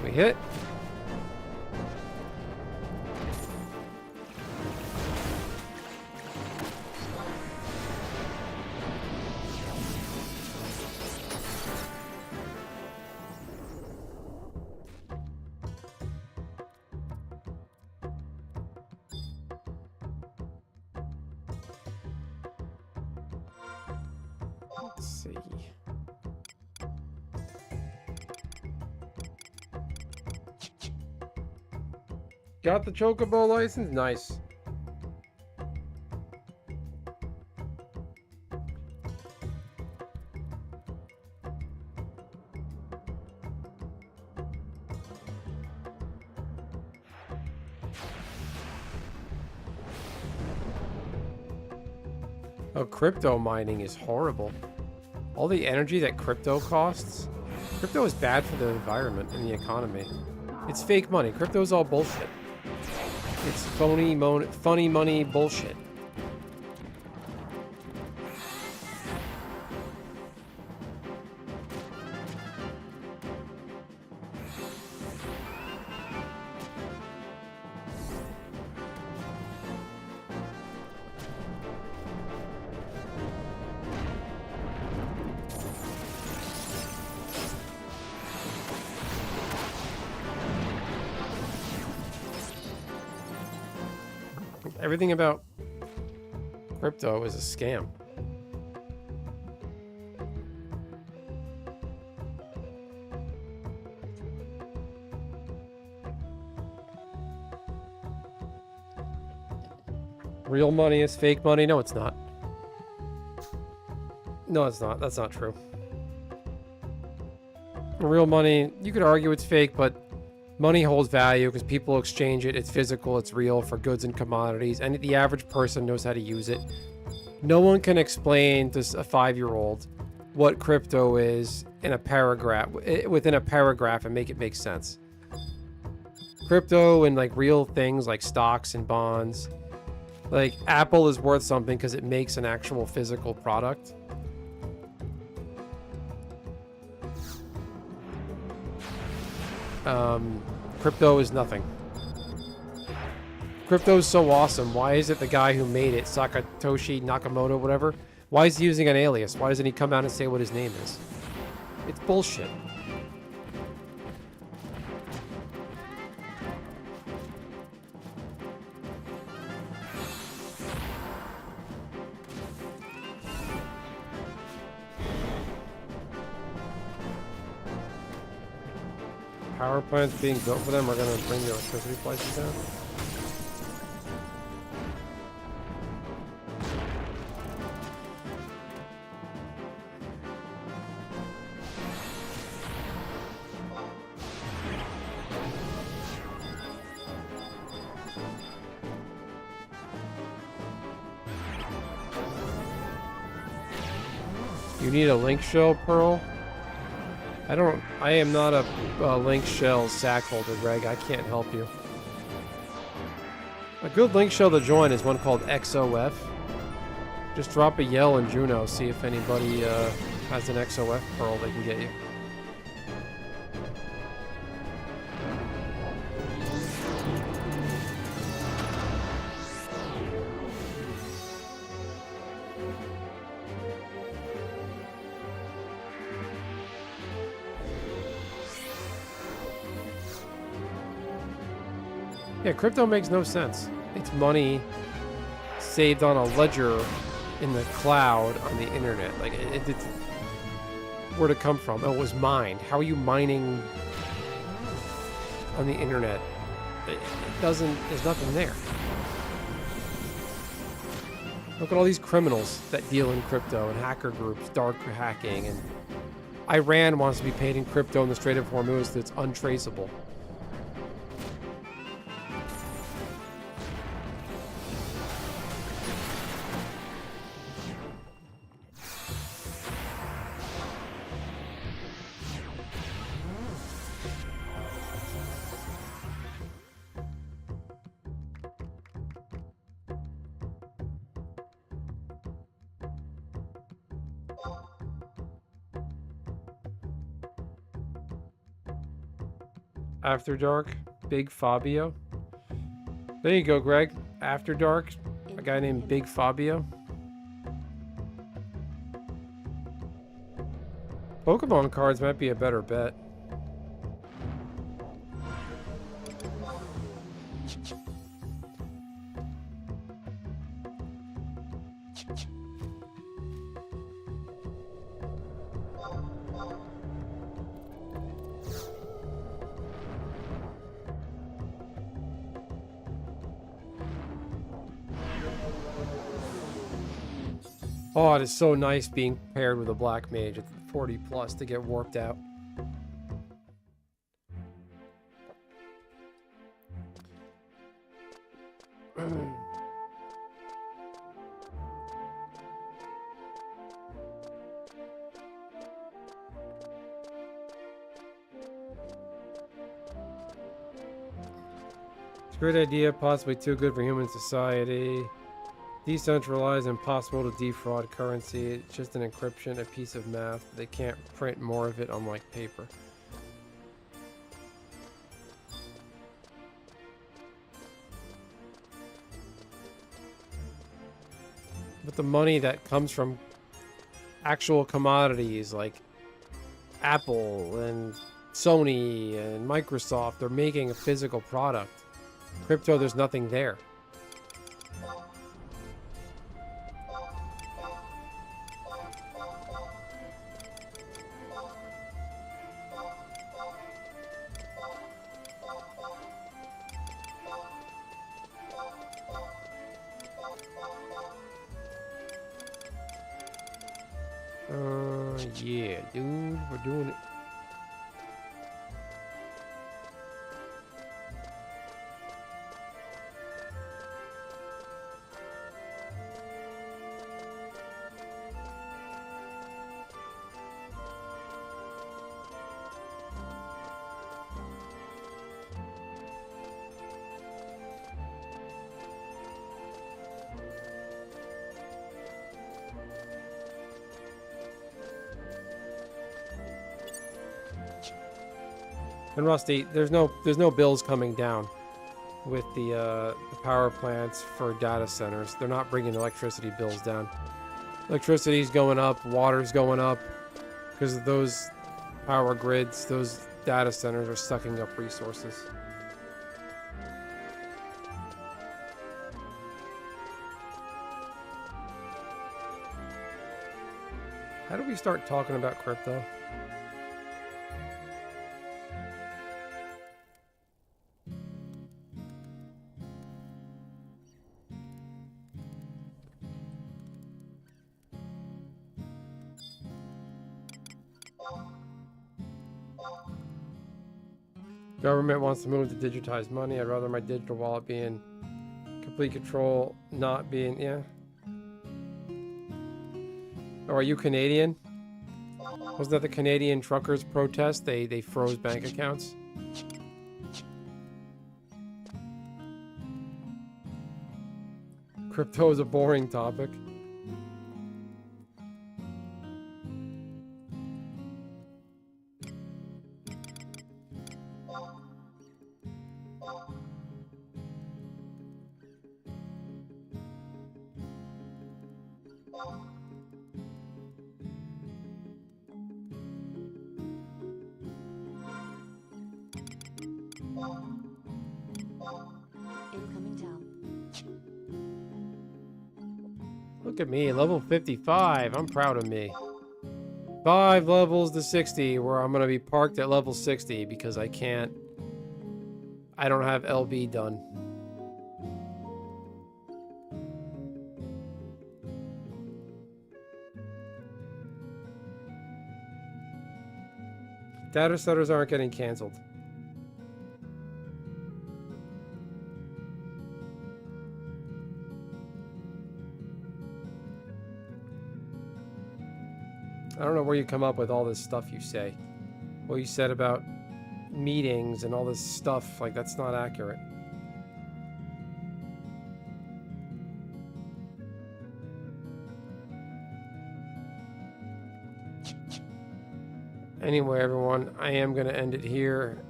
We hit. Let's see. Got the Chocobo license? Nice. Oh, crypto mining is horrible. All the energy that crypto costs. Crypto is bad for the environment and the economy. It's fake money. Crypto is all bullshit. It's funny money bullshit. Everything about crypto is a scam. Real money is fake money? No, it's not. No, it's not. That's not true. Real money, you could argue it's fake, but money holds value because people exchange it. It's physical, it's real for goods and commodities, and the average person knows how to use it. No one can explain to a 5-year-old what crypto is in a paragraph, within a paragraph, and make it make sense. Crypto and like real things like stocks and bonds, like Apple is worth something because it makes an actual physical product. Crypto is nothing. Crypto is so awesome. Why is it the guy who made it, Satoshi Nakamoto, whatever, Why is he using an alias? Why doesn't he come out and say what his name is? It's bullshit. Power plants being built for them are going to bring the electricity prices down. You need a link shell, Pearl? I am not a link shell sack holder, Greg. I can't help you. A good link shell to join is one called XOF. Just drop a yell in Juno, see if anybody has an XOF Pearl they can get you. Yeah, crypto makes no sense. It's money saved on a ledger in the cloud on the internet. Like, where'd it come from? Oh, it was mined. How are you mining on the internet? It doesn't, there's nothing there. Look at all these criminals that deal in crypto and hacker groups, dark hacking, and Iran wants to be paid in crypto in the Strait of Hormuz that's untraceable. After Dark, Big Fabio. There you go, Greg. After Dark, a guy named Big Fabio. Pokemon cards might be a better bet. Oh, it is so nice being paired with a black mage at 40 plus to get warped out. It's a great idea, possibly too good for human society. Decentralized, impossible to defraud currency. It's just an encryption, a piece of math. But they can't print more of it unlike paper. But the money that comes from actual commodities like Apple and Sony and Microsoft, they're making a physical product. Crypto, there's nothing there. Yeah, dude, we're doing it. And Rusty, there's no bills coming down with the power plants for data centers. They're not bringing electricity bills down. Electricity's going up, water's going up, because of those power grids, those data centers are sucking up resources. How do we start talking about crypto? Government wants to move to digitized money. I'd rather my digital wallet be in complete control, not being, yeah. Oh, are you Canadian? Wasn't that the Canadian truckers protest? They froze bank accounts. Crypto is a boring topic. Incoming town. Look at me, level 55. I'm proud of me. 5 levels to 60, where I'm gonna be parked at level 60 because I don't have LB done. Data centers aren't getting canceled. I don't know where you come up with all this stuff you say. What you said about meetings and all this stuff, like that's not accurate. Anyway, everyone, I am going to end it here.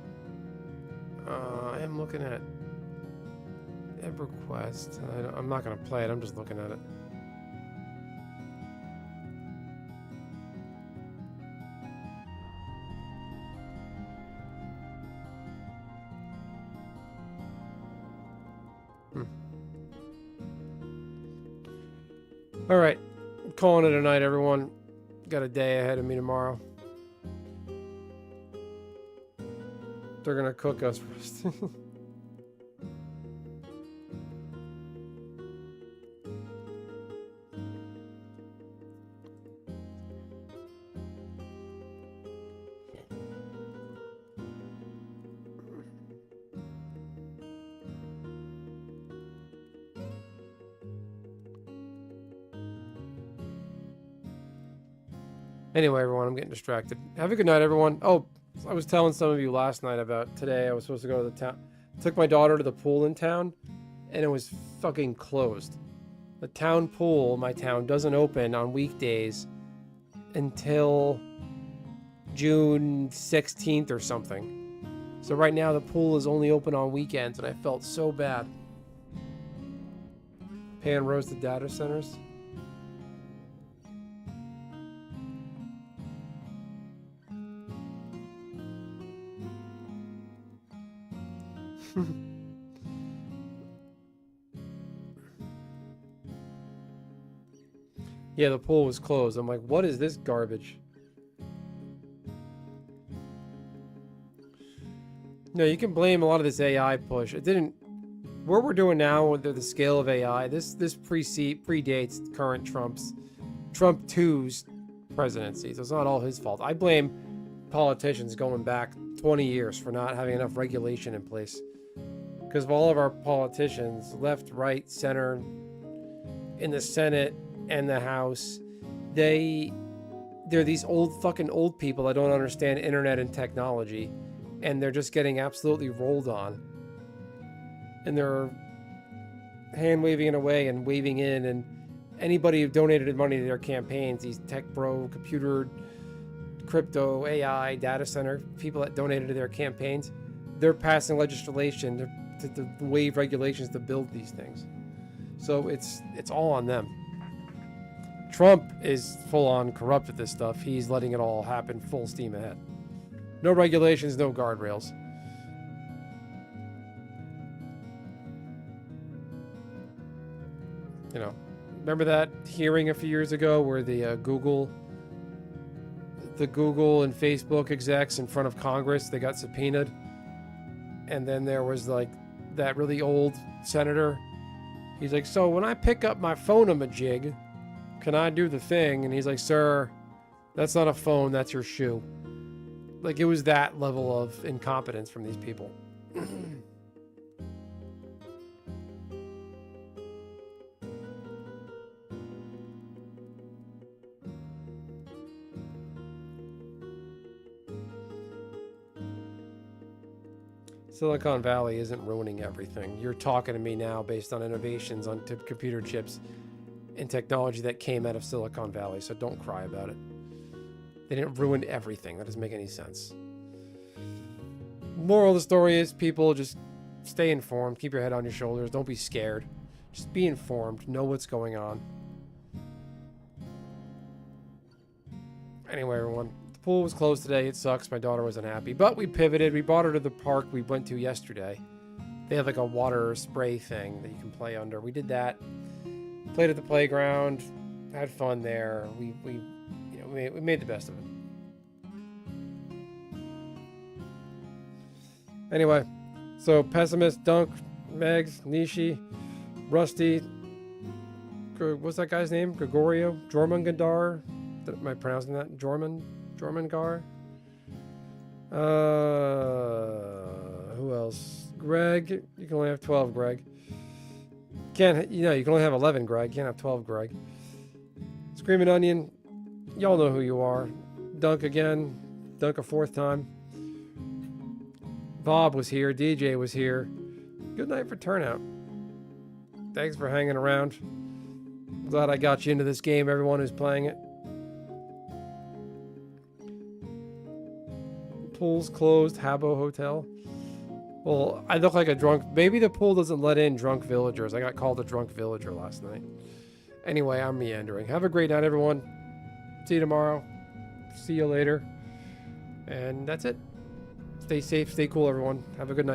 I am looking at EverQuest. I'm not going to play it. I'm just looking at it. All right, calling it a night, everyone. Got a day ahead of me tomorrow. They're gonna cook us first. Anyway, everyone, I'm getting distracted. Have a good night, everyone. Oh, I was telling some of you last night about today. I was supposed to go to the town. Took my daughter to the pool in town, and it was fucking closed. The town pool, my town, doesn't open on weekdays until June 16th or something. So right now, the pool is only open on weekends, and I felt so bad. Pan roasted data centers. Yeah, the pool was closed. I'm like, what is this garbage? No, you can blame a lot of this AI push. It didn't. What we're doing now with the scale of AI, this predates current Trump 2's presidency. So it's not all his fault. I blame politicians going back 20 years for not having enough regulation in place. Because of all of our politicians, left, right, center, in the Senate and the House, they're these old people that don't understand internet and technology, and they're just getting absolutely rolled on. And they're hand waving it away and waving in, and anybody who donated money to their campaigns, these tech bro, computer, crypto, AI, data center people that donated to their campaigns, they're passing legislation to waive regulations to build these things. So it's all on them. Trump is full on corrupt with this stuff. He's letting it all happen full steam ahead. No regulations, no guardrails. You know, remember that hearing a few years ago where the Google and Facebook execs in front of Congress, they got subpoenaed, and then there was like that really old senator. He's like, so when I pick up my phone-a-majig, can I do the thing? And he's like, sir, that's not a phone, that's your shoe. Like, it was that level of incompetence from these people. Silicon Valley isn't ruining everything. You're talking to me now based on innovations on computer chips and technology that came out of Silicon Valley, so don't cry about it. They didn't ruin everything. That doesn't make any sense. Moral of the story is, people, just stay informed. Keep your head on your shoulders. Don't be scared. Just be informed. Know what's going on. Anyway, everyone. The pool was closed today. It sucks. My daughter wasn't happy. But we pivoted. We brought her to the park we went to yesterday. They have like a water spray thing that you can play under. We did that. Played at the playground. Had fun there. We made the best of it. Anyway, so Pessimist, Dunk, Megs, Nishi, Rusty, what's that guy's name? Gregorio? Jormungandar? Am I pronouncing that? Jormungar? Who else? Greg. You can only have 12, Greg. You can only have 11, Greg. You can't have 12, Greg. Screaming Onion. Y'all know who you are. Dunk again. Dunk a fourth time. Bob was here. DJ was here. Good night for turnout. Thanks for hanging around. Glad I got you into this game, everyone who's playing it. Pool's closed. Habbo Hotel. Well, I look like a drunk. Maybe the pool doesn't let in drunk villagers. I got called a drunk villager last night. Anyway, I'm meandering. Have a great night, everyone. See you tomorrow. See you later. And that's it. Stay safe, stay cool, everyone. Have a good night.